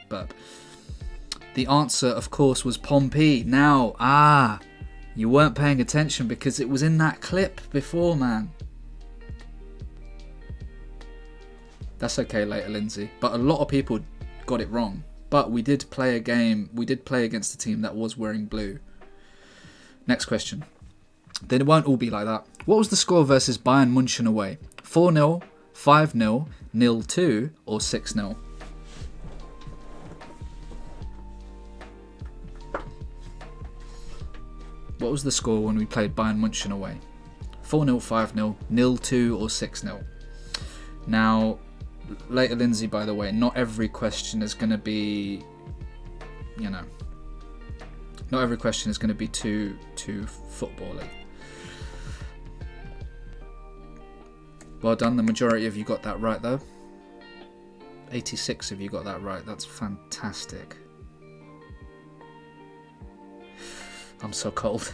burp. The answer, of course, was Pompey. Now, you weren't paying attention because it was in that clip before, man. That's okay later, Lindsay. But a lot of people got it wrong. But we did play a game. We did play against a team that was wearing blue. Next question. Then it won't all be like that. What was the score versus Bayern München away? 4-0, 5-0, 0-2, or 6-0? What was the score when we played Bayern München away? 4-0, 5-0, 0-2, or 6-0? Now, later, Lindsay, by the way, not every question is going to be, not every question is going to be too football-y. Well done, the majority of you got that right, though. 86 of you got that right, that's fantastic. I'm so cold.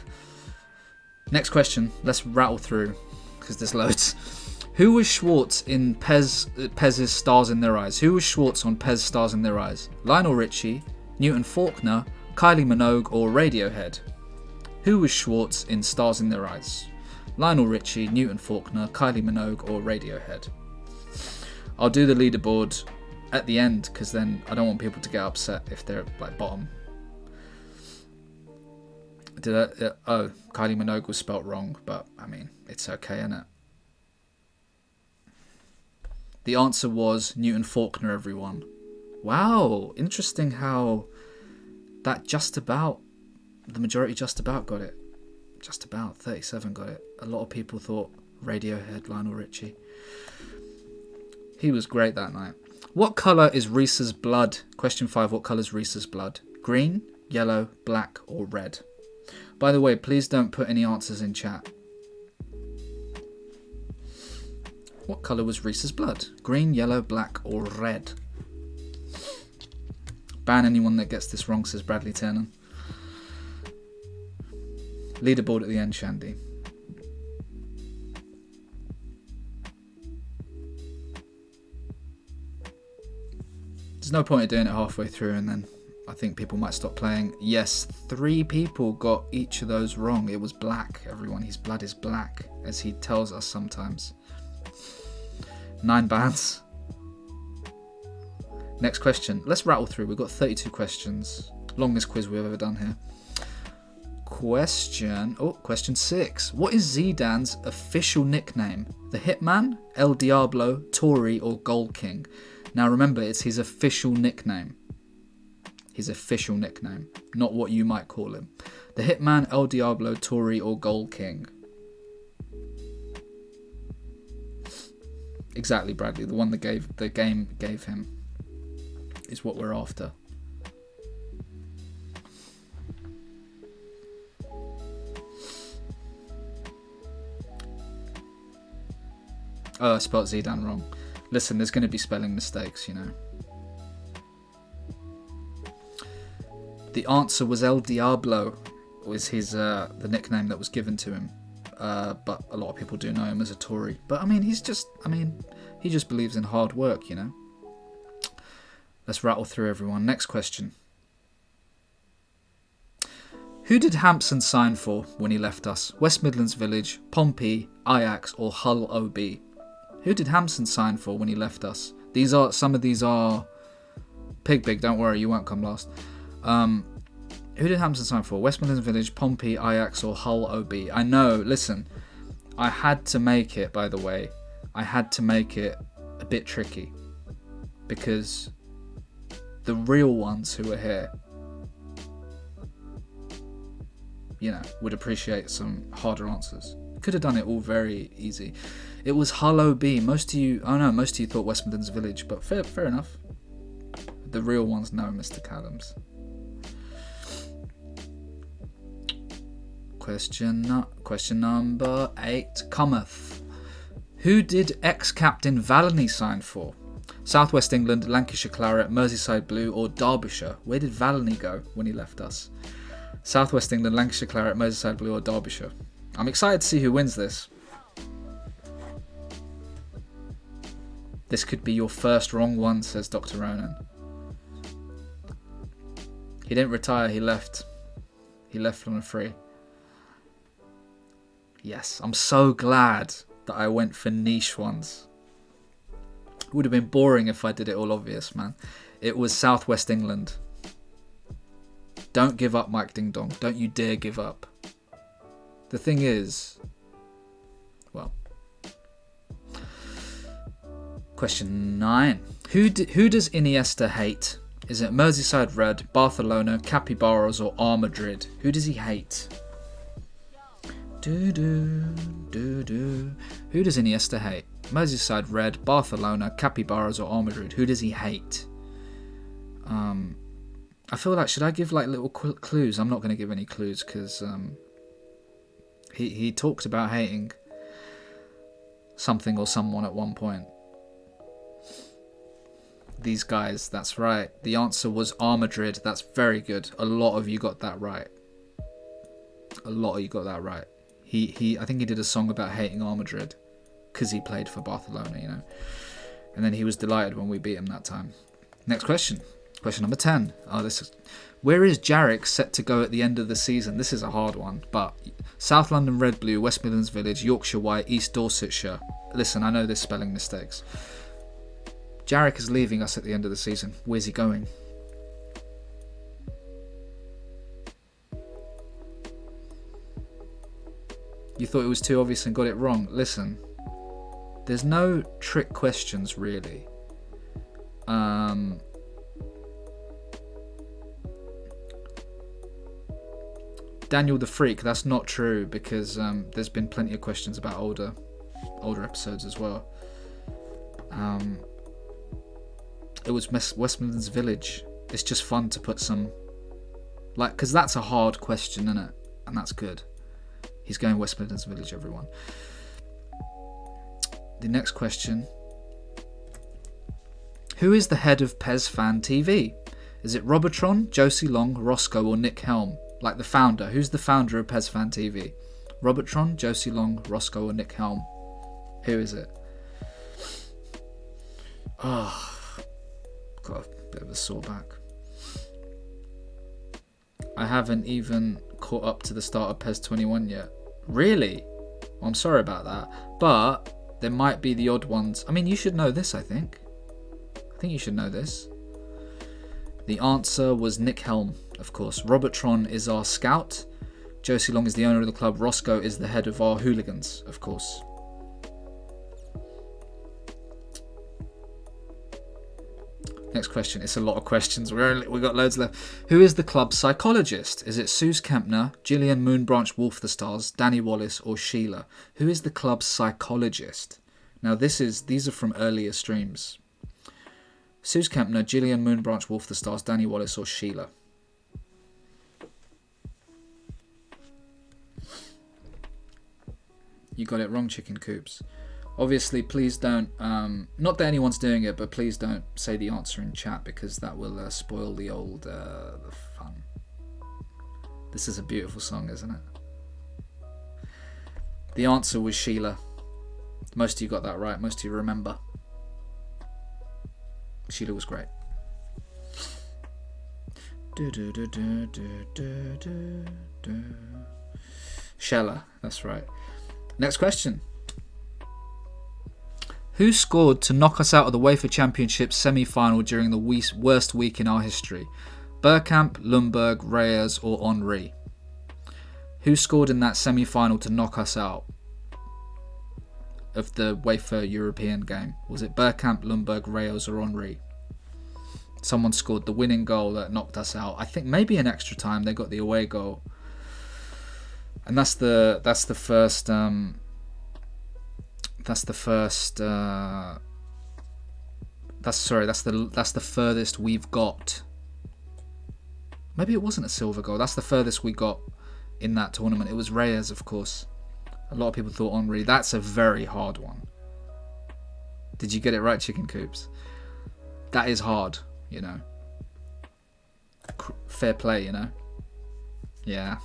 Next question, let's rattle through, because there's loads. Who was Schwartz in Pez's Stars in Their Eyes? Who was Schwartz on Pez Stars in Their Eyes? Lionel Richie, Newton Faulkner, Kylie Minogue, or Radiohead? Who was Schwartz in Stars in Their Eyes? Lionel Richie, Newton Faulkner, Kylie Minogue, or Radiohead. I'll do the leaderboard at the end because then I don't want people to get upset if they're like bottom. Kylie Minogue was spelt wrong, but I mean, it's okay, innit? The answer was Newton Faulkner, everyone. Wow, interesting how that the majority just about got it. Just about, 37 got it. A lot of people thought Radiohead, Lionel Richie. He was great that night. What colour is Reese's blood? Question 5, what colour is Reese's blood? Green, yellow, black, or red? By the way, please don't put any answers in chat. What colour was Reese's blood? Green, yellow, black, or red? Ban anyone that gets this wrong, says Bradley Turner. Leaderboard at the end, Shandy. There's no point in doing it halfway through and then I think people might stop playing. Yes, 3 people got each of those wrong. It was black, everyone. His blood is black, as he tells us sometimes. 9 bans. Next question. Let's rattle through. We've got 32 questions. Longest quiz we've ever done here. Question 6. What is Zidane's official nickname? The Hitman, El Diablo, Tory, or Goal King? Now remember, it's his official nickname. His official nickname, not what you might call him. The Hitman, El Diablo, Tory, or Goal King? Exactly, Bradley. The one that the game gave him is what we're after. Oh, I spelled Zidane wrong. Listen, there's going to be spelling mistakes, you know. The answer was El Diablo, was his the nickname that was given to him. But a lot of people do know him as a Tory. But I mean, he just believes in hard work, you know. Let's rattle through everyone. Next question. Who did Hampson sign for when he left us? West Midlands Village, Pompey, Ajax, or Hull OB? Who did Hampson sign for when he left us? Some of these are Pig, don't worry, you won't come last. Who did Hampson sign for? West Midlands Village, Pompey, Ajax, or Hull OB? I know, listen, I had to make it, by the way, a bit tricky. Because the real ones who are here, you know, would appreciate some harder answers. Could have done it all very easy. It was Hull OB. Most of you thought West Midlands Village, but fair enough. The real ones know, Mr. Callums. Question number 8 cometh. Who did ex-captain Valany sign for? South West England, Lancashire Claret, Merseyside Blue, or Derbyshire? Where did Valany go when he left us? South West England, Lancashire Claret, Merseyside Blue, or Derbyshire? I'm excited to see who wins this. This could be your first wrong one, says Dr. Ronan. He didn't retire, he left. He left on a free. Yes, I'm so glad that I went for niche ones. It would have been boring if I did it all obvious, man. It was South West England. Don't give up, Mike Ding Dong. Don't you dare give up. The thing is, well, question 9. Who does Iniesta hate? Is it Merseyside Red, Barcelona, Capybaras, or R Madrid? Who does he hate? Who does Iniesta hate? Merseyside Red, Barcelona, Capybaras, or R Madrid? Who does he hate? I feel like, should I give like little clues? I'm not going to give any clues because he talks about hating something or someone at one point. These guys, that's right. The answer was R Madrid. That's very good. A lot of you got that right. I think he did a song about hating R Madrid because he played for Barcelona, you know. And then he was delighted when we beat him that time. Next question. Question number 10. Where is Jarek set to go at the end of the season? This is a hard one, but South London Red Blue, West Midlands Village, Yorkshire White, East Dorsetshire. Listen, I know there's spelling mistakes. Jarek is leaving us at the end of the season. Where's he going? You thought it was too obvious and got it wrong. Listen, there's no trick questions really. Daniel the Freak, that's not true because there's been plenty of questions about older episodes as well. It was West Midlands Village. It's just fun to put some, like, because that's a hard question, isn't it? And that's good. He's going West Midlands Village, everyone. The next question. Who is the head of Pez Fan TV? Is it Robotron, Josie Long, Roscoe, or Nick Helm? Like the founder. Who's the founder of Pez Fan TV? Robotron, Josie Long, Roscoe, or Nick Helm? Who is it? Oh, got a bit of a sore back. I haven't even caught up to the start of Pez 21 yet. Really? Well, I'm sorry about that. But there might be the odd ones. I mean, you should know this, I think. I think you should know this. The answer was Nick Helm, of course. Robotron is our scout. Josie Long is the owner of the club. Roscoe is the head of our hooligans, of course. Next question. It's a lot of questions. We've got loads left. Who is the club's psychologist? Is it Suze Kempner, Gillian Moonbranch Wolf the Stars, Danny Wallace, or Sheila? Who is the club's psychologist? Now these are from earlier streams. Suze Kempner, Gillian Moonbranch Wolf the Stars, Danny Wallace, or Sheila? You got it wrong, Chicken Coops. Obviously, please don't, not that anyone's doing it, but please don't say the answer in chat because that will spoil the fun. This is a beautiful song, isn't it? The answer was Sheila. Most of you got that right. Most of you remember. Sheila was great. Shella, that's right. Next question. Who scored to knock us out of the UEFA Championship semi-final during the worst week in our history? Bergkamp, Lundberg, Reyes, or Henry? Who scored in that semi-final to knock us out of the UEFA European game? Was it Bergkamp, Lundberg, Reyes, or Henry? Someone scored the winning goal that knocked us out. I think maybe in extra time they got the away goal, and that's the first. That's the furthest we've got. Maybe it wasn't a silver goal. That's the furthest we got in that tournament. It was Reyes, of course. A lot of people thought Henry. That's a very hard one. Did you get it right, Chicken Coops? That is hard, you know. Fair play, you know. Yeah.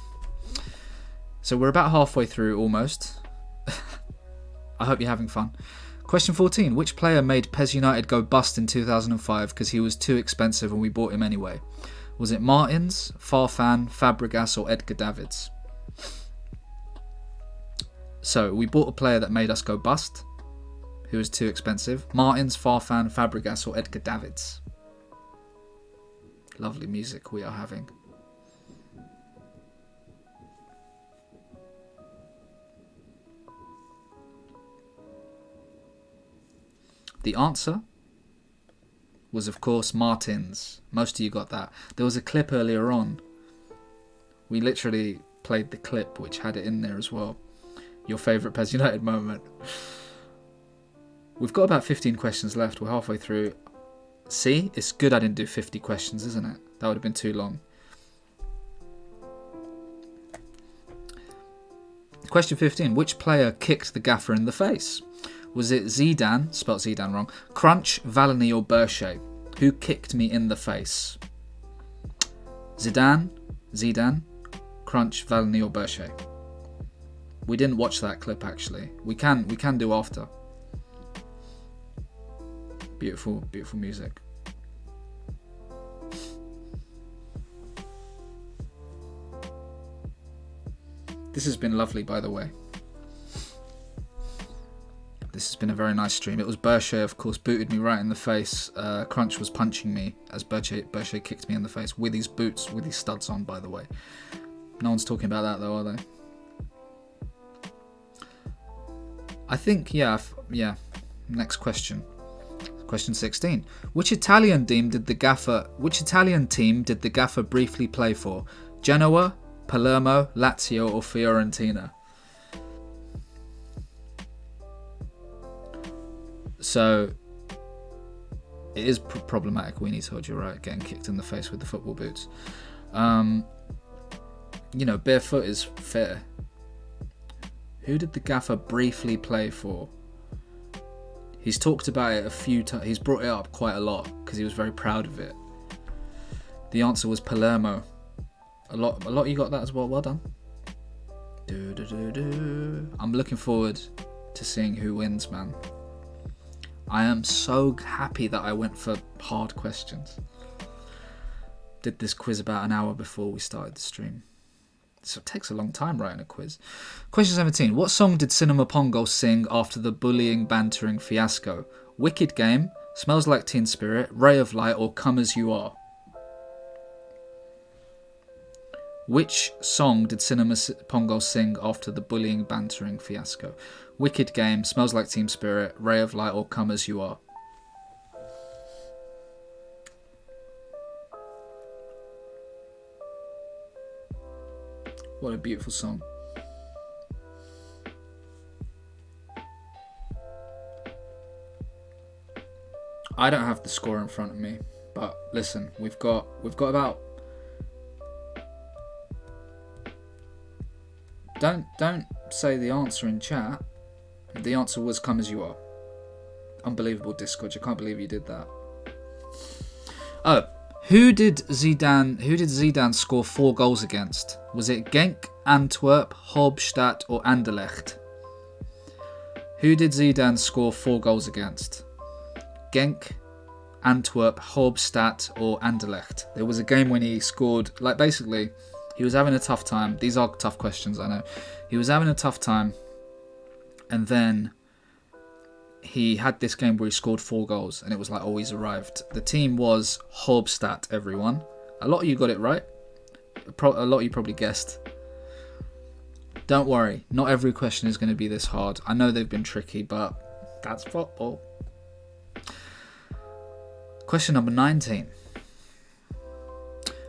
So we're about halfway through, almost. I hope you're having fun. Question 14. Which player made Pez United go bust in 2005 because he was too expensive and we bought him anyway? Was it Martins, Farfan, Fabregas, or Edgar Davids? So, we bought a player that made us go bust, who was too expensive. Martins, Farfan, Fabregas, or Edgar Davids? Lovely music we are having. The answer was, of course, Martins. Most of you got that. There was a clip earlier on. We literally played the clip, which had it in there as well. Your favourite Pez United moment. We've got about 15 questions left. We're halfway through. See? It's good I didn't do 50 questions, isn't it? That would have been too long. Question 15. Which player kicked the gaffer in the face? Was it Zidane, spelt Zidane wrong, Crunch, Valany, or Berche? Who kicked me in the face? Zidane, Crunch, Valany, or Berche? We didn't watch that clip actually. We can do after. Beautiful, beautiful music. This has been lovely, by the way. This has been a very nice stream. It was Berche, of course, booted me right in the face. Crunch was punching me as Berche kicked me in the face with his boots, with his studs on, by the way. No one's talking about that, though, are they? I think, yeah. Next question. Question 16. Which Italian team did the gaffer briefly play for? Genoa, Palermo, Lazio, or Fiorentina? So it is problematic. Weenie told you, right? Getting kicked in the face with the football boots. Barefoot is fair. Who did the gaffer briefly play for? He's talked about it a few times. He's brought it up quite a lot because he was very proud of it. The answer was Palermo. A lot of you got that as well. Well done. I'm looking forward to seeing who wins, man. I am so happy that I went for hard questions. Did this quiz about an hour before we started the stream. So it takes a long time writing a quiz. Question 17. What song did Cinema Pongo sing after the bullying, bantering fiasco? Wicked Game, Smells Like Teen Spirit, Ray of Light, or Come As You Are? Which song did Cinema Pongo sing after the bullying, bantering fiasco? Wicked Game, Smells Like Teen Spirit, Ray of Light, or Come As You Are? What a beautiful song. I don't have the score in front of me, but listen, we've got about... Don't say the answer in chat. The answer was Come As You Are. Unbelievable, Discord. I can't believe you did that. Oh, who did Zidane score 4 goals against? Was it Genk, Antwerp, Halberstadt, or Anderlecht? Who did Zidane score 4 goals against? Genk, Antwerp, Halberstadt, or Anderlecht? There was a game when he scored, basically, he was having a tough time. These are tough questions, I know. He was having a tough time, and then he had this game where he scored 4 goals, and it was he's arrived. The team was Halberstadt, everyone. A lot of you got it right. A lot of you probably guessed. Don't worry, not every question is going to be this hard. I know they've been tricky, but that's football. Question number 19.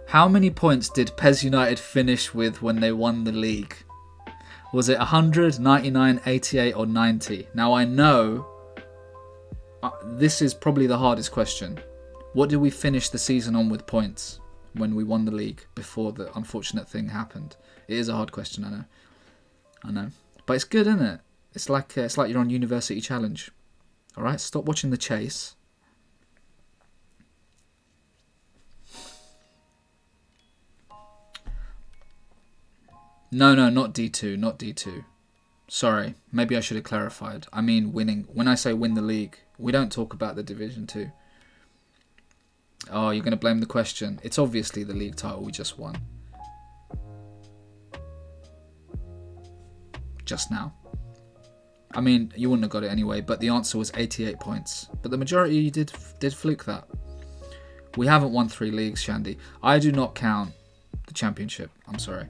How many points did PES United finish with when they won the league? Was it 100, 99, 88, or 90? Now I know this is probably the hardest question. What did we finish the season on with points when we won the league before the unfortunate thing happened? It is a hard question, I know. But it's good, isn't it? It's like you're on University Challenge. Alright, stop watching The Chase. No, not D2, not D2. Sorry, maybe I should have clarified. I mean winning. When I say win the league, we don't talk about the Division 2. Oh, you're going to blame the question. It's obviously the league title we just won. Just now. I mean, you wouldn't have got it anyway, but the answer was 88 points. But the majority of you did fluke that. We haven't won 3 leagues, Shandy. I do not count the championship. I'm sorry.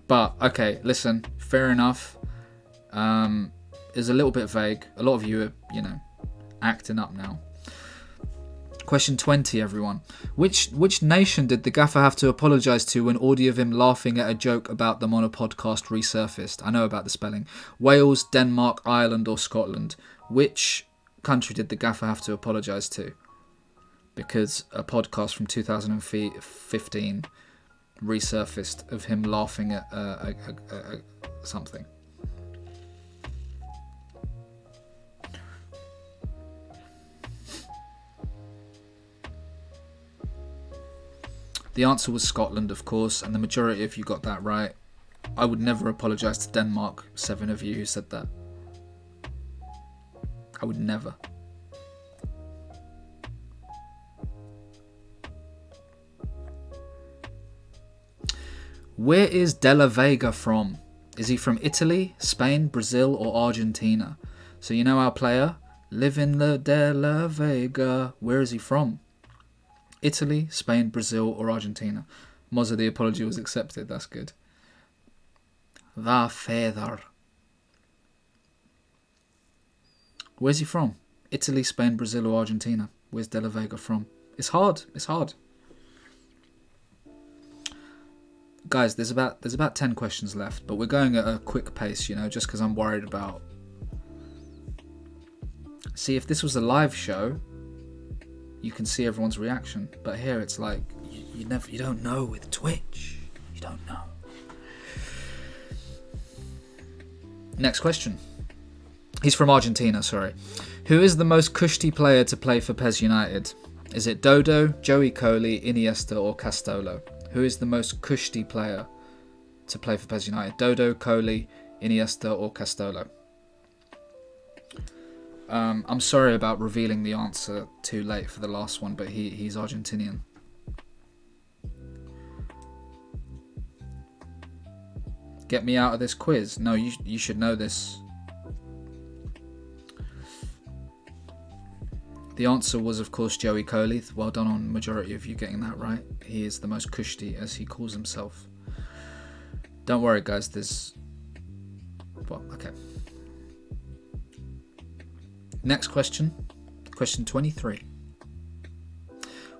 But, okay, listen, fair enough. It's a little bit vague. A lot of you are, acting up now. Question 20, everyone. Which nation did the gaffer have to apologise to when audio of him laughing at a joke about them on a podcast resurfaced? I know about the spelling. Wales, Denmark, Ireland, or Scotland? Which country did the gaffer have to apologise to? Because a podcast from 2015 resurfaced of him laughing at something. The answer was Scotland, of course, and the majority of you got that right. I would never apologise to Denmark, 7 of you who said that. I would never. Where is Della Vega from? Is he from Italy, Spain, Brazil, or Argentina? So you know our player, live in the Della Vega. Where is he from? Italy, Spain, Brazil, or Argentina? Mozza, the apology was accepted. That's good. Va Feather. Where's he from? Italy, Spain, Brazil, or Argentina? Where's Della Vega from? It's hard. It's hard. Guys, there's about 10 questions left, but we're going at a quick pace, you know, just because I'm worried about... See, if this was a live show, you can see everyone's reaction. But here it's like, you don't know with Twitch. You don't know. Next question. He's from Argentina, sorry. Who is the most cushy player to play for PES United? Is it Dodo, Joey Coley, Iniesta, or Castolo? Who is the most cushy player to play for PES United? Dodo, Coley, Iniesta, or Castolo? I'm sorry about revealing the answer too late for the last one, but he's Argentinian. Get me out of this quiz. No, you should know this. The answer was, of course, Joey Coley. Well done on the majority of you getting that right. He is the most cushy, as he calls himself. Don't worry, guys. There's... Well, okay. Next question. Question 23.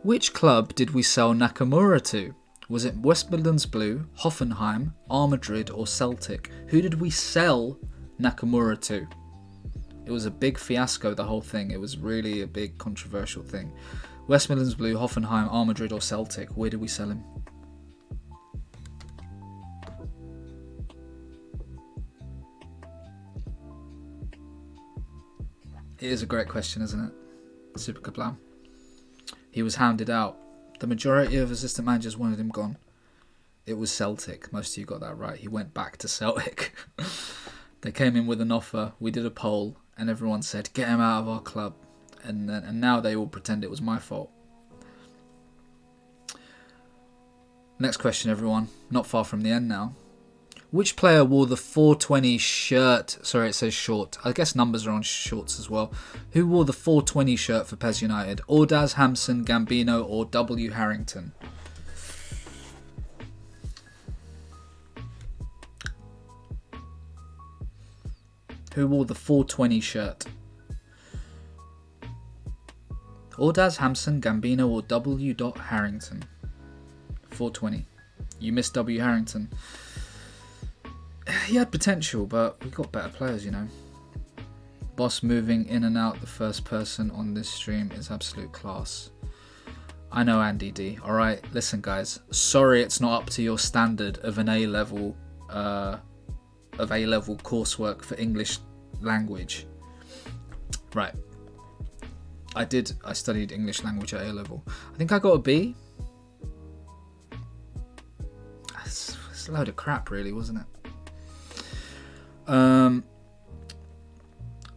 Which club did we sell Nakamura to? Was it West Midlands Blue, Hoffenheim, Madrid, or Celtic? Who did we sell Nakamura to? It was a big fiasco, the whole thing. It was really a big controversial thing. West Midlands Blue, Hoffenheim, Madrid, or Celtic? Where did we sell him? It is a great question, isn't it? Super Kablam. He was hounded out. The majority of assistant managers wanted him gone. It was Celtic. Most of you got that right. He went back to Celtic. They came in with an offer. We did a poll, and everyone said, "Get him out of our club." And now they all pretend it was my fault. Next question, everyone. Not far from the end now. Which player wore the 420 shirt? Sorry, it says short. I guess numbers are on shorts as well. Who wore the 420 shirt for PES United? Ordaz, Hampson, Gambino, or W. Harrington? Who wore the 420 shirt? Ordaz, Hampson, Gambino, or W. Harrington? 420. You missed W. Harrington. He had potential, but we got better players, you know. Boss moving in and out the first person on this stream is absolute class. I know, Andy D. Alright, listen guys. Sorry it's not up to your standard of an A-level coursework for English language. Right. I studied English language at A-level. I think I got a B. It's a load of crap really, wasn't it?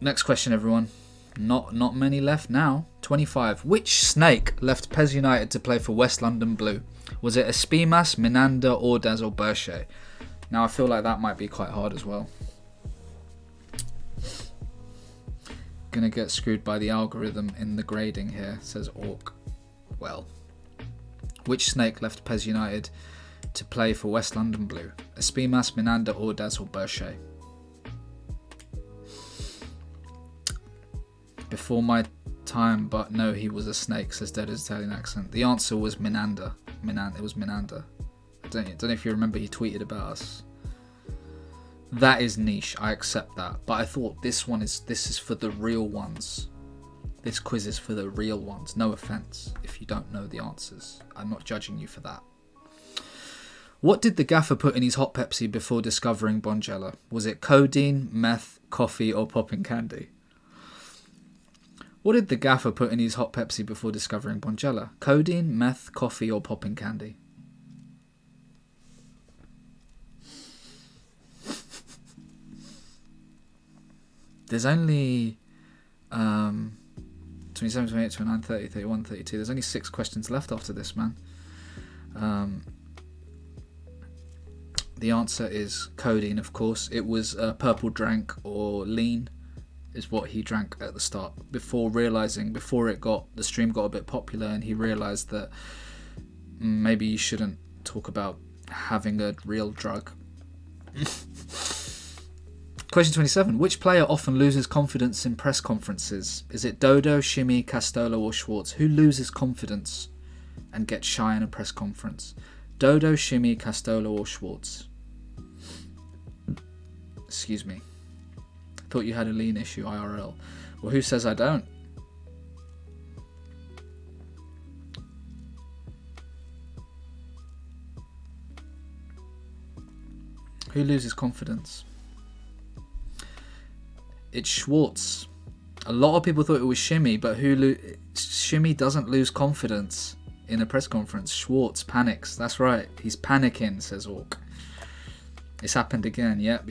Next question, everyone. Not many left now. 25. Which snake left PES United to play for West London Blue? Was it Espimas, Menander, Ordaz, or Berche? Now I feel like that might be quite hard as well. Gonna get screwed by the algorithm in the grading here, says Orc. Well, which snake left PES United to play for West London Blue? Espimas, Menander, Ordaz, or Berche? Before my time, but no, he was a snake, says Dead's Italian accent. The answer was Menander. It was Menander. I don't know if you remember, he tweeted about us. That is niche, I accept that. But I thought this is for the real ones. This quiz is for the real ones. No offense if you don't know the answers. I'm not judging you for that. What did the gaffer put in his hot Pepsi before discovering Bonjela? Was it codeine, meth, coffee, or popping candy? What did the gaffer put in his hot Pepsi before discovering Bonjela? Codeine, meth, coffee, or popping candy? There's only 27, 28, 29, 30, 31, 32. There's only 6 questions left after this, man. The answer is codeine, of course. It was purple drank, or lean is what he drank at the start, before the stream got a bit popular, and he realised that maybe you shouldn't talk about having a real drug. Question 27. Which player often loses confidence in press conferences? Is it Dodo, Shimmy, Castolo or Schwartz? Who loses confidence and gets shy in a press conference? Dodo, Shimmy, Castolo or Schwartz? Excuse me. Thought you had a lean issue, IRL. Well, who says I don't? Who loses confidence? It's Schwartz. A lot of people thought it was Shimmy, but Shimmy doesn't lose confidence in a press conference. Schwartz panics. That's right. He's panicking, says Orc. It's happened again. Yep.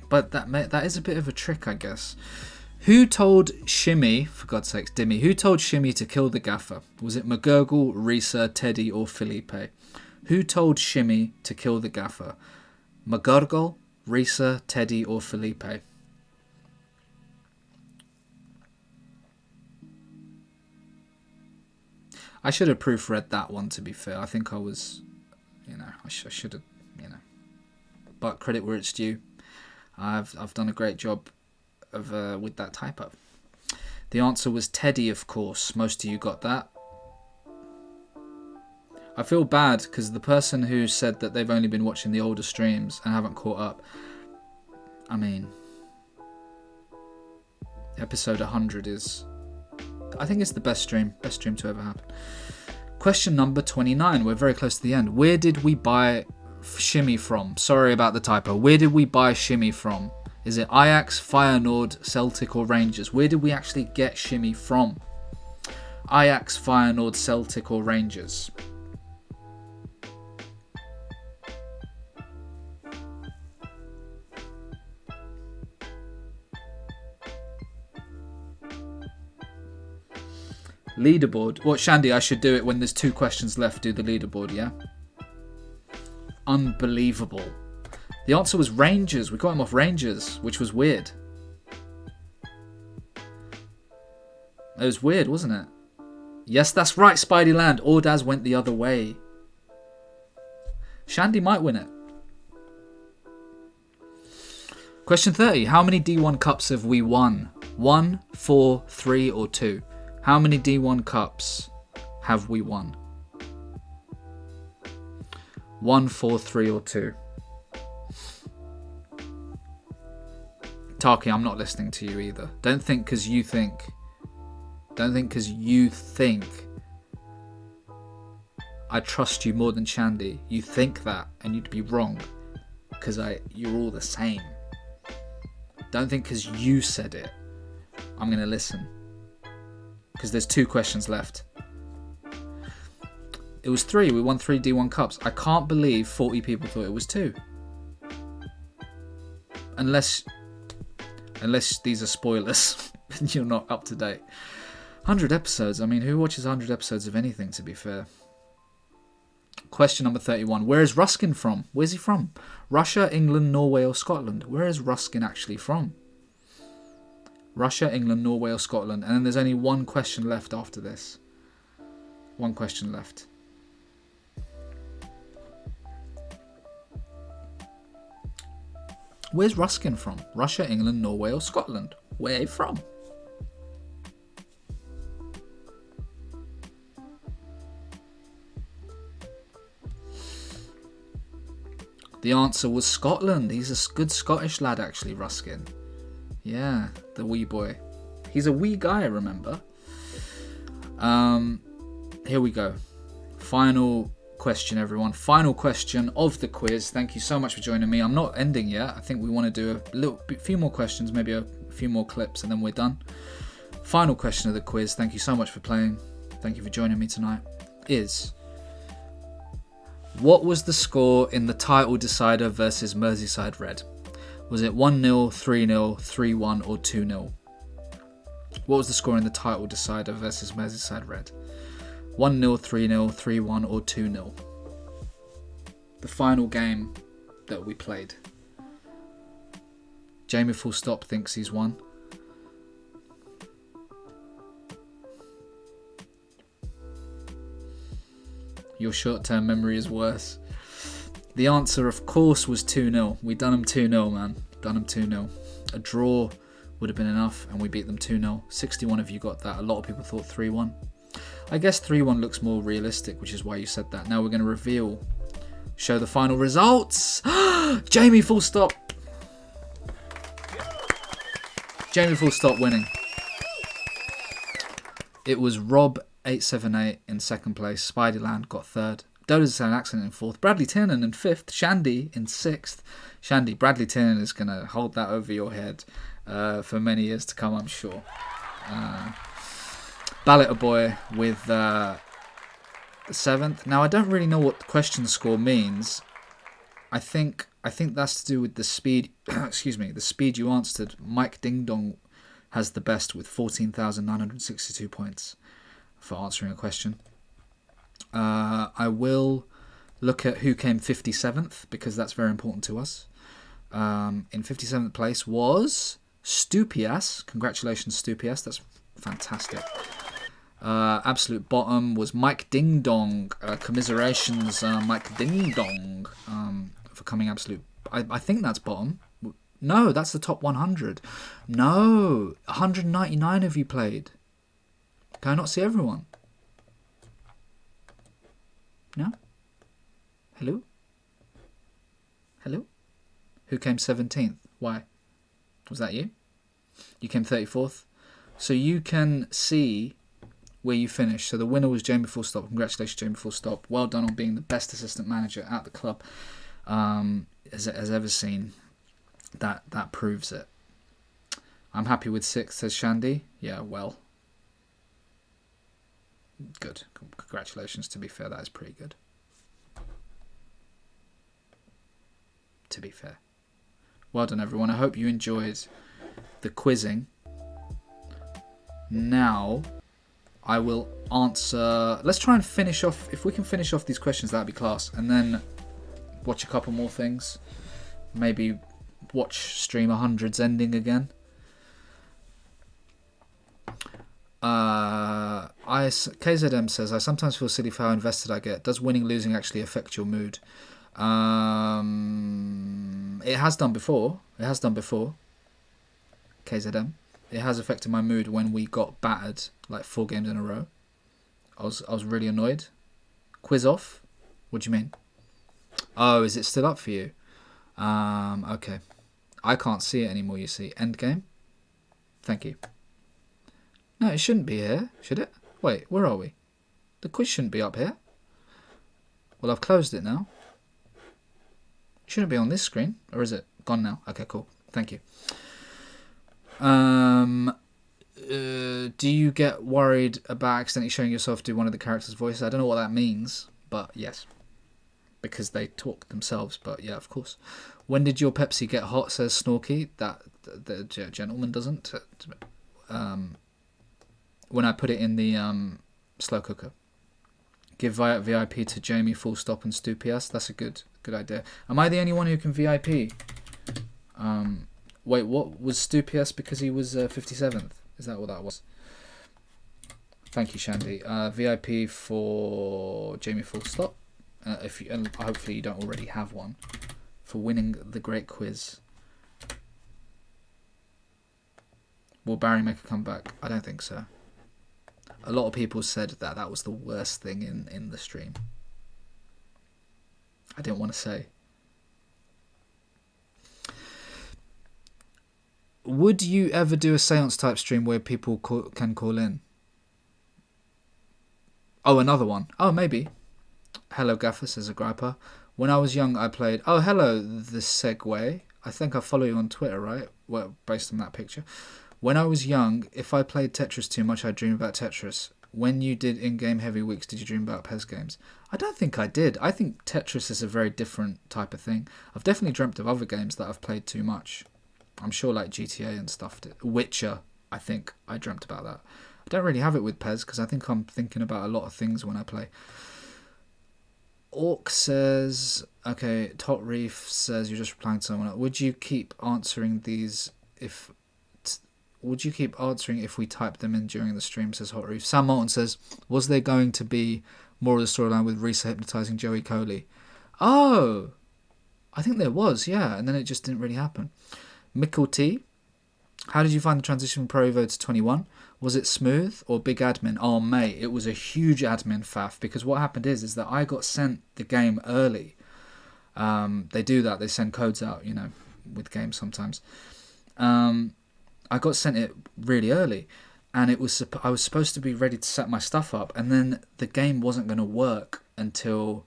But that is a bit of a trick, I guess. Who told Shimmy, for God's sakes, Dimmy, who told Shimmy to kill the gaffer? Was it McGurgle, Risa, Teddy or Felipe? Who told Shimmy to kill the gaffer? McGurgle, Risa, Teddy or Felipe? I should have proofread that one, to be fair. I think I was, I should have, But credit where it's due. I've done a great job of with that typo. The answer was Teddy, of course. Most of you got that. I feel bad because the person who said that they've only been watching the older streams and haven't caught up. I mean, episode 100 is, I think it's the best stream to ever happen. Question number 29. We're very close to the end. Where did we buy Shimmy from? Sorry about the typo. Where did we buy Shimmy from? Is it Ajax, Feyenoord, Celtic or Rangers? Where did we actually get Shimmy from? Ajax, Feyenoord, Celtic or Rangers? Leaderboard. What, Shandy? I should do it when there's 2 questions left. Do the leaderboard, yeah? Unbelievable. The answer was Rangers. We got him off Rangers, which was weird. It was weird, wasn't it? Yes, that's right, Spidey Land. Ordaz went the other way. Shandy might win it. Question 30. How many D1 Cups have we won? 1, 4, 3 or 2? How many D1 Cups have we won? 1, 4, 3 or 2? Taki, I'm not listening to you either. Don't think because you think I trust you more than Shandy. You think that and you'd be wrong because you're all the same. Don't think because you said it I'm going to listen. Because there's 2 questions left. It was 3. We won 3 D1 Cups. I can't believe 40 people thought it was 2. Unless these are spoilers and you're not up to date. 100 episodes. I mean, who watches 100 episodes of anything, to be fair? Question number 31. Where is Ruskin from? Where's he from? Russia, England, Norway or Scotland? Where is Ruskin actually from? Russia, England, Norway or Scotland? And then there's only 1 question left after this. 1 question left. Where's Ruskin from? Russia, England, Norway or Scotland? Where are you from? The answer was Scotland. He's a good Scottish lad, actually, Ruskin. Yeah, the wee boy. He's a wee guy, remember? Here we go. Final question, everyone. Final question of the quiz. Thank you so much for joining me. I'm not ending yet. I think we want to do a few more questions, maybe a few more clips, and then we're done. Final question of the quiz. Thank you so much for playing. Thank you for joining me tonight. What was the score in the title decider versus Merseyside Red? Was it 1-0, 3-0, 3-1 or 2-0? What was the score in the title decider versus Merseyside Red? 1-0, 3-0, 3-1 or 2-0? the final game that we played. Jamie Full Stop thinks he's won. Your short-term memory is worse. The answer, of course, was 2-0. We done them 2-0, man. Done them 2-0. A draw would have been enough, and we beat them 2-0. 61 of you got that. A lot of people thought 3-1. I guess 3-1 looks more realistic, which is why you said that. Now we're going to reveal, show the final results. Jamie Full Stop. Jamie Full Stop winning. It was Rob 878 in second place. Spiderland got third. Dodo's an accident in fourth. Bradley Tiernan in fifth. Shandy in sixth. Shandy, Bradley Tiernan is going to hold that over your head for many years to come, I'm sure. Balloter Boy with seventh. Now I don't really know what the question score means. I think that's to do with the speed. Excuse me, the speed you answered. Mike Ding Dong has the best with 14,962 points for answering a question. I will look at who came 57th because that's very important to us. In 57th place was Stupias. Congratulations, Stupias. That's fantastic. Absolute bottom was Mike Ding Dong. Commiserations, Mike Ding Dong, for coming absolute. I think that's bottom. No, that's the top 100. No, 199 of you played. Can I not see everyone? No? Hello? Hello? Who came 17th? Why? Was that you? You came 34th. So you can see where you finished. So the winner was Jamie Full Stop. Congratulations, Jamie Full Stop. Well done on being the best assistant manager at the club has ever seen. That proves it. I'm happy with 6th, says Shandy. Yeah, well. Good. Congratulations. To be fair, that is pretty good. To be fair. Well done, everyone. I hope you enjoyed the quizzing. Now, I will answer... Let's try and finish off... If we can finish off these questions, that'd be class. And then watch a couple more things. Maybe watch Stream 100's ending again. KZM says, I sometimes feel silly for how invested I get. Does winning, losing actually affect your mood? It has done before. KZM. It has affected my mood when we got battered like 4 games in a row. I was really annoyed. Quiz off? What do you mean? Oh, is it still up for you? Okay. I can't see it anymore, you see. End game? Thank you. No, it shouldn't be here, should it? Wait, where are we? The quiz shouldn't be up here. Well, I've closed it now. It shouldn't be on this screen, or is it gone now? Okay, cool. Thank you. Do you get worried about accidentally showing yourself to one of the characters' voices? I don't know what that means, but yes. Because they talk themselves, but yeah, of course. When did your Pepsi get hot, says Snorky? That the gentleman doesn't. When I put it in the slow cooker. Give VIP to Jamie Full Stop and Stupias. That's a good idea. Am I the only one who can VIP? Wait, what was Stupias because he was 57th? Is that what that was? Thank you, Shandy. VIP for Jamie Full Stop. If you, and hopefully you don't already have one, for winning the great quiz. Will Barry make a comeback? I don't think so. A lot of people said that was the worst thing in the stream. I didn't want to say. Would you ever do a seance type stream where people can call in? Oh, another one. Oh, maybe. Hello, Gaffer, says Agrippa. When I was young, I played... Oh, hello, the Segway. I think I follow you on Twitter, right? Well, based on that picture. When I was young, if I played Tetris too much, I'd dream about Tetris. When you did in-game heavy weeks, did you dream about PES games? I don't think I did. I think Tetris is a very different type of thing. I've definitely dreamt of other games that I've played too much. I'm sure like GTA and stuff. Witcher, I think I dreamt about that. I don't really have it with PES because I think I'm thinking about a lot of things when I play. Orc says, okay, Tot Reef says, you're just replying to someone else. Would you keep answering these if... Would you keep answering if we typed them in during the stream, says Hot Reef. Sam Moulton says, was there going to be more of the storyline with Risa hypnotising Joey Coley? Oh, I think there was, yeah. And then it just didn't really happen. Mickle T, how did you find the transition from Pro Evo to 21? Was it smooth or big admin? Oh, mate, it was a huge admin faff, because what happened is that I got sent the game early. They do that. They send codes out, with games sometimes. I got sent it really early, and I was supposed to be ready to set my stuff up, and then the game wasn't going to work until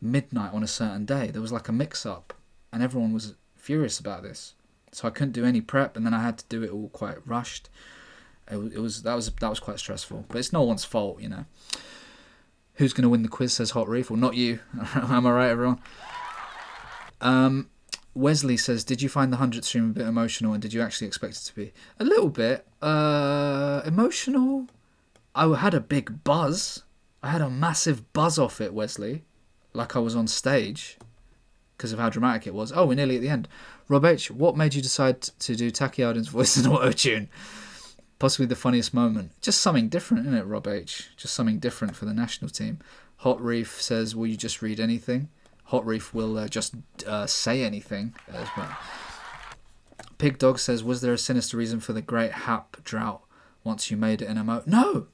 midnight on a certain day. There was like a mix-up, and everyone was furious about this. So I couldn't do any prep, and then I had to do it all quite rushed. That was quite stressful, but it's no one's fault, Who's going to win the quiz, says Hot Reef? Well, not you. Am I right, everyone? Wesley says, did you find the 100th stream a bit emotional, and did you actually expect it to be? A little bit. Emotional? I had a big buzz. I had a massive buzz off it, Wesley. Like I was on stage, because of how dramatic it was. Oh, we're nearly at the end. Rob H, what made you decide to do Taki Alden's voice in auto-tune? Possibly the funniest moment. Just something different, isn't it, Rob H? Just something different for the national team. Hot Reef says, will you just read anything? Hot Reef will just say anything as well. Pig Dog says, was there a sinister reason for the great Hap drought once you made it an emote? No!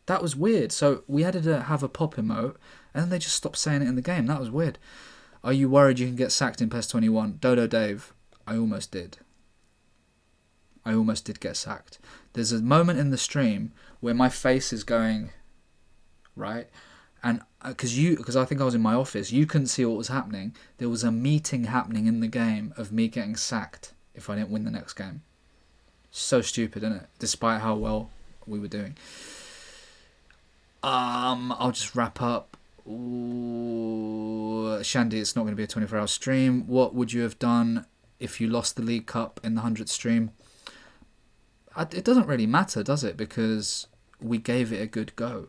That was weird. So we had to have a pop emote, and then they just stopped saying it in the game. That was weird. Are you worried you can get sacked in PES 21? Dodo Dave, I almost did. I almost did get sacked. There's a moment in the stream where my face is going, right? And because I think I was in my office, you couldn't see what was happening. There was a meeting happening in the game of me getting sacked if I didn't win the next game. So stupid, isn't it? Despite how well we were doing. I'll just wrap up. Ooh, Shandy, it's not going to be a 24-hour stream. What would you have done if you lost the League Cup in the 100th stream? It doesn't really matter, does it? Because we gave it a good go.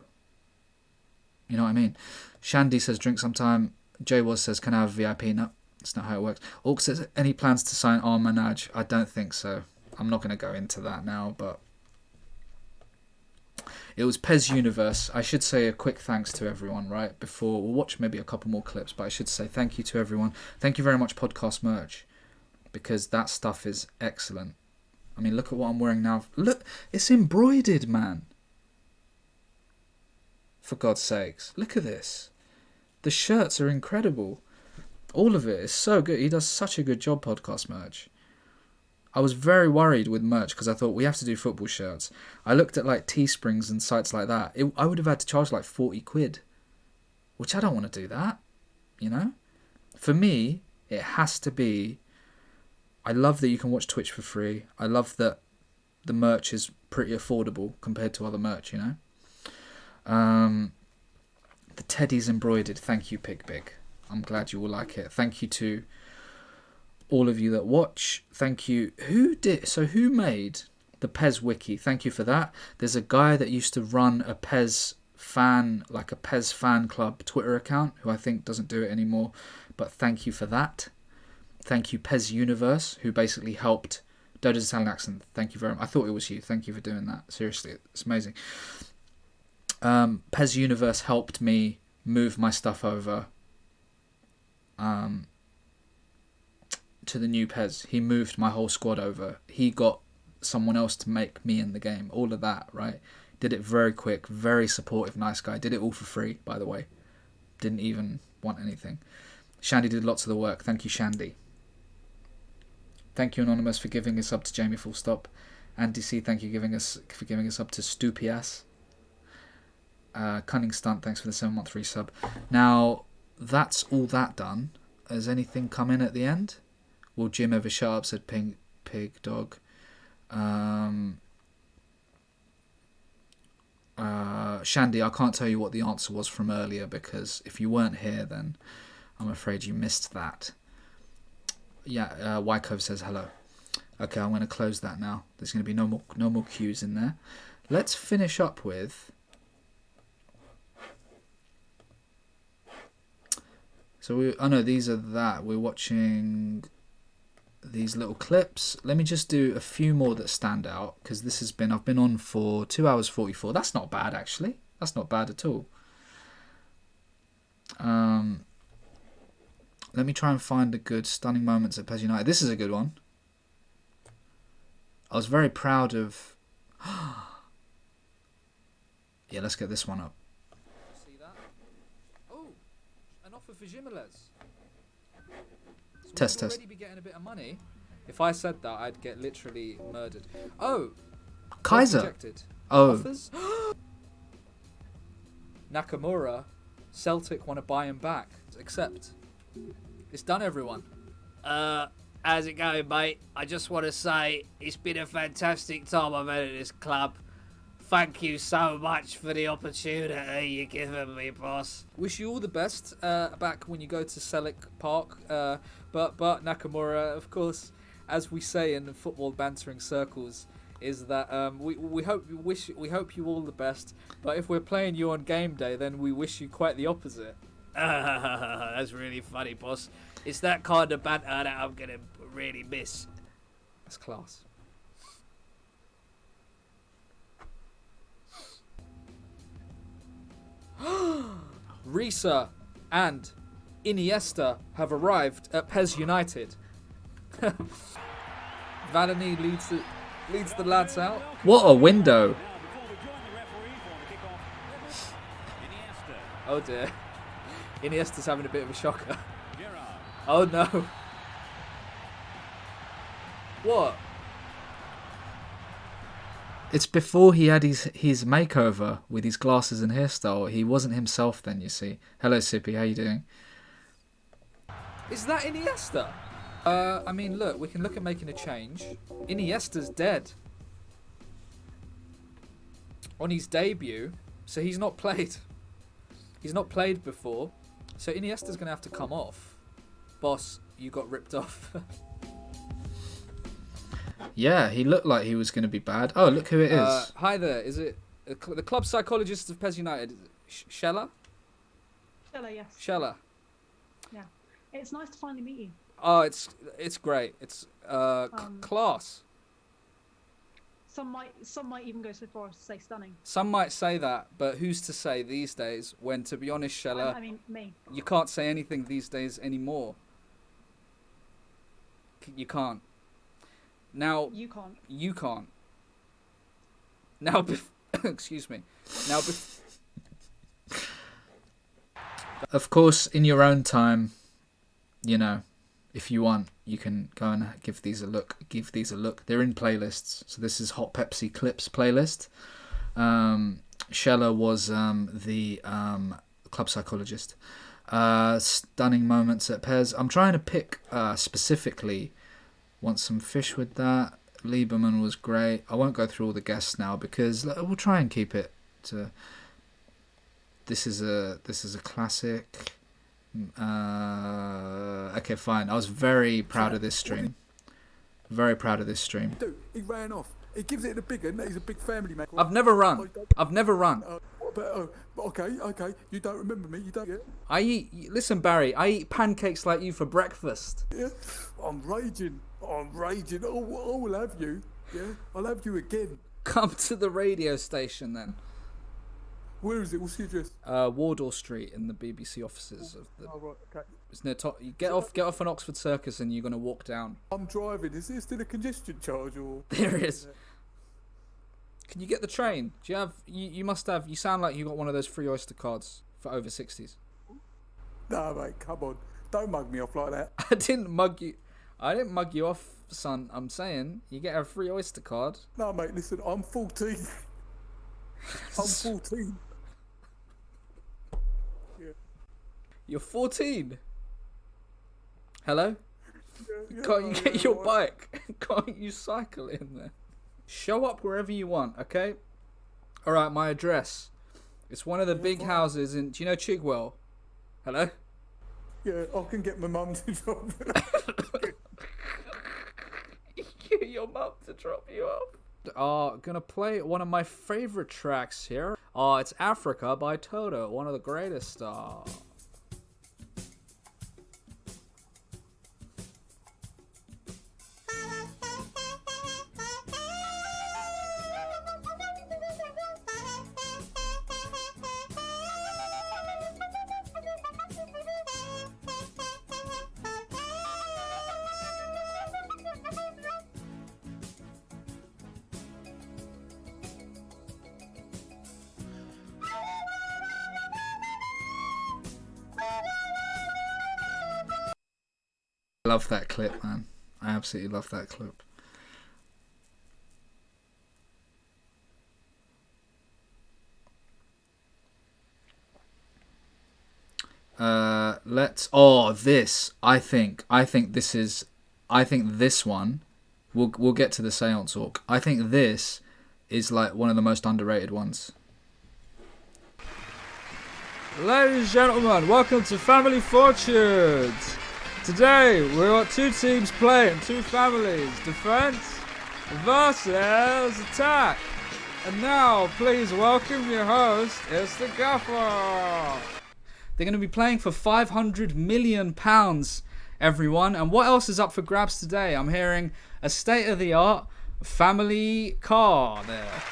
You know what I mean? Shandy says, drink sometime. Jay Was says, can I have VIP? No, that's not how it works. Orc says, any plans to sign Armanaj? I don't think so. I'm not going to go into that now, but it was PES Universe. I should say a quick thanks to everyone, right? Before we'll watch maybe a couple more clips, but I should say thank you to everyone. Thank you very much, Podcast Merch, because that stuff is excellent. I mean, look at what I'm wearing now. Look, it's embroidered, man. For God's sakes, look at this. The shirts are incredible. All of it is so good. He does such a good job, Podcast Merch. I was very worried with merch because I thought we have to do football shirts. I looked at like Teesprings and sites like that. I would have had to charge like 40 quid, which I don't want to do that, For me, it has to be, I love that you can watch Twitch for free. I love that the merch is pretty affordable compared to other merch, The Teddy's embroidered. Thank you, Pig Big. I'm glad you will like it. Thank you to all of you that watch. Thank you. Who made the PES wiki? Thank you for that. There's a guy that used to run a PES fan club Twitter account, who I think doesn't do it anymore, but thank you for that. Thank you, PES Universe, who basically helped Dodo's Italian accent. Thank you very much. I thought it was you. Thank you for doing that. Seriously, it's amazing. PES Universe helped me move my stuff over to the new PES. He moved my whole squad over. He got someone else to make me in the game. All of that, right? Did it very quick, very supportive, nice guy. Did it all for free, by the way. Didn't even want anything. Shandy did lots of the work. Thank you, Shandy. Thank you, Anonymous, for giving us up to Jamie Full Stop. Andy C, thank you for giving us up to Stoopias. Cunning Stunt, thanks for the 7-month resub. Now, that's all that done. Has anything come in at the end? Will Jim ever shut up, said Pig Dog. Shandy, I can't tell you what the answer was from earlier, because if you weren't here, then I'm afraid you missed that. Yeah, Wycove says hello. Okay, I'm going to close that now. There's going to be no more cues in there. Let's finish up with So oh no, these are that. We're watching these little clips. Let me just do a few more that stand out, because I've been on for 2 hours 44. That's not bad, actually. That's not bad at all. Let me try and find a good stunning moments at PES United. This is a good one. I was very proud of... Yeah, let's get this one up. See that? Oh, an offer for Jimenez. So Test. we'd already be getting a bit of money. If I said that, I'd get literally murdered. Oh, Kaiser. rejected. Oh, Offers? Nakamura, Celtic want to buy him back. Accept. It's done, everyone. How's it going, mate? I just want to say it's been a fantastic time I've had at this club. Thank you so much for the opportunity you're giving me, boss. Wish you all the best back when you go to Selleck Park. But Nakamura, of course, as we say in the football bantering circles, is that we hope you all the best. But if we're playing you on game day, then we wish you quite the opposite. That's really funny, boss. It's that kind of banter that I'm gonna really miss. That's class. Risa and Iniesta have arrived at PES United. Valani leads the lads out. what a window. Oh dear. Iniesta's having a bit of a shocker. Oh no. What? It's before he had his makeover with his glasses and hairstyle. He wasn't himself then, you see. Hello, Sippy. How you doing? Is that Iniesta? I mean, look, we can look at making a change. Iniesta's dead. On his debut, so he's not played. He's not played before, so Iniesta's going to have to come off. Boss, you got ripped off. Yeah, he looked like he was going to be bad. Oh, look who it is. Hi there, is it the club psychologist of PES United? Shella? Hello, yes. Shella. Yeah. It's nice to finally meet you. Oh, it's great. It's class. Some might even go so far as to say stunning. Some might say that, but who's to say these days when, to be honest, Shella, I mean, me. you can't say anything these days anymore. You can't. Now, You can't. you can't. Now, excuse me. Now, Of course, in your own time, you know, if you want, you can go and give these a look. They're in playlists. So this is Hot Pepsi Clips playlist. Shella was the club psychologist. Stunning moments at PES. I'm trying to pick specifically. Want some fish with that. Lieberman was great. I won't go through all the guests now because we'll try and keep it to. This is a classic. Okay, fine. I was very proud of this stream. Very proud of this stream. Dude, he ran off. He gives it a big one. He's a big family man. I've never run. Okay. You don't remember me. You don't. Yeah. Listen, Barry. I eat pancakes like you for breakfast. Yeah. I'm raging. Oh, I will have you. Yeah. I'll have you again. Come to the radio station then. Where is it? What's the address? Wardour Street in the BBC offices of the. Oh, right. Okay. It's near you get off on Oxford Circus and you're gonna walk down. I'm driving. Is there still a congestion charge or? There is. Can you get the train? Do you have? You must have. You sound like you got one of those free Oyster cards for over 60s. No, mate. Come on. Don't mug me off like that. I didn't mug you off, son. I'm saying you get a free Oyster card. No, mate. Listen, I'm 14. I'm 14. Yeah. You're 14. Hello? Yeah, Can't you get your bike? Can't you cycle in there? Show up wherever you want, okay? Alright, my address. It's one of the big houses in... Do you know Chigwell? Hello? Yeah, I can get my mum to drop Get your mum to drop you off. Gonna play one of my favorite tracks here. It's Africa by Toto, one of the greatest. Love that clip, man. I absolutely love that clip. This. I think this one. We'll get to the seance orc. I think this is like one of the most underrated ones. Ladies and gentlemen, welcome to Family Fortunes. Today we've got two teams playing, two families, defense versus attack. And now, please welcome your host, it's the Gaffer. They're going to be playing for £500 million, everyone. And what else is up for grabs today? I'm hearing a state-of-the-art family car there.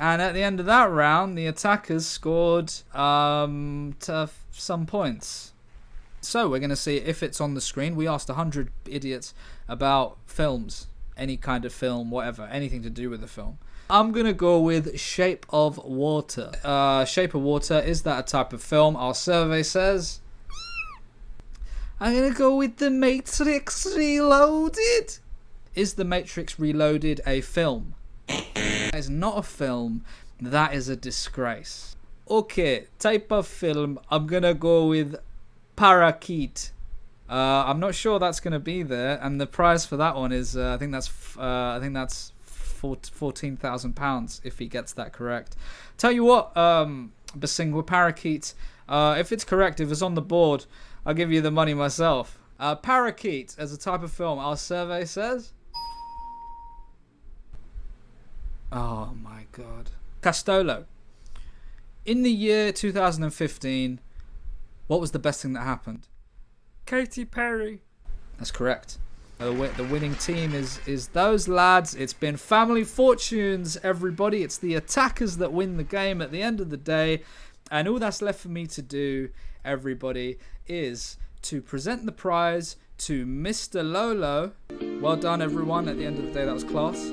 And at the end of that round, the attackers scored some points. So we're going to see if it's on the screen. We asked 100 idiots about films, any kind of film, whatever, anything to do with the film. I'm going to go with Shape of Water. Shape of Water, is that a type of film? Our survey says... I'm going to go with The Matrix Reloaded. Is The Matrix Reloaded a film? That is not a film. That is a disgrace. Okay, type of film. I'm going to go with Parakeet. I'm not sure that's going to be there. And the prize for that one is, I think that's £14,000 if he gets that correct. Tell you what, Basingwa Parakeet, if it's correct, if it's on the board, I'll give you the money myself. Parakeet as a type of film, our survey says. Oh my god. Castolo. In the year 2015, what was the best thing that happened? Katy Perry. That's correct. The winning team is those lads. It's been Family Fortunes, everybody. It's the attackers that win the game at the end of the day. And all that's left for me to do, everybody, is to present the prize to Mr. Lolo. Well done, everyone. At the end of the day, that was class.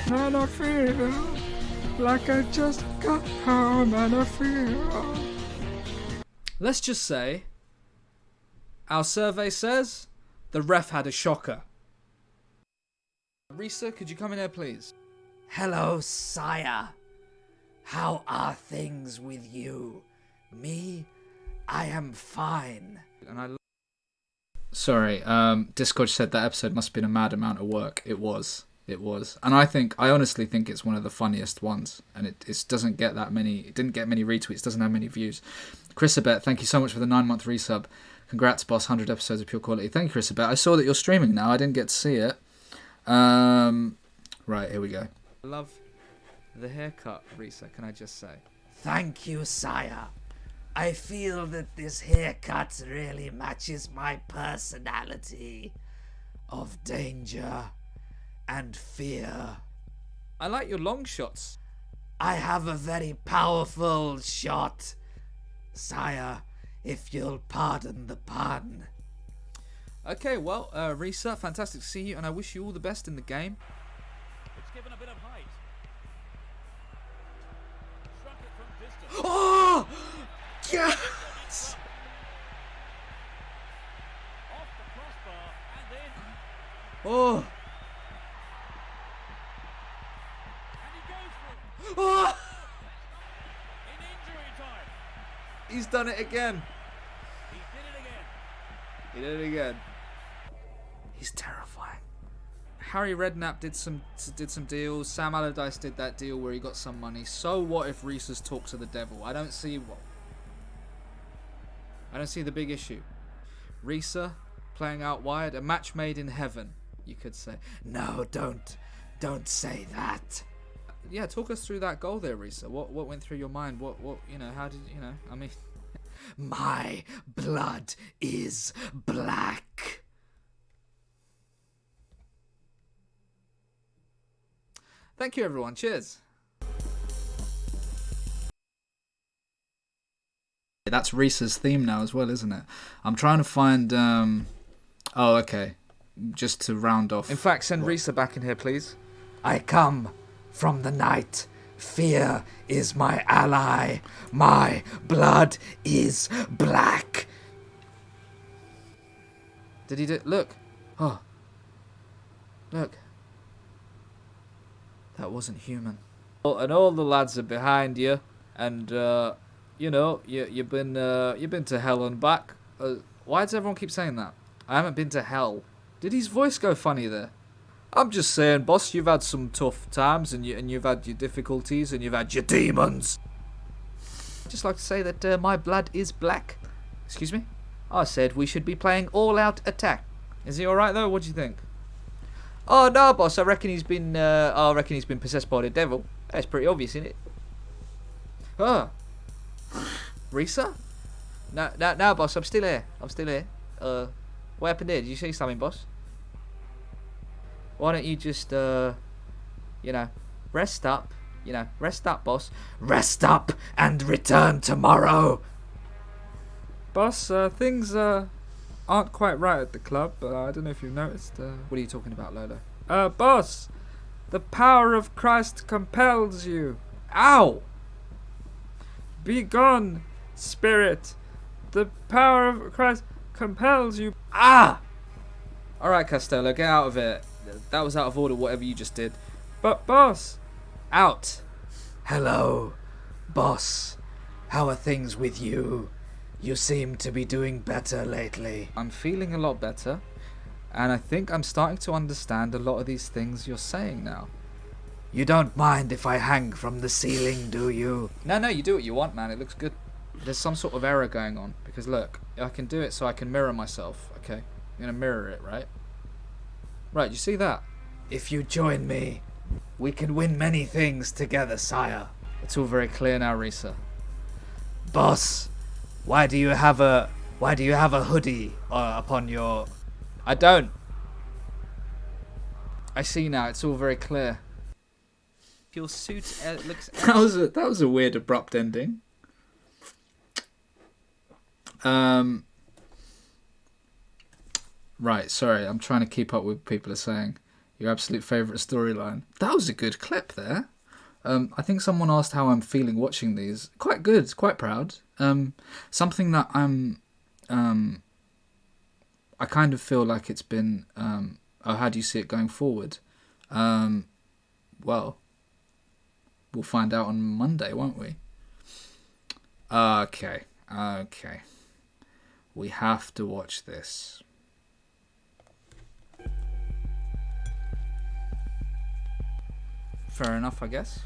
And I feel like I just got home, and I feel... Let's just say, our survey says, the ref had a shocker. Risa, could you come in here, please? Hello, sire. How are things with you? Me? I am fine. And Sorry, Discord said that episode must have been a mad amount of work. It was. And I honestly think it's one of the funniest ones. And it doesn't get that many, it didn't get many retweets, doesn't have many views. Chrisabet, thank you so much for the 9-month resub. Congrats, boss, 100 episodes of pure quality. Thank you, Chrisabet. I saw that you're streaming now. I didn't get to see it. Right, here we go. I love the haircut, Risa, can I just say? Thank you, sire. I feel that this haircut really matches my personality of danger and fear. I like your long shots. I have a very powerful shot, sire, if you'll pardon the pun. Okay, well, Risa, fantastic to see you, and I wish you all the best in the game. It's given a bit of height. Struck it from distance. Oh! Yes! Off the crossbar and in. Oh! And he goes for it. Oh! In injury time. He's done it again. He did it again. He did it again. He's terrifying. Harry Redknapp did some deals. Sam Allardyce did that deal where he got some money. So what if Reese's talks to the devil? I don't see the big issue. Risa playing out wide, a match made in heaven, you could say. No, don't say that. Yeah, talk us through that goal there, Risa. What went through your mind? What how did I mean My blood is black. Thank you, everyone. Cheers. That's Risa's theme now as well, isn't it? I'm trying to find... Oh, okay. just to round off. In fact, send Risa back in here, please. I come from the night. Fear is my ally. My blood is black. Did he do? Look. Oh. Look. That wasn't human. And all the lads are behind you, and you know you've been to hell and back. Why does everyone keep saying that? I haven't been to hell. Did his voice go funny there? I'm just saying, boss, you've had some tough times, and you've had your difficulties, and you've had your demons. I'd just like to say that my blood is black. Excuse me? I said we should be playing all-out attack. Is he all right though? What do you think? Oh no, boss. I reckon he's been possessed by the devil. That's pretty obvious, isn't it? Oh, Risa? No, boss. I'm still here. What happened there? Did you see something, boss? Why don't you just, rest up. Rest up, boss. Rest up and return tomorrow. Boss, things aren't quite right at the club. I don't know if you've noticed. What are you talking about, Lolo? Boss, the power of Christ compels you. Ow! Be gone, spirit. The power of Christ compels you. Ah! Alright, Costello, get out of it. That was out of order, whatever you just did. But, boss. Out. Hello, boss. How are things with you? You seem to be doing better lately. I'm feeling a lot better. And I think I'm starting to understand a lot of these things you're saying now. You don't mind if I hang from the ceiling, do you? No, you do what you want, man. It looks good. There's some sort of error going on. Because look, I can do it so I can mirror myself, okay? I'm going to mirror it, right? Right, you see that? If you join me, we can win many things together, sire. It's all very clear now, Risa. Boss, why do you have a hoodie upon your... I don't. I see now, it's all very clear. Your suit looks... That was a weird abrupt ending. Right, sorry, I'm trying to keep up with what people are saying. Your absolute favourite storyline. That was a good clip there. I think someone asked how I'm feeling watching these. Quite good, quite proud. Something that I kind of feel like it's been... how do you see it going forward? Well, we'll find out on Monday, won't we? Okay. We have to watch this. Fair enough, I guess.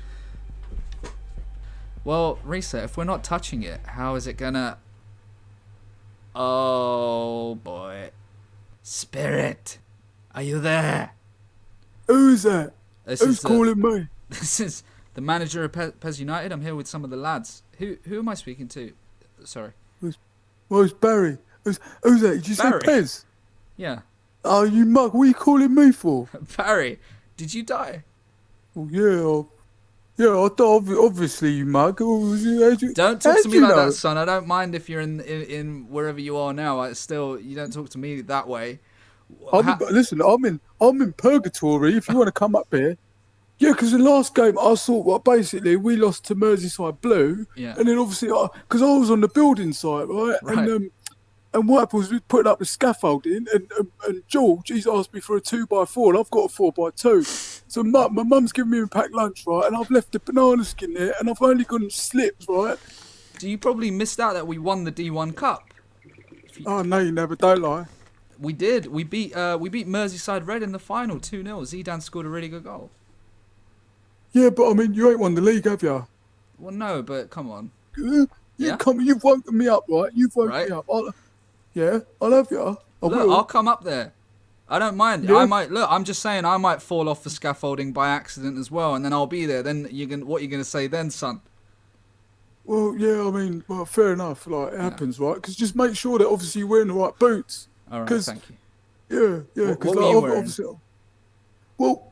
Well, Risa, if we're not touching it, how is it gonna... Oh, boy. Spirit, are you there? Who's that? Who's calling me? This is the manager of Pez United. I'm here with some of the lads. Who am I speaking to? Sorry. It's Barry. Who's that? Did you say Barry? Pez? Yeah. Oh, you mug. What are you calling me for? Barry, did you die? Well, yeah, I thought obviously you mug. Don't talk to me like that, son. I don't mind if you're in wherever you are now. You don't talk to me that way. Listen, I'm in purgatory. If you want to come up here, yeah, because the last game I saw, basically we lost to Merseyside Blue, yeah, and then obviously because I was on the building site, right? And what happened was we put up the scaffolding, and George, he's asked me for a 2x4, and I've got a 4x2. So my mum's given me a packed lunch, right, and I've left the banana skin there, and I've only gone slips, right. So you probably missed out that we won the D1 Cup. Oh no, you never, don't lie. We did. We beat Merseyside Red in the final 2-0. Zidane scored a really good goal. Yeah, but I mean, you ain't won the league, have you? Well, no, but come on. Yeah? You've woken me up, right? You've woken me up. I love you. I'll come up there. I don't mind. Yeah. I'm just saying I might fall off the scaffolding by accident as well, and then I'll be there. Then what are you gonna say then, son? Well, yeah, I mean, fair enough. Like, it happens, right? Because just make sure that obviously you're wearing the right boots. All right, thank you. Yeah. What were you wearing? Obviously, well,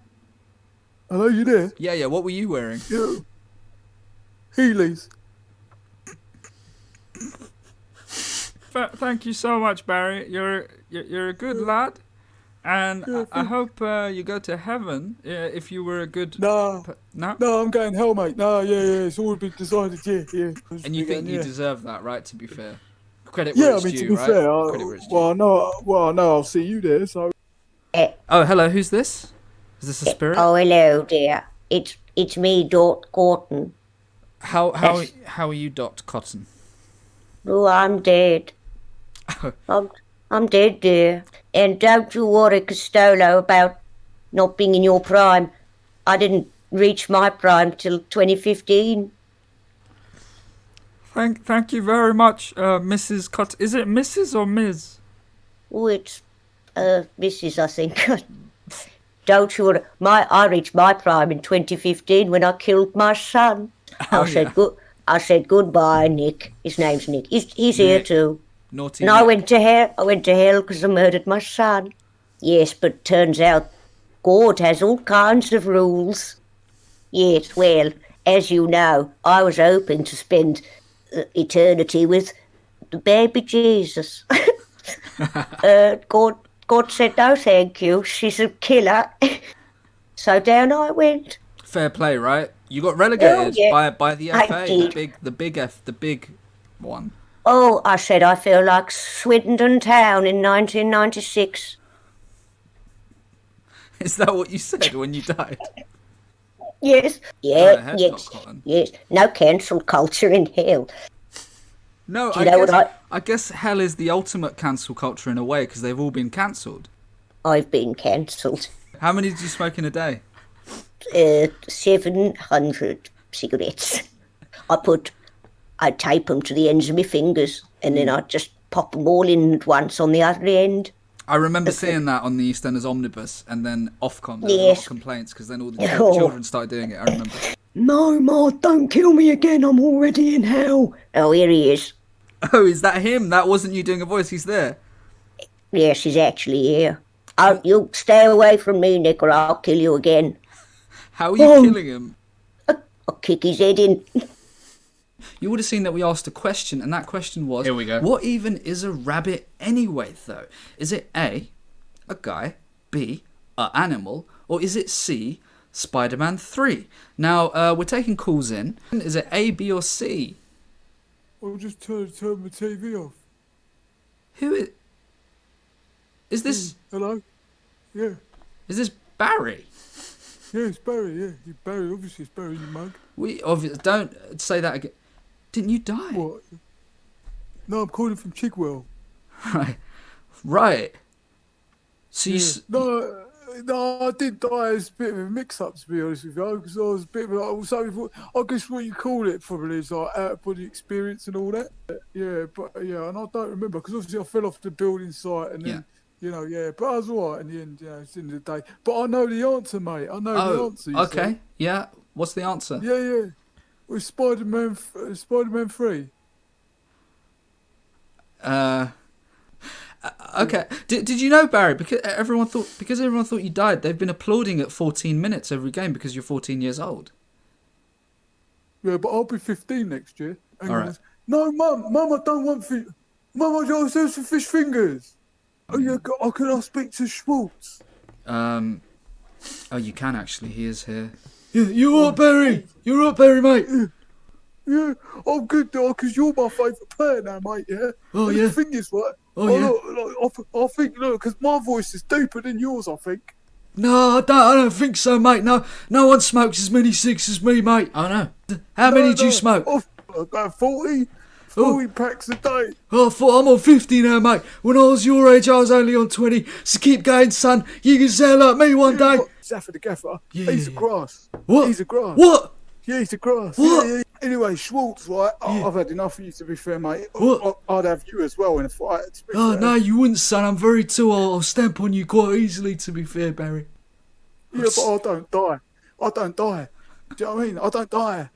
hello, you there? Yeah. What were you wearing? Yeah. Heelys. Thank you so much, Barry. You're a good lad, And I hope you go to heaven if you were a good... No, No? no, I'm going hell, mate. No, yeah, it's all been decided, yeah. And you think you deserve that, right? To be fair, credit Yeah, where I it's mean, due, to be right? fair, Credit where it's due. no, I'll see you there, so... Oh, hello. Who's this? Is this a spirit? Oh, hello, dear. It's me, Dot Cotton. How are you, Dot Cotton? Oh, I'm dead. I'm dead, dear. And don't you worry, Costello, about not being in your prime. I didn't reach my prime till 2015. Thank you very much, Mrs. Cott. Is it Mrs. or Ms.? Oh, it's Mrs., I think. Don't you worry. I reached my prime in 2015 when I killed my son. I said goodbye, Nick. His name's Nick. He's here too. Naughty. And I went to hell because I murdered my son. Yes, but turns out God has all kinds of rules. Yes, well, as you know, I was hoping to spend eternity with the baby Jesus. God said no thank you, she's a killer. So down I went. Fair play, right? You got relegated by the I FA, did. the big one. Oh, I said I feel like Swindon Town in 1996. Is that what you said when you died? Yes. Go ahead, Yes. Doc Cotton. Yes. No cancel culture in hell. No, Do you know what I guess hell is the ultimate cancel culture in a way because they've all been cancelled. I've been cancelled. How many did you smoke in a day? 700 cigarettes. I tape them to the ends of my fingers and then I just pop them all in at once on the other end. I remember seeing that on the EastEnders omnibus, and then Ofcom there were a lot of Yes. complaints because then all the Oh. children started doing it. I remember. No, Ma, don't kill me again. I'm already in hell. Oh, here he is. Oh, is that him? That wasn't you doing a voice. He's there. Yes, he's actually here. You stay away from me, Nick, or I'll kill you again. How are you killing him? I'll kick his head in. You would have seen that we asked a question, and that question was, Here we go. What even is a rabbit anyway, though? Is it A, a guy, B, a animal, or is it C, Spider-Man 3? Now, we're taking calls in. Is it A, B, or C? I'll just turn my TV off. Who is this? Hello? Yeah. Is this Barry? Yeah, it's Barry, yeah. Barry, obviously it's Barry, you mug. We obviously don't say that again. Didn't you die? What? No, I'm calling from Chigwell. Right. So you... No, I did die. It's a bit of a mix-up, to be honest with you, because I was a bit of I guess what you call it probably is like out-of-body experience and all that. Yeah, and I don't remember, because obviously I fell off the building site and then, but I was all right in the end, it's the end of the day. But I know the answer, mate. I know the answer. Okay, see. yeah. What's the answer? Yeah. With Spider-Man 3. Okay. Did you know, Barry? Because everyone thought you died. They've been applauding at 14 minutes every game because you're 14 years old. Yeah, but I'll be 15 next year. All right. No, Mum, I don't want fish. Mum, I don't want some fish fingers. Oh yeah, can I speak to Schwartz? Oh, you can actually. He is here. Yeah, you all right, Barry? You all right, Barry, mate? Yeah, I'm good, dog, because you're my favourite player now, mate, yeah? Oh, and yeah. The thing is, right? Oh, yeah. I think, because my voice is deeper than yours, I think. No, I don't think so, mate. No one smokes as many cigs as me, mate. I know. How many do you smoke? About 40 packs a day. Oh, I'm on 50 now, mate. When I was your age, I was only on 20. So keep going, son. You can sound like me one day. Zaffa the Gaffer, Yeah. he's a grass. What? He's a grass. What? Yeah, he's a grass. What? Yeah. Anyway, Schwartz, right? I've had enough of you, to be fair, mate. What? I'd have you as well in a fight, to be Oh, fair. no, you wouldn't, son. I'm very tall. I'll stamp on you quite easily, to be fair, Barry. Yeah, but I don't die. Do you know what I mean? I don't die.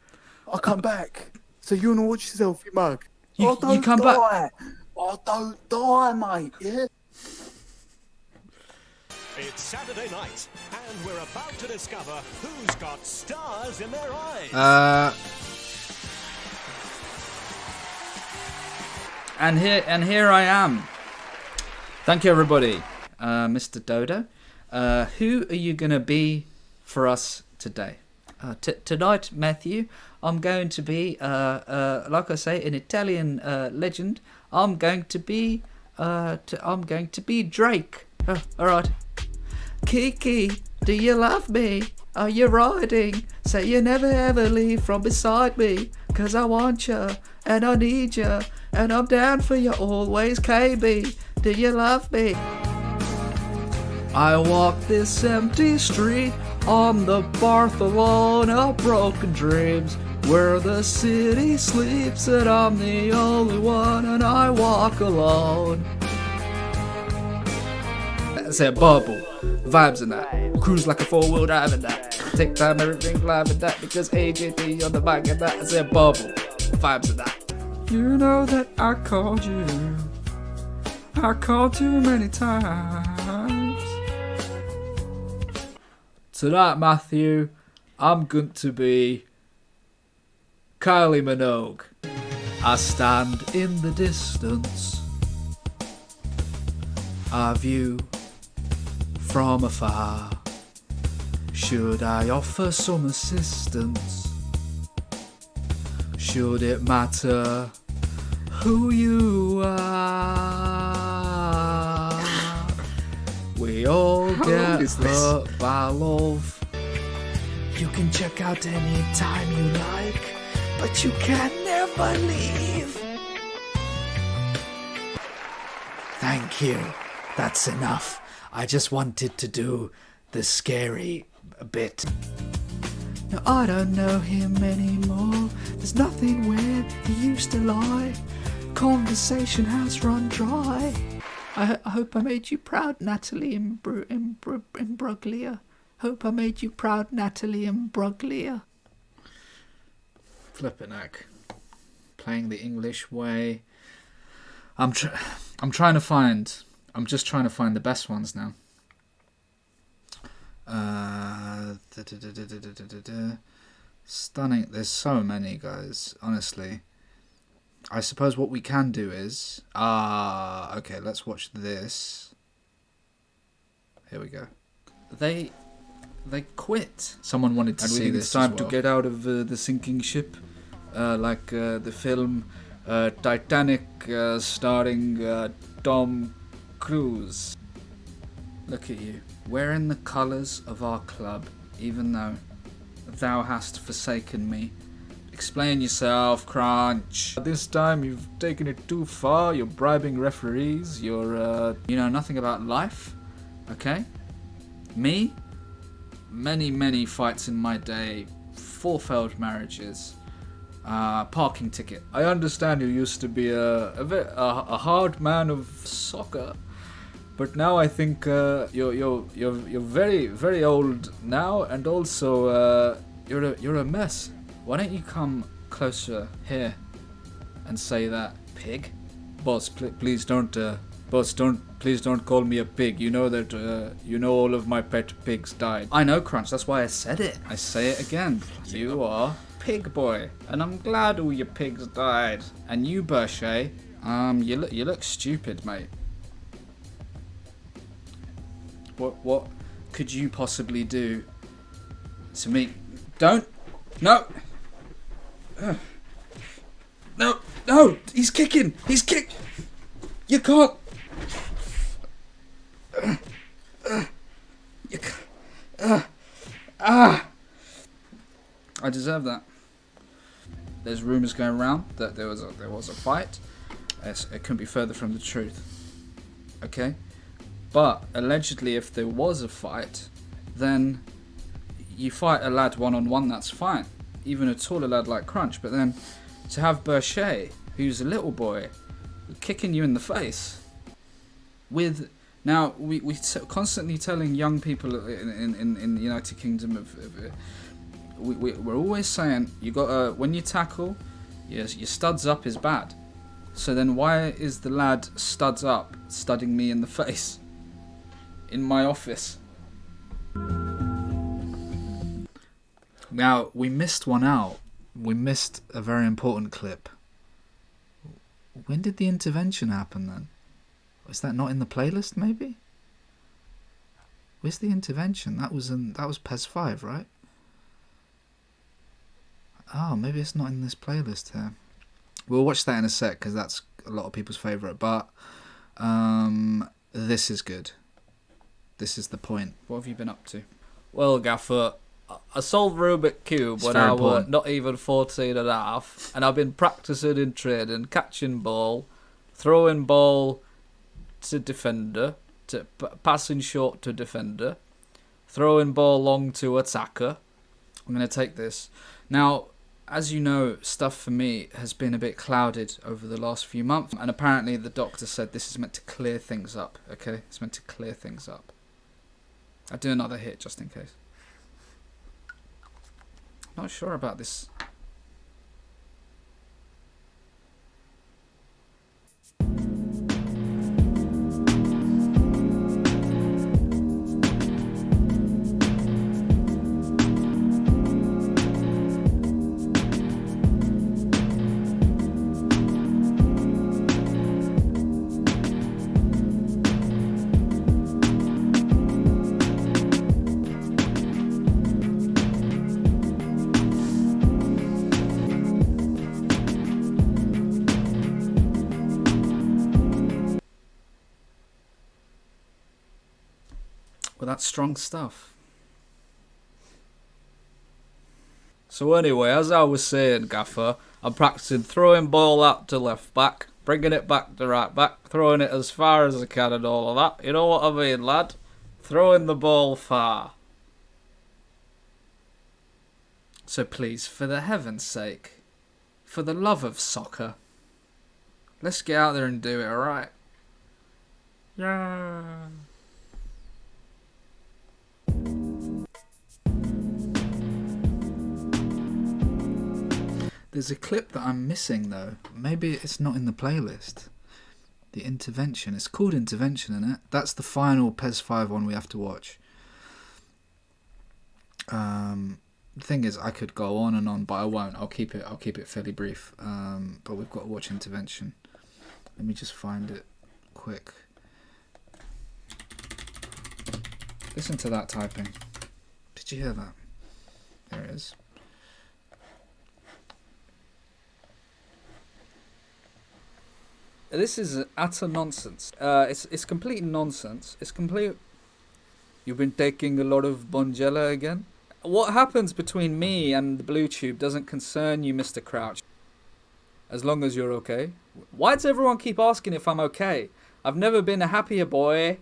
I come back. So you wanna watch yourself, you mug. You come back. I don't die, mate, yeah? It's Saturday night, and we're about to discover who's got stars in their eyes. And here I am. Thank you, everybody. Mr. Dodo. Who are you going to be for us today? Tonight, Matthew, I'm going to be, like I say, an Italian legend. I'm going to be Drake. Oh, all right. Kiki, do you love me? Are you riding? Say you never ever leave from beside me. 'Cause I want you, and I need you, and I'm down for you always, KB. Do you love me? I walk this empty street on the Barcelona of broken dreams, where the city sleeps and I'm the only one, and I walk alone. That's a bubble, vibes in that, cruise like a four-wheel drive in that, take time everything live in that, because AJT on the back of that. That's a bubble, vibes in that. You know that I called you. I called too many times. Tonight, Matthew, I'm going to be Kylie Minogue. I stand in the distance, I view from afar. Should I offer some assistance? Should it matter who you are? We all get hurt by love. You can check out any time you like, but you can never leave. Thank you. That's enough. I just wanted to do the scary bit. Now I don't know him anymore. There's nothing where he used to lie. Conversation has run dry. I hope I made you proud, Natalie Imbruglia. Hope I made you proud, Natalie Imbruglia. Flippin' heck. Playing the English way. I'm just trying to find the best ones now. Stunning. There's so many, guys, honestly. I suppose what we can do is... okay, let's watch this. Here we go. They quit. Someone wanted to see this. It's time to get out of the sinking ship. Like the film Titanic starring Tom Cruise. Look at you. Wearing the colours of our club, even though thou hast forsaken me. Explain yourself, Crunch. This time you've taken it too far. You're bribing referees. You're, you know nothing about life. Okay? Me? Many fights in my day. 4 failed marriages. Parking ticket. I understand you used to be a hard man of soccer. But now I think you're very old now, and also you're a mess. Why don't you come closer here and say that, pig? Boss, please don't. Please don't call me a pig. You know that all of my pet pigs died. I know, Crunch. That's why I said it. I say it again. You are pig boy, and I'm glad all your pigs died. And you, Berchet, you look stupid, mate. What could you possibly do to me? Don't. No. No. He's kicking. He's kick. You can't. You can't. I deserve that. There's rumours going around that there was a fight. It couldn't be further from the truth. Okay. But allegedly, if there was a fight, then you fight a lad one-on-one, that's fine. Even a taller lad like Crunch. But then to have Berchet, who's a little boy, kicking you in the face. Now, we constantly telling young people in the United Kingdom we're always saying, when you tackle, your studs up is bad. So then why is the lad studs up studding me in the face? In my office. Now, we missed one out. We missed a very important clip. When did the intervention happen then? Was that not in the playlist, maybe? Where's the intervention? That was PES 5, right? Oh, maybe it's not in this playlist here. We'll watch that in a sec because that's a lot of people's favourite. But this is good. This is the point. What have you been up to? Well, Gaffer, I solved Rubik Cube It's when very I was important. not even 14 and a half, and I've been practicing in training, catching ball, throwing ball to defender, passing short to defender, throwing ball long to attacker. I'm going to take this. Now, as you know, stuff for me has been a bit clouded over the last few months, and apparently the doctor said this is meant to clear things up, okay? It's meant to clear things up. I'll do another hit just in case. Not sure about this. Well, that's strong stuff. So anyway, as I was saying, Gaffer, I'm practicing throwing ball up to left back, bringing it back to right back, throwing it as far as I can and all of that. You know what I mean, lad? Throwing the ball far. So please, for the heaven's sake, for the love of soccer, let's get out there and do it, alright? Yeah. There's a clip that I'm missing though. Maybe it's not in the playlist. The intervention. It's called Intervention, isn't it? That's the final PES 5 one we have to watch. The thing is, I could go on and on, but I won't. I'll keep it fairly brief. But we've got to watch Intervention. Let me just find it quick. Listen to that typing. Did you hear that? There it is. This is utter nonsense. It's complete nonsense. It's complete. You've been taking a lot of Bonjela again? What happens between me and the blue tube doesn't concern you, Mr. Crouch. As long as you're okay. Why does everyone keep asking if I'm okay? I've never been a happier boy.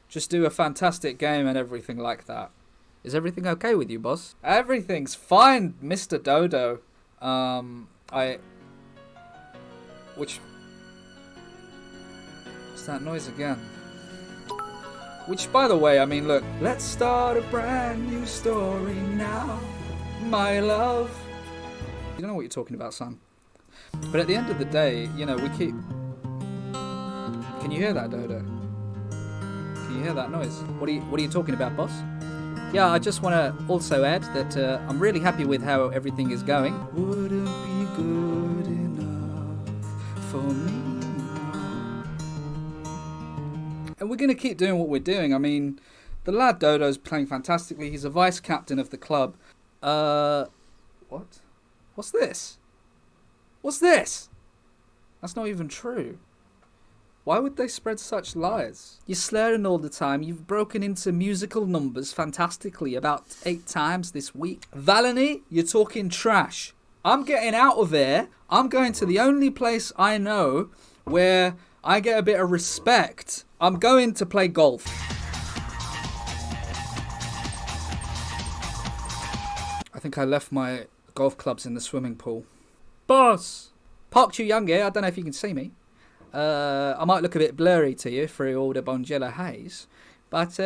Just do a fantastic game and everything like that. Is everything okay with you, boss? Everything's fine, Mr. Dodo. What's that noise again? Which, by the way, I mean, look. Let's start a brand new story now, my love. You don't know what you're talking about, son. But at the end of the day, you know, we keep... Can you hear that, Dodo? Can you hear that noise? What are you talking about, boss? Yeah, I just want to also add that I'm really happy with how everything is going. Wouldn't be good enough for me. And we're going to keep doing what we're doing. I mean, the lad Dodo's playing fantastically. He's a vice captain of the club. What? What's this? What's this? That's not even true. Why would they spread such lies? You're slurring all the time. You've broken into musical numbers fantastically about 8 times this week. Valony, you're talking trash. I'm getting out of here. I'm going to the only place I know where I get a bit of respect. I'm going to play golf. I think I left my golf clubs in the swimming pool. Boss! Park Chu Young here. I don't know if you can see me. I might look a bit blurry to you through all the Bonjela haze. But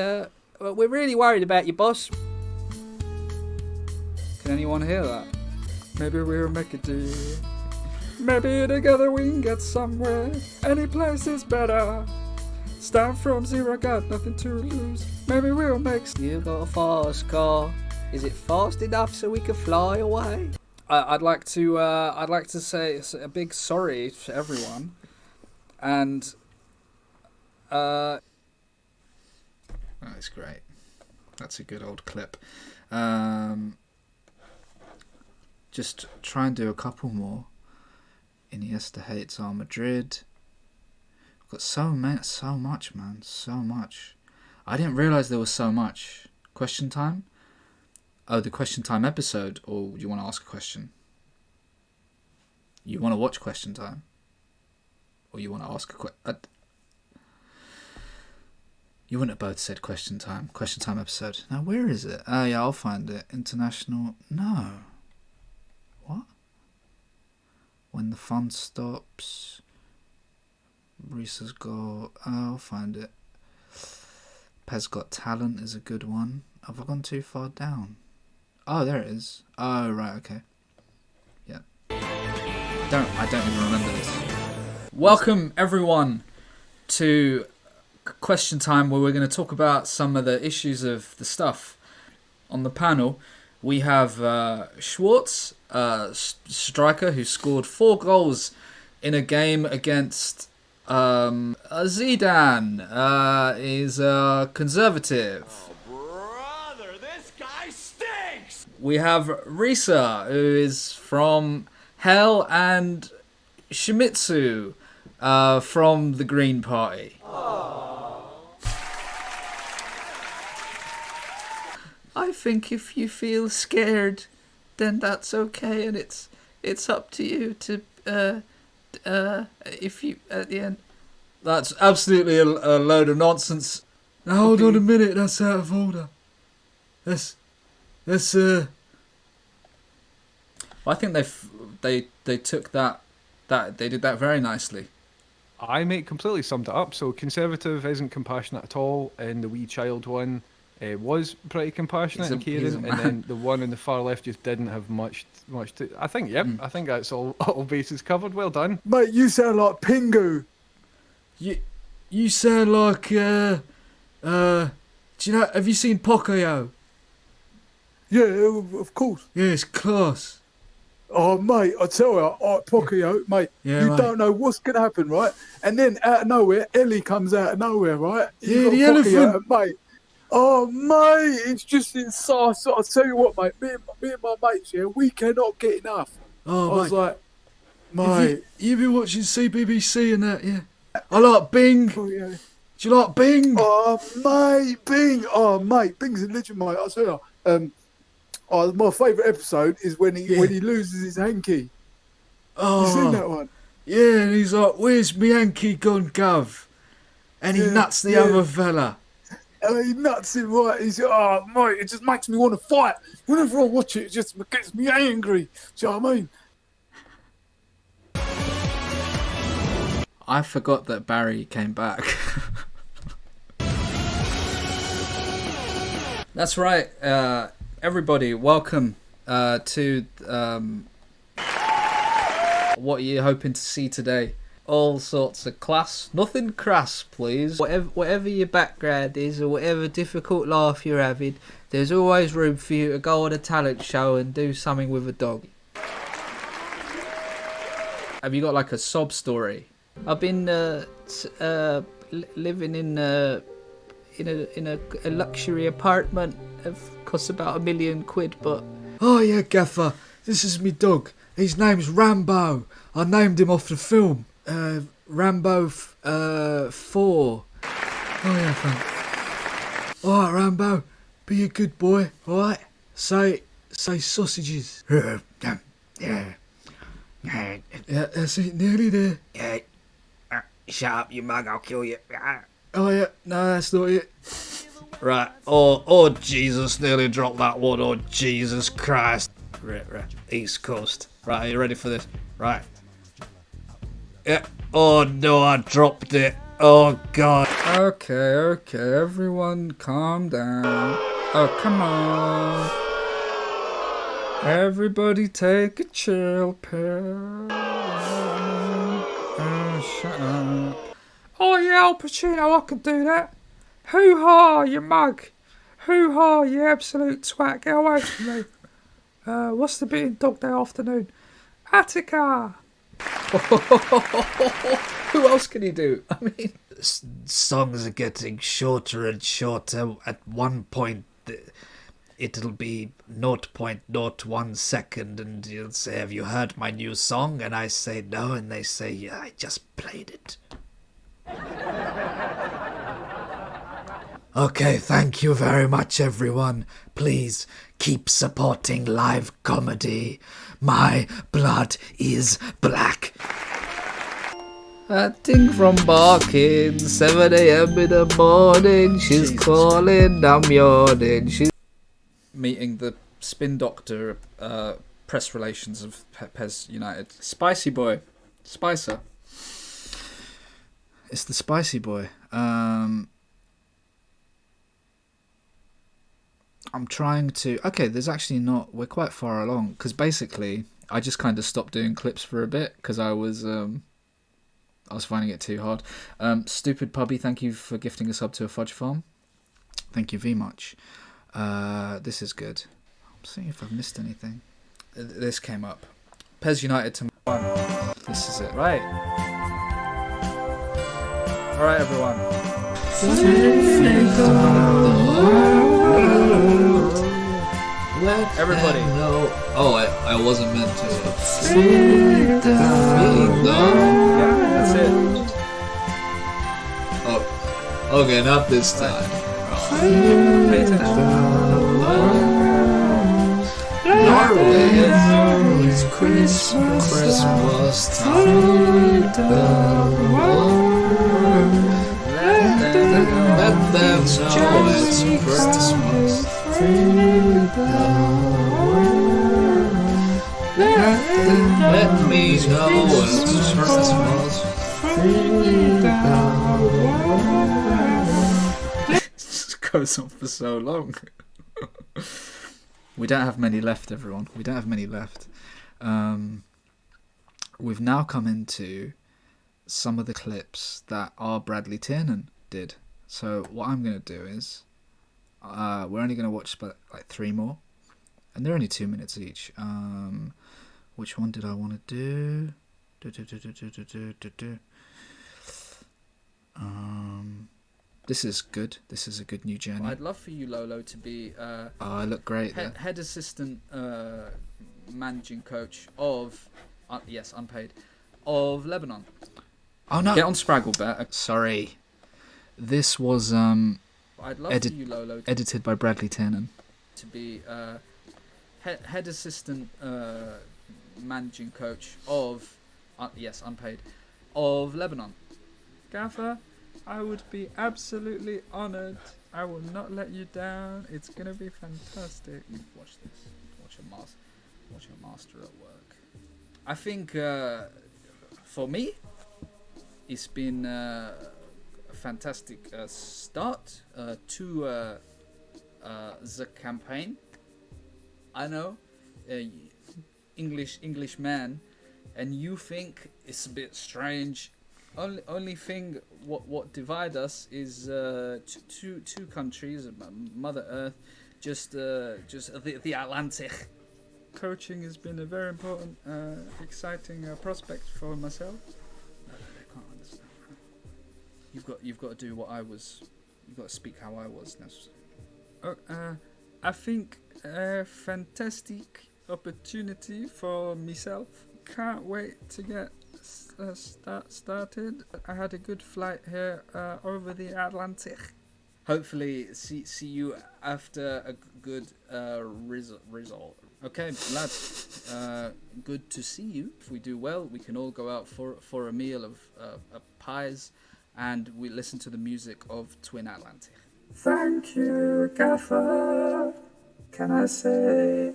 we're really worried about you, boss. Can anyone hear that? Maybe we'll make a deal. Maybe together we can get somewhere. Any place is better. Start from zero, got nothing to lose. Maybe we'll make... You got a fast car. Is it fast enough so we can fly away? I'd like to say a big sorry to everyone. And That's great. That's a good old clip. Just try and do a couple more. Iniesta hates Real Madrid. We've got so much, man. So much. I didn't realise there was so much. Question time? Oh, the question time episode, or do you want to ask a question? You want to watch question time? Or you want to ask a question? You wouldn't have both said question time episode. Now, where is it? Oh, yeah, I'll find it. International, no. What? When the fun stops. Reese's got, I'll find it. Pez Got Talent is a good one. Have I gone too far down? Oh, there it is. Oh, right, okay. Yeah. I don't even remember this. Welcome, everyone, to question time, where we're going to talk about some of the issues of the stuff. On the panel, we have Schwartz, striker, who scored 4 goals in a game against Zidane. Is conservative. Brother, this guy stinks! We have Risa, who is from Hell, and Shimizu from the Green Party. I think if you feel scared, then that's okay, and it's up to you to if you at the end. That's absolutely a load of nonsense. Now hold on a minute, that's out of order. That's I think they took that they did that very nicely. Mate, completely summed it up. So conservative isn't compassionate at all, and the wee child one was pretty compassionate and caring, and then the one on the far left just didn't have much to. I think I think that's all bases covered. Well done, Mate, you sound like Pingu. You sound like do you know? Have you seen Pocoyo? Yeah, of course. Yeah, it's class. Oh, mate, I tell you, Pocoyo, mate, Yeah, you mate. don't know what's going to happen, right? And then out of nowhere, Ellie comes out of nowhere, right? Yeah, You the got Pocoyo, elephant. mate. Oh, mate, it's just insane. So I tell you what, mate, me and my mates, yeah, we cannot get enough. Oh, I was mate. like, mate. You've been watching CBBC and that, yeah. I like Bing. Pocoyo. Do you like Bing? Oh, mate, Bing. Oh, mate, Bing's a legend, mate. I tell you, my favourite episode is when he loses his hanky. Oh, You seen that one? yeah, and he's like, "Where's me hanky gone, Gov?" And he nuts the other fella. And he nuts him right. He's oh mate, it just makes me want to fight. Whenever I watch it, it just gets me angry. Do you know what I mean? I forgot that Barry came back. That's right, everybody. Welcome to what you're hoping to see today. All sorts of class, nothing crass, please. Whatever your background is, or whatever difficult life you're having, there's always room for you to go on a talent show and do something with a dog. Have you got like a sob story? I've been living in a luxury apartment. It costs about £1 million, but oh yeah, Gaffer, this is me dog. His name's Rambo. I named him off the film. Rambo 4. Oh yeah, thanks. Alright, Rambo, be a good boy, alright? Say sausages. Yeah. Yeah, that's it, nearly there. Yeah. Shut up, you mug, I'll kill you. Oh yeah, no, that's not it. Right, oh Jesus, nearly dropped that one. Oh Jesus Christ. Right, East Coast. Right, are you ready for this? Right. Yeah. Oh no, I dropped it. Oh God. Okay, everyone calm down. Oh, come on. Everybody take a chill pill. Oh, shut up. Oh yeah, Al Pacino, I can do that. Hoo-ha, you mug. Hoo-ha, you absolute twat. Get away from me. What's the bit in Dog Day Afternoon? Attica. Who else can he do? I mean, songs are getting shorter and shorter. At one point, it'll be 0.01 second, and you'll say, "Have you heard my new song?" And I say no, and they say, "Yeah, I just played it." Okay, thank you very much, everyone. Please keep supporting live comedy. My blood is black. Acting from barking, 7 a.m. in the morning. She's Jesus calling, I'm yawning. She's Meeting the spin doctor, press relations of Pez United. Spicy boy. Spicer. It's the spicy boy. I'm trying to... Okay, there's actually not... We're quite far along. Because basically, I just kind of stopped doing clips for a bit. Because I was finding it too hard. Stupid Pubby, thank you for gifting a sub to a fudge farm. Thank you very much. This is good. I'm seeing if I've missed anything. This came up. Pez United to 1. This is it. Right. Alright, everyone. Everybody. Oh, I wasn't meant to. Yeah, that's it. Oh, okay, not this time. Pay attention. It's Christmas time. Let them know it's Christmas. Let me know it's Christmas. This goes on for so long. We don't have many left, everyone. We don't have many left. We've now come into some of the clips that our Bradley Tiernan did. So what I'm going to do is we're only going to watch like 3 more, and they're only 2 minutes each. Which one did I want to do? This is good. This is a good new journey. I'd love for you, Lolo, to be I look great there. head assistant managing coach of yes, unpaid, of Lebanon. Oh no! Get on Spragglebat. Sorry, this was I'd love for you, Lolo, edited by Bradley Tiernan. to be head assistant managing coach of yes, unpaid, of Lebanon. Gaffer, I would be absolutely honoured. I will not let you down. It's going to be fantastic. Watch this. Watch your master at work. I think for me, it's been a fantastic start to the campaign. I know, English man, and you think it's a bit strange. Only thing what divide us is two countries, Mother Earth, just the Atlantic. Coaching has been a very important, exciting prospect for myself. No, they can't understand. You've got to do what I was. You've got to speak how I was. I think a fantastic opportunity for myself. Can't wait to get started. I had a good flight here over the Atlantic. Hopefully, see you after a good result. Okay, lads. Good to see you. If we do well, we can all go out for a meal of pies, and we listen to the music of Twin Atlantic. Thank you, Gaffer. Can I say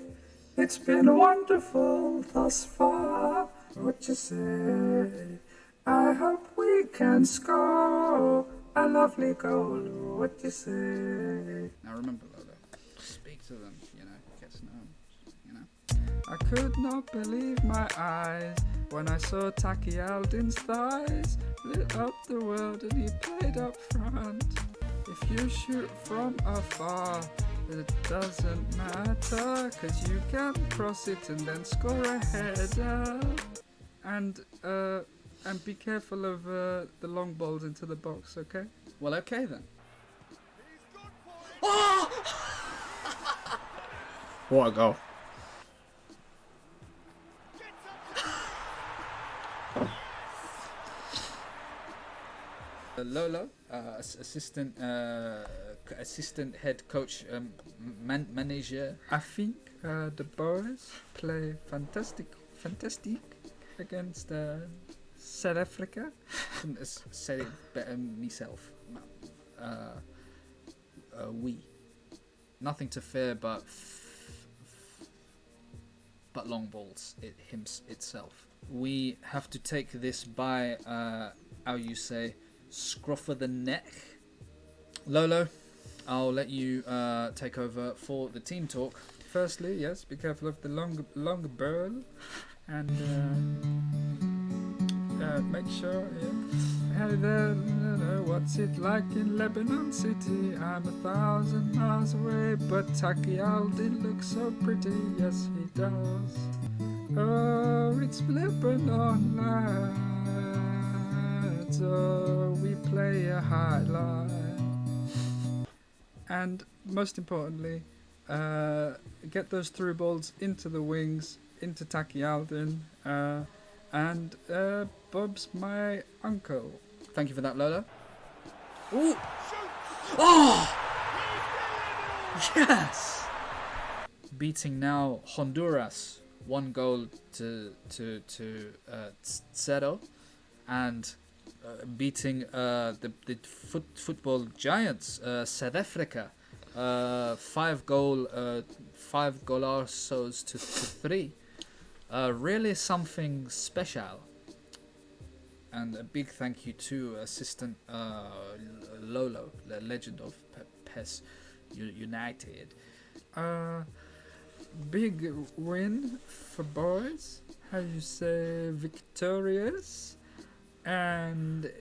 it's been wonderful thus far? What you say? I hope we can score a lovely goal. What you say? Now remember, Lolo, speak to them. Get to know them. I could not believe my eyes when I saw Taki Aldin's thighs. Lit up the world and he played up front. If you shoot from afar, it doesn't matter, 'cause you can cross it and then score a header. And be careful of the long balls into the box, okay? Well, okay then. What a goal. Lolo, assistant head coach, manager. I think the boys play fantastic against South Africa. Couldn't have said it better myself. We. Nothing to fear but long balls itself. We have to take this by, how you say, scruff of the neck. Lolo, I'll let you take over for the team talk. Firstly, yes, be careful of the long burl, and make sure. Yeah. Hey there, what's it like in Lebanon City? I'm 1,000 miles away, but Taki Aldin looks so pretty. Yes, he does. Oh, it's Lebanon lads. Oh, we play a highlight. And most importantly, get those through balls into the wings, into Taki Aldin, and Bob's my uncle. Thank you for that, Lola. Ooh! Oh! Yes! Beating now Honduras 1-0 to 0, and beating the football giants South Africa 5 goals to 3. Really something special. And a big thank you to assistant Lolo, the legend of PES United. Big win for boys. How you say, victorious and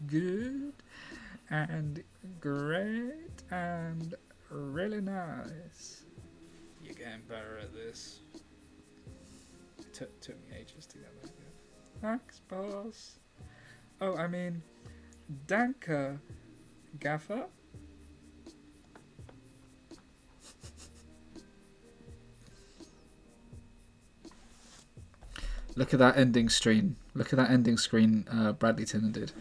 good and great and really nice. You're getting better at this. Took me ages to get that. Thanks, boss. Oh, I mean, danke, gaffer. Look at that ending screen. Bradley Tinner did.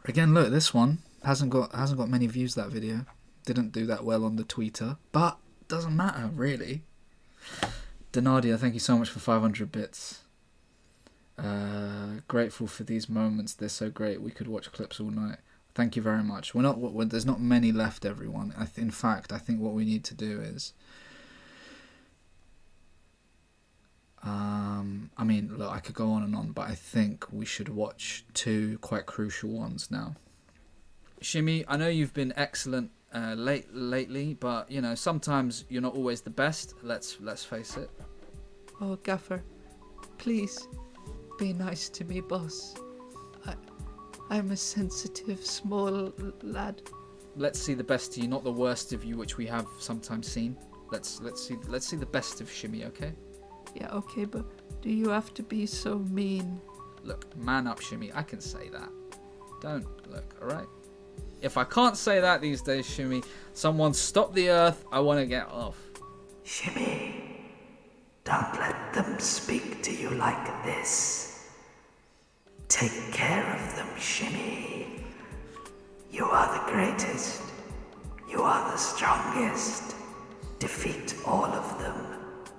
Again, look, this one hasn't got many views. That video didn't do that well on the Twitter, but doesn't matter really. Donadia, thank you so much for 500 bits. Grateful for these moments. They're so great. We could watch clips all night. Thank you very much. There's not many left, everyone. In fact, I think what we need to do is. I mean, look, I could go on and on, but I think we should watch 2 quite crucial ones now. Shimmy, I know you've been excellent lately, but you know sometimes you're not always the best. Let's face it. Oh, Gaffer, please be nice to me, boss. I'm a sensitive, small lad. Let's see the best of you, not the worst of you, which we have sometimes seen. Let's see the best of Shimmy, okay? Yeah, okay, but do you have to be so mean? Look, man up, Shimmy. I can say that. Don't look, all right? If I can't say that these days, Shimmy, someone stop the earth. I want to get off. Shimmy, don't let them speak to you like this. Take care of them, Shimmy. You are the greatest. You are the strongest. Defeat all of them.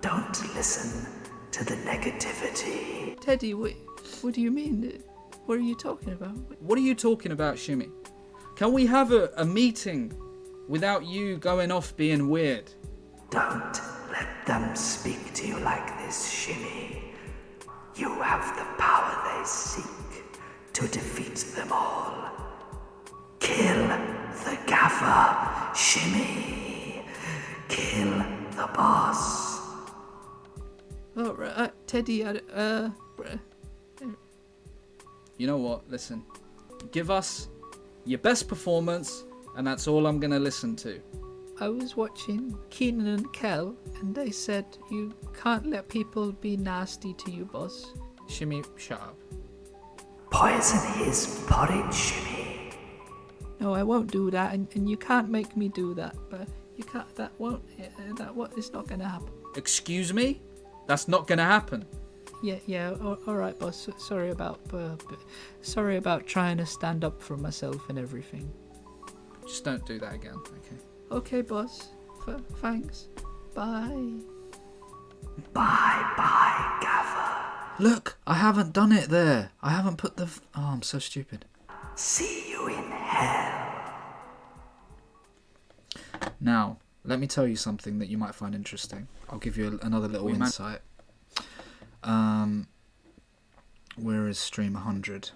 Don't listen to the negativity. Teddy, what do you mean? What are you talking about? What are you talking about, Shimmy? Can we have a meeting without you going off being weird? Don't let them speak to you like this, Shimmy. You have the power they seek to defeat them all. Kill the gaffer, Shimmy. Kill the boss. Oh, Teddy, You know what? Listen. Give us your best performance, and that's all I'm going to listen to. I was watching Keenan and Kel, and they said you can't let people be nasty to you, boss. Shimmy, shut up. Poison his porridge, Shimmy. No, I won't do that, and you can't make me do that. But You can't. That won't. It's not gonna happen. Excuse me? That's not gonna happen. Yeah. All right, boss. Sorry about trying to stand up for myself and everything. Just don't do that again, okay? Okay, boss. Thanks. Bye. Bye, Gaffer. Look, I haven't done it there. I haven't put the... Oh, I'm so stupid. See you in hell. Now, let me tell you something that you might find interesting. I'll give you another little insight. Where is stream 100?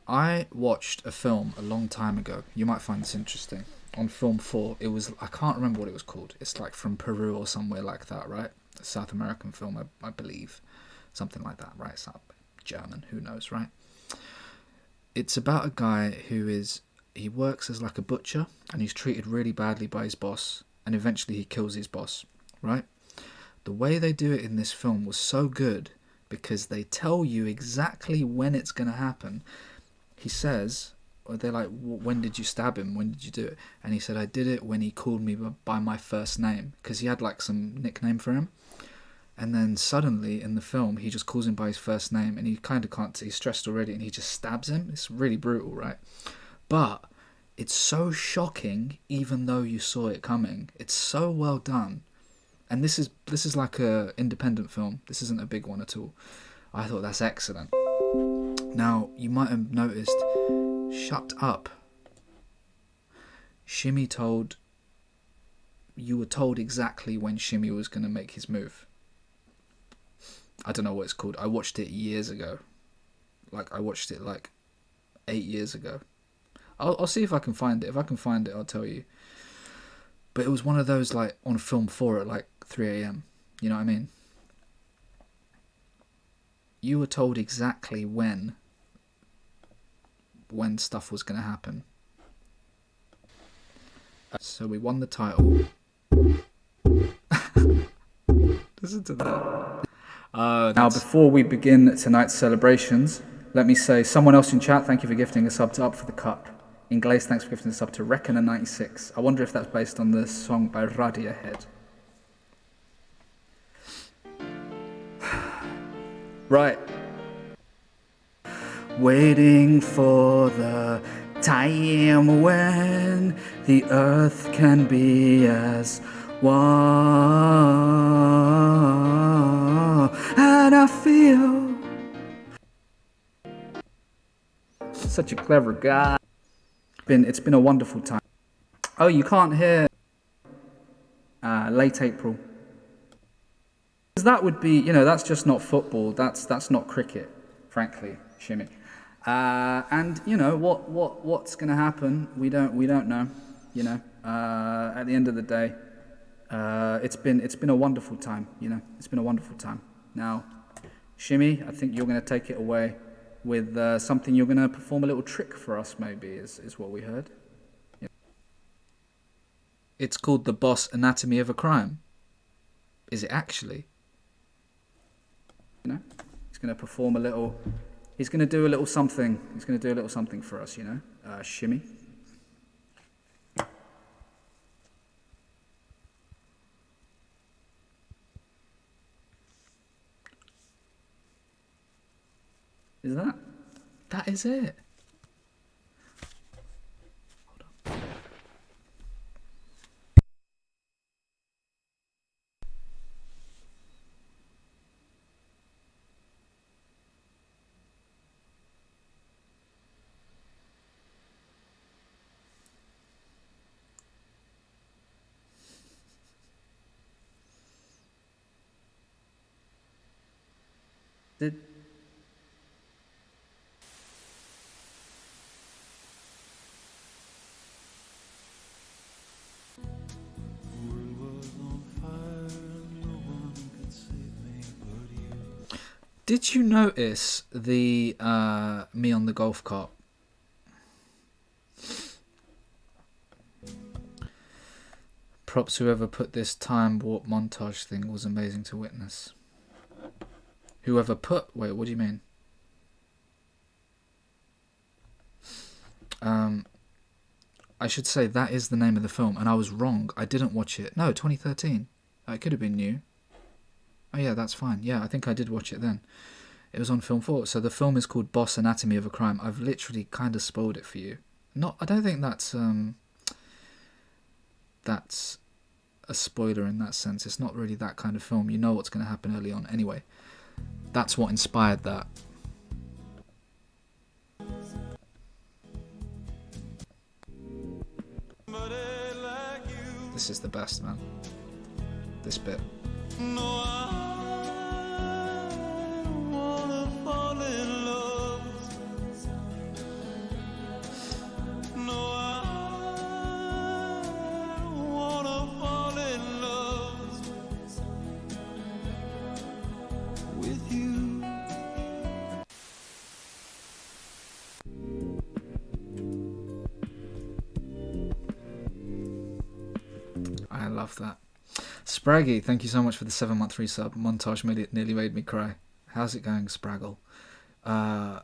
I watched a film a long time ago. You might find this interesting. On film 4, it was... I can't remember what it was called. It's like from Peru or somewhere like that, right? A South American film, I believe. Something like that, right? It's not German, who knows, right? It's about a guy who is... He works as like a butcher, and he's treated really badly by his boss, and eventually he kills his boss, right? The way they do it in this film was so good because they tell you exactly when it's going to happen. He says, or they're like, when did you stab him? When did you do it? And he said, I did it when he called me by my first name, because he had like some nickname for him. And then suddenly in the film, he just calls him by his first name, and he kind of can't, he's stressed already, and he just stabs him. It's really brutal, right? But it's so shocking, even though you saw it coming. It's so well done. And this is like a independent film. This isn't a big one at all. I thought that's excellent. Now, you might have noticed, shut up. Shimmy you were told exactly when Shimmy was going to make his move. I don't know what it's called. I watched it years ago. I watched it 8 years ago. I'll see if I can find it. If I can find it, I'll tell you. But it was one of those on film 4 at 3 a.m. You know what I mean? You were told exactly when stuff was going to happen. So we won the title. Listen to that. Now, before we begin tonight's celebrations, let me say, someone else in chat, thank you for gifting a sub to Up for the Cup. Inglace, thanks for gifting a sub to Reckoner96. I wonder if that's based on the song by Radiohead. Right. Waiting for the time when the earth can be as one. And I feel such a clever guy. It's been a wonderful time. Oh, you can't hear late April. That would be, that's just not football. That's not cricket, frankly, Shimmy. And what's going to happen? We don't know. At the end of the day, it's been a wonderful time. It's been a wonderful time. Now, Shimmy, I think you're going to take it away with something. You're going to perform a little trick for us, maybe, is what we heard. Yeah. It's called The Boss Anatomy of a Crime. Is it actually? He's going to perform a little. He's going to do a little something. He's going to do a little something for us. Shimmy. Is that? That is it. Hold on. Did Did you notice the me on the golf cart? Props whoever put this time warp montage thing was amazing to witness. Whoever put... Wait, what do you mean? I should say that is the name of the film, and I was wrong. I didn't watch it. No, 2013. It could have been new. Oh yeah, that's fine. Yeah, I think I did watch it then. It was on Film 4. So the film is called Boss: Anatomy of a Crime. I've literally kind of spoiled it for you. I don't think that's a spoiler in that sense. It's not really that kind of film. You know what's going to happen early on. Anyway, that's what inspired that. This is the best, man. This bit. I love that. Spraggy, thank you so much for the 7-month resub. Montage nearly made me cry. How's it going, Spraggle? I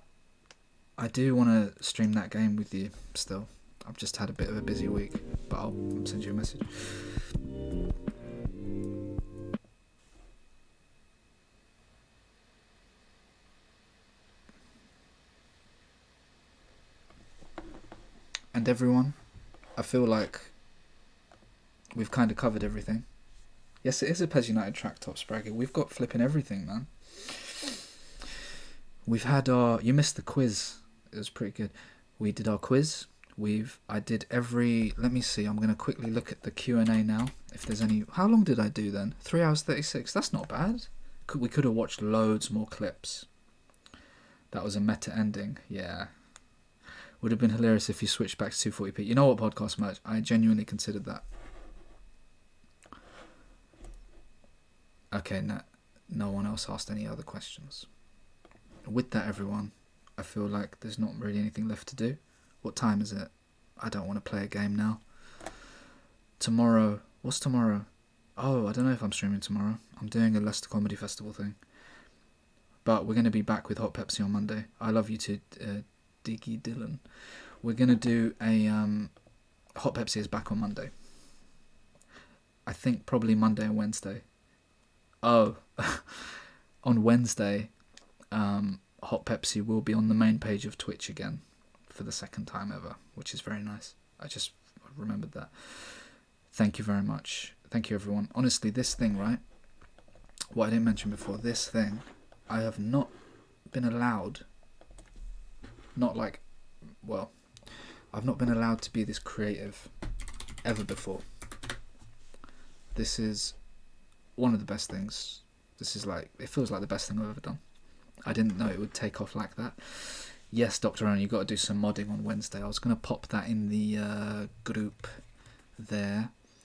do want to stream that game with you still. I've just had a bit of a busy week, but I'll send you a message. And everyone, I feel like we've kind of covered everything. Yes, it is a PES United track top, Spraggy. We've got flipping everything, man. We've had our... You missed the quiz. It was pretty good. We did our quiz. I did every... Let me see. I'm going to quickly look at the Q&A now. If there's any... How long did I do then? 3 hours 36. That's not bad. We could have watched loads more clips. That was a meta ending. Yeah. Would have been hilarious if you switched back to 240p. You know what, podcast merch? I genuinely considered that. Okay, no one else asked any other questions. With that, everyone, I feel like there's not really anything left to do. What time is it? I don't want to play a game now. Tomorrow. What's tomorrow? Oh, I don't know if I'm streaming tomorrow. I'm doing a Leicester Comedy Festival thing. But we're going to be back with Hot Pepsi on Monday. I love you too, Diggy Dylan. We're going to do a... Hot Pepsi is back on Monday. I think probably Monday and Wednesday. Oh, on Wednesday, Hot Pepsi will be on the main page of Twitch again for the second time ever, which is very nice. I just remembered that. Thank you very much. Thank you, everyone. Honestly, this thing, right? What I didn't mention before, this thing, I have not been allowed, I've not been allowed to be this creative ever before. This is one of the best things. It feels like the best thing I've ever done. I didn't know it would take off like that. Yes, Dr. Owen, you got to do some modding on Wednesday. I was going to pop that in the group there.